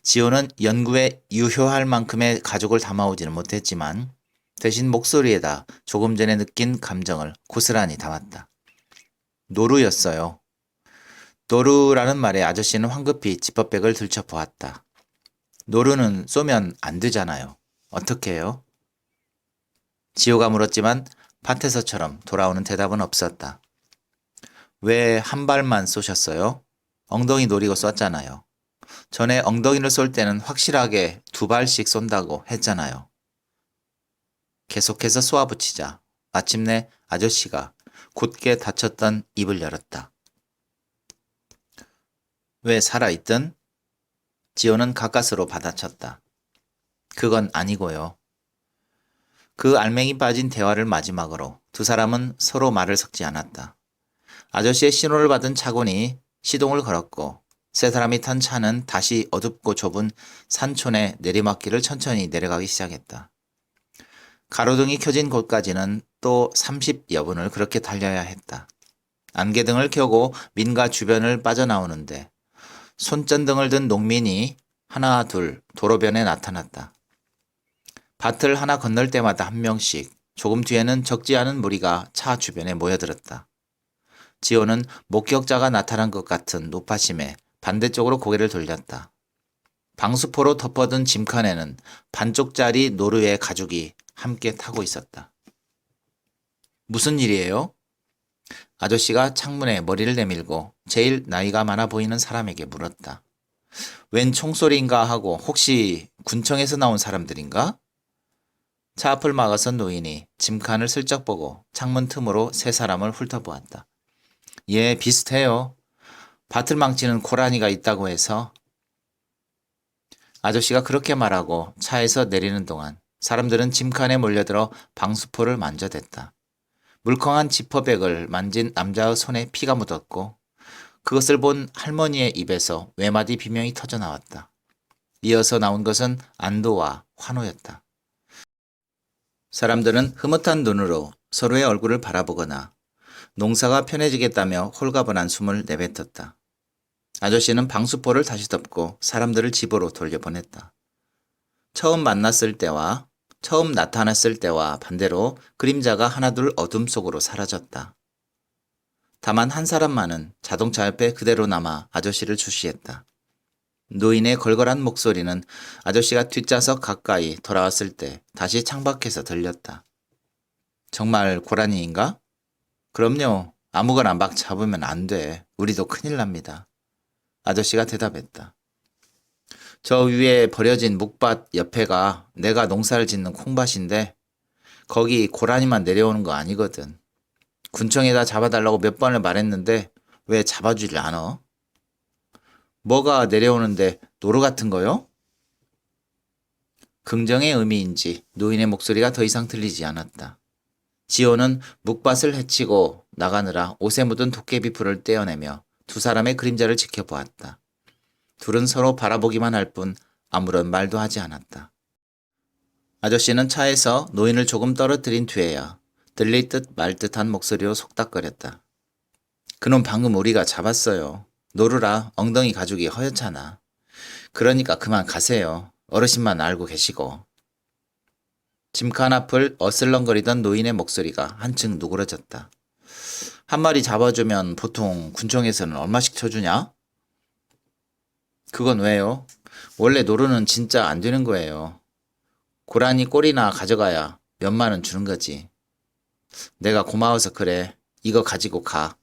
지호는 연구에 유효할 만큼의 가죽을 담아오지는 못했지만 대신 목소리에다 조금 전에 느낀 감정을 고스란히 담았다. 노루였어요. 노루라는 말에 아저씨는 황급히 지퍼백을 들춰보았다. 노루는 쏘면 안 되잖아요. 어떻게 해요? 지호가 물었지만 밭에서처럼 돌아오는 대답은 없었다. 왜 한 발만 쏘셨어요? 엉덩이 노리고 쐈잖아요. 전에 엉덩이를 쏠 때는 확실하게 2발씩 쏜다고 했잖아요. 계속해서 쏘아붙이자 마침내 아저씨가 곧게 닫혔던 입을 열었다. 왜 살아있든? 지호는 가까스로 받아쳤다. 그건 아니고요. 그 알맹이 빠진 대화를 마지막으로 두 사람은 서로 말을 섞지 않았다. 아저씨의 신호를 받은 차곤이 시동을 걸었고 세 사람이 탄 차는 다시 어둡고 좁은 산촌의 내리막길을 천천히 내려가기 시작했다. 가로등이 켜진 곳까지는 또 30여 분을 그렇게 달려야 했다. 안개등을 켜고 민가 주변을 빠져나오는데 손전등을 든 농민이 하나 둘 도로변에 나타났다. 밭을 하나 건널 때마다 한 명씩, 조금 뒤에는 적지 않은 무리가 차 주변에 모여들었다. 지호는 목격자가 나타난 것 같은 노파심에 반대쪽으로 고개를 돌렸다. 방수포로 덮어둔 짐칸에는 반쪽짜리 노루의 가죽이 함께 타고 있었다. 무슨 일이에요? 아저씨가 창문에 머리를 내밀고 제일 나이가 많아 보이는 사람에게 물었다. 웬 총소리인가 하고 혹시 군청에서 나온 사람들인가? 차 앞을 막아선 노인이 짐칸을 슬쩍 보고 창문 틈으로 세 사람을 훑어보았다. 예, 비슷해요. 밭을 망치는 고라니가 있다고 해서. 아저씨가 그렇게 말하고 차에서 내리는 동안 사람들은 짐칸에 몰려들어 방수포를 만져댔다. 물컹한 지퍼백을 만진 남자의 손에 피가 묻었고 그것을 본 할머니의 입에서 외마디 비명이 터져나왔다. 이어서 나온 것은 안도와 환호였다. 사람들은 흐뭇한 눈으로 서로의 얼굴을 바라보거나 농사가 편해지겠다며 홀가분한 숨을 내뱉었다. 아저씨는 방수포를 다시 덮고 사람들을 집으로 돌려보냈다. 처음 만났을 때와 처음 나타났을 때와 반대로 그림자가 하나둘 어둠 속으로 사라졌다. 다만 한 사람만은 자동차 옆에 그대로 남아 아저씨를 주시했다. 노인의 걸걸한 목소리는 아저씨가 뒷좌석 가까이 돌아왔을 때 다시 창밖에서 들렸다. 정말 고라니인가? 그럼요. 아무거나 막 잡으면 안 돼. 우리도 큰일 납니다. 아저씨가 대답했다. 저 위에 버려진 묵밭 옆에가 내가 농사를 짓는 콩밭인데 거기 고라니만 내려오는 거 아니거든. 군청에다 잡아달라고 몇 번을 말했는데 왜 잡아주질 않아? 뭐가 내려오는데 노루 같은 거요? 긍정의 의미인지 노인의 목소리가 더 이상 들리지 않았다. 지호는 묵밭을 헤치고 나가느라 옷에 묻은 도깨비 풀을 떼어내며 두 사람의 그림자를 지켜보았다. 둘은 서로 바라보기만 할 뿐 아무런 말도 하지 않았다. 아저씨는 차에서 노인을 조금 떨어뜨린 뒤에야 들릴 듯 말 듯한 목소리로 속닥거렸다. 그놈 방금 우리가 잡았어요. 노루라 엉덩이 가죽이 허옇잖아. 그러니까 그만 가세요. 어르신만 알고 계시고. 짐칸 앞을 어슬렁거리던 노인의 목소리가 한층 누그러졌다. 한 마리 잡아주면 보통 군청에서는 얼마씩 쳐주냐? 그건 왜요? 원래 노루는 진짜 안 되는 거예요. 고라니 꼬리나 가져가야 몇만 원 주는 거지. 내가 고마워서 그래. 이거 가지고 가.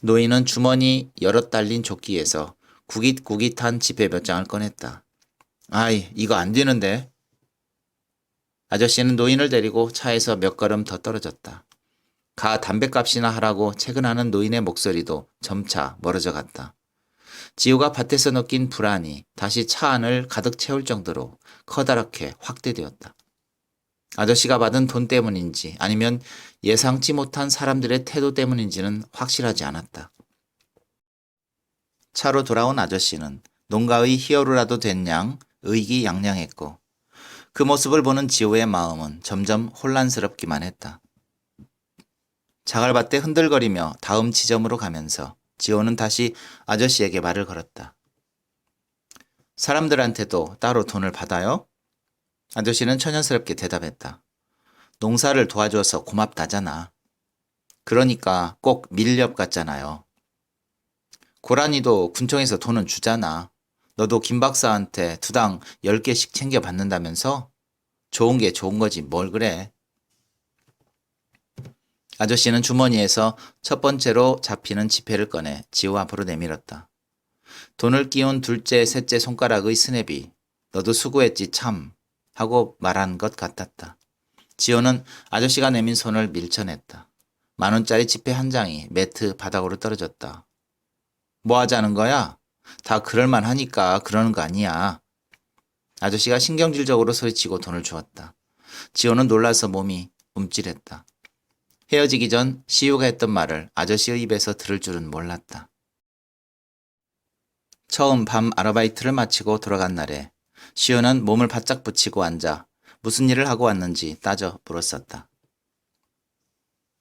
노인은 주머니 여럿 달린 조끼에서 구깃구깃한 지폐 몇 장을 꺼냈다. 아이, 이거 안 되는데. 아저씨는 노인을 데리고 차에서 몇 걸음 더 떨어졌다. 가 담뱃값이나 하라고 채근하는 노인의 목소리도 점차 멀어져 갔다. 지우가 밭에서 느낀 불안이 다시 차 안을 가득 채울 정도로 커다랗게 확대되었다. 아저씨가 받은 돈 때문인지 아니면 예상치 못한 사람들의 태도 때문인지는 확실하지 않았다. 차로 돌아온 아저씨는 농가의 히어로라도 된 양 의기양양했고 그 모습을 보는 지호의 마음은 점점 혼란스럽기만 했다. 자갈밭에 흔들거리며 다음 지점으로 가면서 지호는 다시 아저씨에게 말을 걸었다. 사람들한테도 따로 돈을 받아요? 아저씨는 천연스럽게 대답했다. 농사를 도와줘서 고맙다잖아. 그러니까 꼭 밀렵 같잖아요. 고라니도 군청에서 돈은 주잖아. 너도 김 박사한테 두당 10개씩 챙겨 받는다면서? 좋은 게 좋은 거지 뭘 그래. 아저씨는 주머니에서 첫 번째로 잡히는 지폐를 꺼내 지호 앞으로 내밀었다. 돈을 끼운 둘째, 셋째 손가락의 스냅이 너도 수고했지 참 하고 말한 것 같았다. 지호는 아저씨가 내민 손을 밀쳐냈다. 10,000원짜리 지폐 한 장이 매트 바닥으로 떨어졌다. 뭐 하자는 거야? 다 그럴만 하니까 그러는 거 아니야. 아저씨가 신경질적으로 소리치고 돈을 주었다. 지호는 놀라서 몸이 움찔했다. 헤어지기 전 시우가 했던 말을 아저씨의 입에서 들을 줄은 몰랐다. 처음 밤 아르바이트를 마치고 돌아간 날에 시우는 몸을 바짝 붙이고 앉아 무슨 일을 하고 왔는지 따져 물었었다.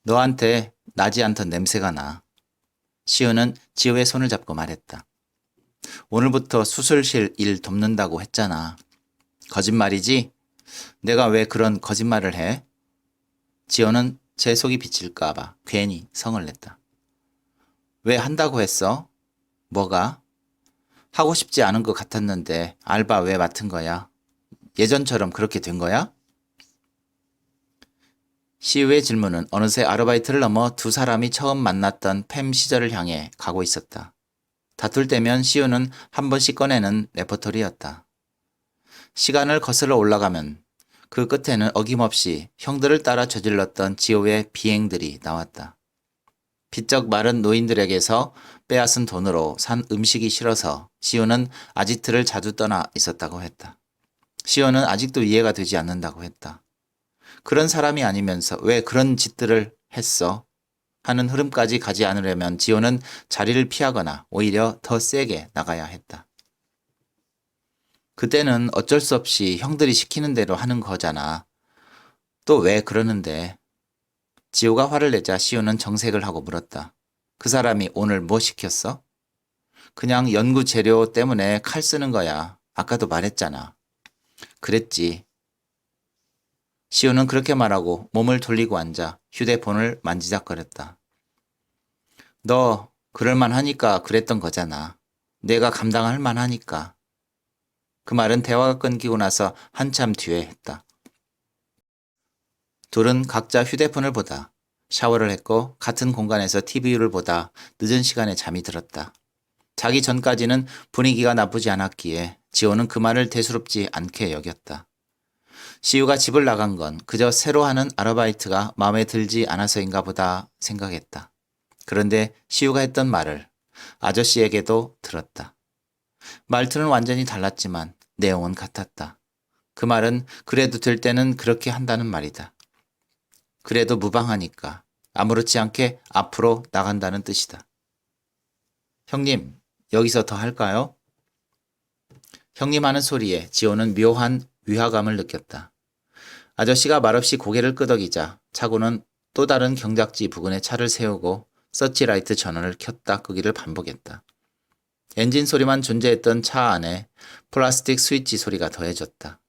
너한테 나지 않던 냄새가 나. 시우는 지우의 손을 잡고 말했다. 오늘부터 수술실 일 돕는다고 했잖아. 거짓말이지? 내가 왜 그런 거짓말을 해? 지호는 제 속이 비칠까봐 괜히 성을 냈다. 왜 한다고 했어? 뭐가? 하고 싶지 않은 것 같았는데 알바 왜 맡은 거야? 예전처럼 그렇게 된 거야? 시우의 질문은 어느새 아르바이트를 넘어 두 사람이 처음 만났던 팸 시절을 향해 가고 있었다. 다툴 때면 시우는 한 번씩 꺼내는 레퍼토리였다. 시간을 거슬러 올라가면 그 끝에는 어김없이 형들을 따라 저질렀던 지호의 비행들이 나왔다. 비쩍 마른 노인들에게서 빼앗은 돈으로 산 음식이 싫어서 시우는 아지트를 자주 떠나 있었다고 했다. 시우는 아직도 이해가 되지 않는다고 했다. 그런 사람이 아니면서 왜 그런 짓들을 했어? 하는 흐름까지 가지 않으려면 지호는 자리를 피하거나 오히려 더 세게 나가야 했다. 그때는 어쩔 수 없이 형들이 시키는 대로 하는 거잖아. 또 왜 그러는데? 지호가 화를 내자 시우는 정색을 하고 물었다. 그 사람이 오늘 뭐 시켰어? 그냥 연구 재료 때문에 칼 쓰는 거야. 아까도 말했잖아. 그랬지. 시우는 그렇게 말하고 몸을 돌리고 앉아 휴대폰을 만지작거렸다. 너 그럴만 하니까 그랬던 거잖아. 내가 감당할 만하니까. 그 말은 대화가 끊기고 나서 한참 뒤에 했다. 둘은 각자 휴대폰을 보다 샤워를 했고 같은 공간에서 TV를 보다 늦은 시간에 잠이 들었다. 자기 전까지는 분위기가 나쁘지 않았기에 지호는 그 말을 대수롭지 않게 여겼다. 시우가 집을 나간 건 그저 새로 하는 아르바이트가 마음에 들지 않아서인가 보다 생각했다. 그런데 시우가 했던 말을 아저씨에게도 들었다. 말투는 완전히 달랐지만 내용은 같았다. 그 말은 그래도 될 때는 그렇게 한다는 말이다. 그래도 무방하니까 아무렇지 않게 앞으로 나간다는 뜻이다. 형님, 여기서 더 할까요? 형님 하는 소리에 지호는 묘한 위화감을 느꼈다. 아저씨가 말없이 고개를 끄덕이자 차고는 또 다른 경작지 부근에 차를 세우고 서치라이트 전원을 켰다 끄기를 반복했다. 엔진 소리만 존재했던 차 안에 플라스틱 스위치 소리가 더해졌다.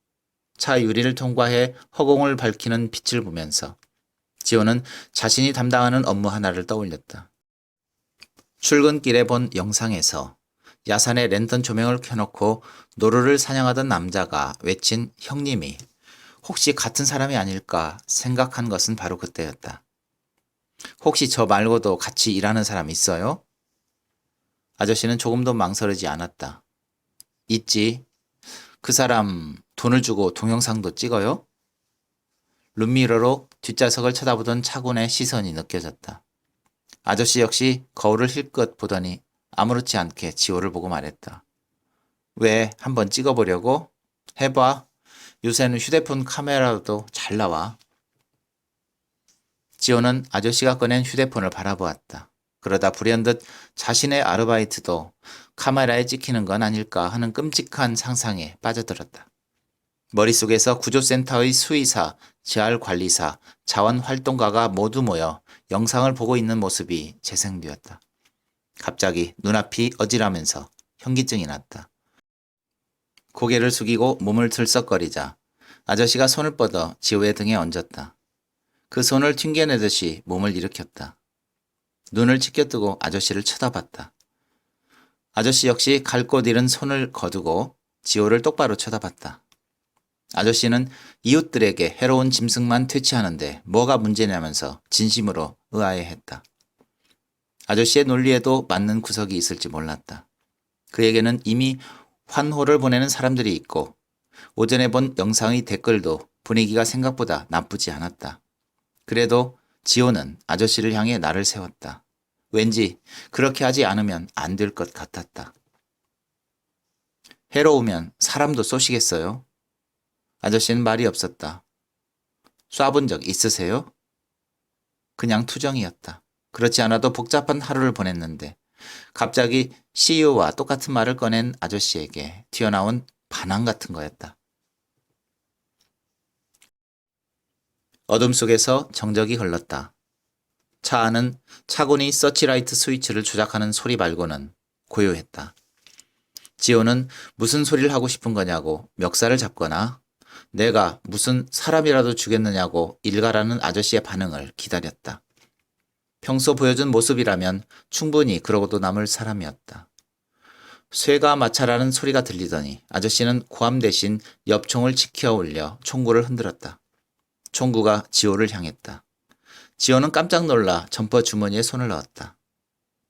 차 유리를 통과해 허공을 밝히는 빛을 보면서 지호는 자신이 담당하는 업무 하나를 떠올렸다. 출근길에 본 영상에서 야산에 랜턴 조명을 켜놓고 노루를 사냥하던 남자가 외친 형님이 혹시 같은 사람이 아닐까 생각한 것은 바로 그때였다. 혹시 저 말고도 같이 일하는 사람 있어요? 아저씨는 조금도 망설이지 않았다. 있지. 그 사람 돈을 주고 동영상도 찍어요? 룸미러로 뒷좌석을 쳐다보던 차군의 시선이 느껴졌다. 아저씨 역시 거울을 힐끗 보더니 아무렇지 않게 지호를 보고 말했다. 왜 한번 찍어보려고? 해봐. 요새는 휴대폰 카메라도 잘 나와. 지호는 아저씨가 꺼낸 휴대폰을 바라보았다. 그러다 불현듯 자신의 아르바이트도 카메라에 찍히는 건 아닐까 하는 끔찍한 상상에 빠져들었다. 머릿속에서 구조센터의 수의사, 재활관리사, 자원활동가가 모두 모여 영상을 보고 있는 모습이 재생되었다. 갑자기 눈앞이 어지러면서 현기증이 났다. 고개를 숙이고 몸을 들썩거리자 아저씨가 손을 뻗어 지호의 등에 얹었다. 그 손을 튕겨내듯이 몸을 일으켰다. 눈을 치켜뜨고 아저씨를 쳐다봤다. 아저씨 역시 갈 곳 잃은 손을 거두고 지호를 똑바로 쳐다봤다. 아저씨는 이웃들에게 해로운 짐승만 퇴치하는데 뭐가 문제냐면서 진심으로 의아해했다. 아저씨의 논리에도 맞는 구석이 있을지 몰랐다. 그에게는 이미 환호를 보내는 사람들이 있고 오전에 본 영상의 댓글도 분위기가 생각보다 나쁘지 않았다. 그래도 지호는 아저씨를 향해 나를 세웠다. 왠지 그렇게 하지 않으면 안 될 것 같았다. 해로우면 사람도 쏘시겠어요? 아저씨는 말이 없었다. 쏴본 적 있으세요? 그냥 투정이었다. 그렇지 않아도 복잡한 하루를 보냈는데 갑자기 CEO와 똑같은 말을 꺼낸 아저씨에게 튀어나온 반항 같은 거였다. 어둠 속에서 정적이 흘렀다. 차 안은 차군이 서치라이트 스위치를 조작하는 소리 말고는 고요했다. 지호는 무슨 소리를 하고 싶은 거냐고 멱살을 잡거나 내가 무슨 사람이라도 주겠느냐고 일갈하는 아저씨의 반응을 기다렸다. 평소 보여준 모습이라면 충분히 그러고도 남을 사람이었다. 쇠가 마찰하는 소리가 들리더니 아저씨는 고함 대신 엽총을 치켜 올려 총구를 흔들었다. 총구가 지호를 향했다. 지호는 깜짝 놀라 점퍼 주머니에 손을 넣었다.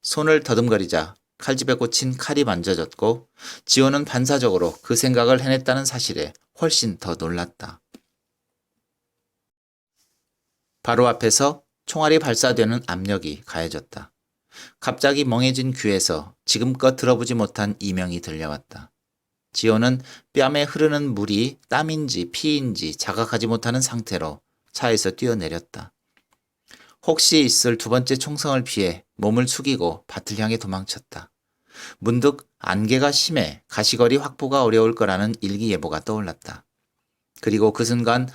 손을 더듬거리자 칼집에 꽂힌 칼이 만져졌고 지호는 반사적으로 그 생각을 해냈다는 사실에 훨씬 더 놀랐다. 바로 앞에서 총알이 발사되는 압력이 가해졌다. 갑자기 멍해진 귀에서 지금껏 들어보지 못한 이명이 들려왔다. 지호는 뺨에 흐르는 물이 땀인지 피인지 자각하지 못하는 상태로 차에서 뛰어내렸다. 혹시 있을 두 번째 총성을 피해 몸을 숙이고 밭을 향해 도망쳤다. 문득 안개가 심해 가시거리 확보가 어려울 거라는 일기예보가 떠올랐다. 그리고 그 순간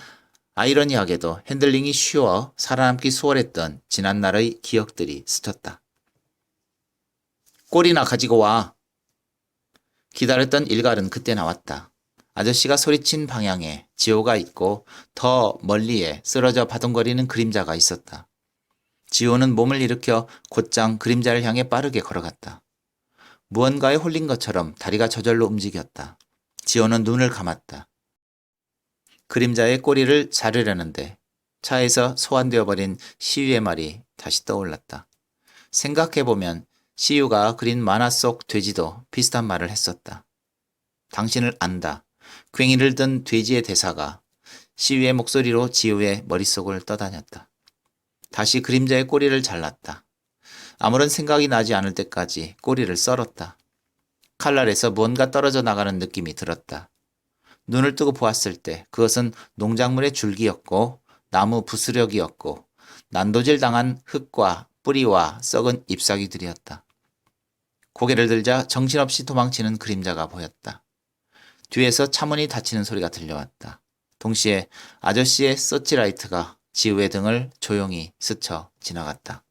아이러니하게도 핸들링이 쉬워 살아남기 수월했던 지난날의 기억들이 스쳤다. 꼴이나 가지고 와. 기다렸던 일갈은 그때 나왔다. 아저씨가 소리친 방향에 지호가 있고 더 멀리에 쓰러져 바둥거리는 그림자가 있었다. 지호는 몸을 일으켜 곧장 그림자를 향해 빠르게 걸어갔다. 무언가에 홀린 것처럼 다리가 저절로 움직였다. 지호는 눈을 감았다. 그림자의 꼬리를 자르려는데 차에서 소환되어 버린 시유의 말이 다시 떠올랐다. 생각해보면 시유가 그린 만화 속 돼지도 비슷한 말을 했었다. 당신을 안다. 괭이를 든 돼지의 대사가 시유의 목소리로 지우의 머릿속을 떠다녔다. 다시 그림자의 꼬리를 잘랐다. 아무런 생각이 나지 않을 때까지 꼬리를 썰었다. 칼날에서 무언가 떨어져 나가는 느낌이 들었다. 눈을 뜨고 보았을 때 그것은 농작물의 줄기였고 나무 부스럭이었고 난도질 당한 흙과 뿌리와 썩은 잎사귀들이었다. 고개를 들자 정신없이 도망치는 그림자가 보였다. 뒤에서 차문이 닫히는 소리가 들려왔다. 동시에 아저씨의 서치라이트가 지우의 등을 조용히 스쳐 지나갔다.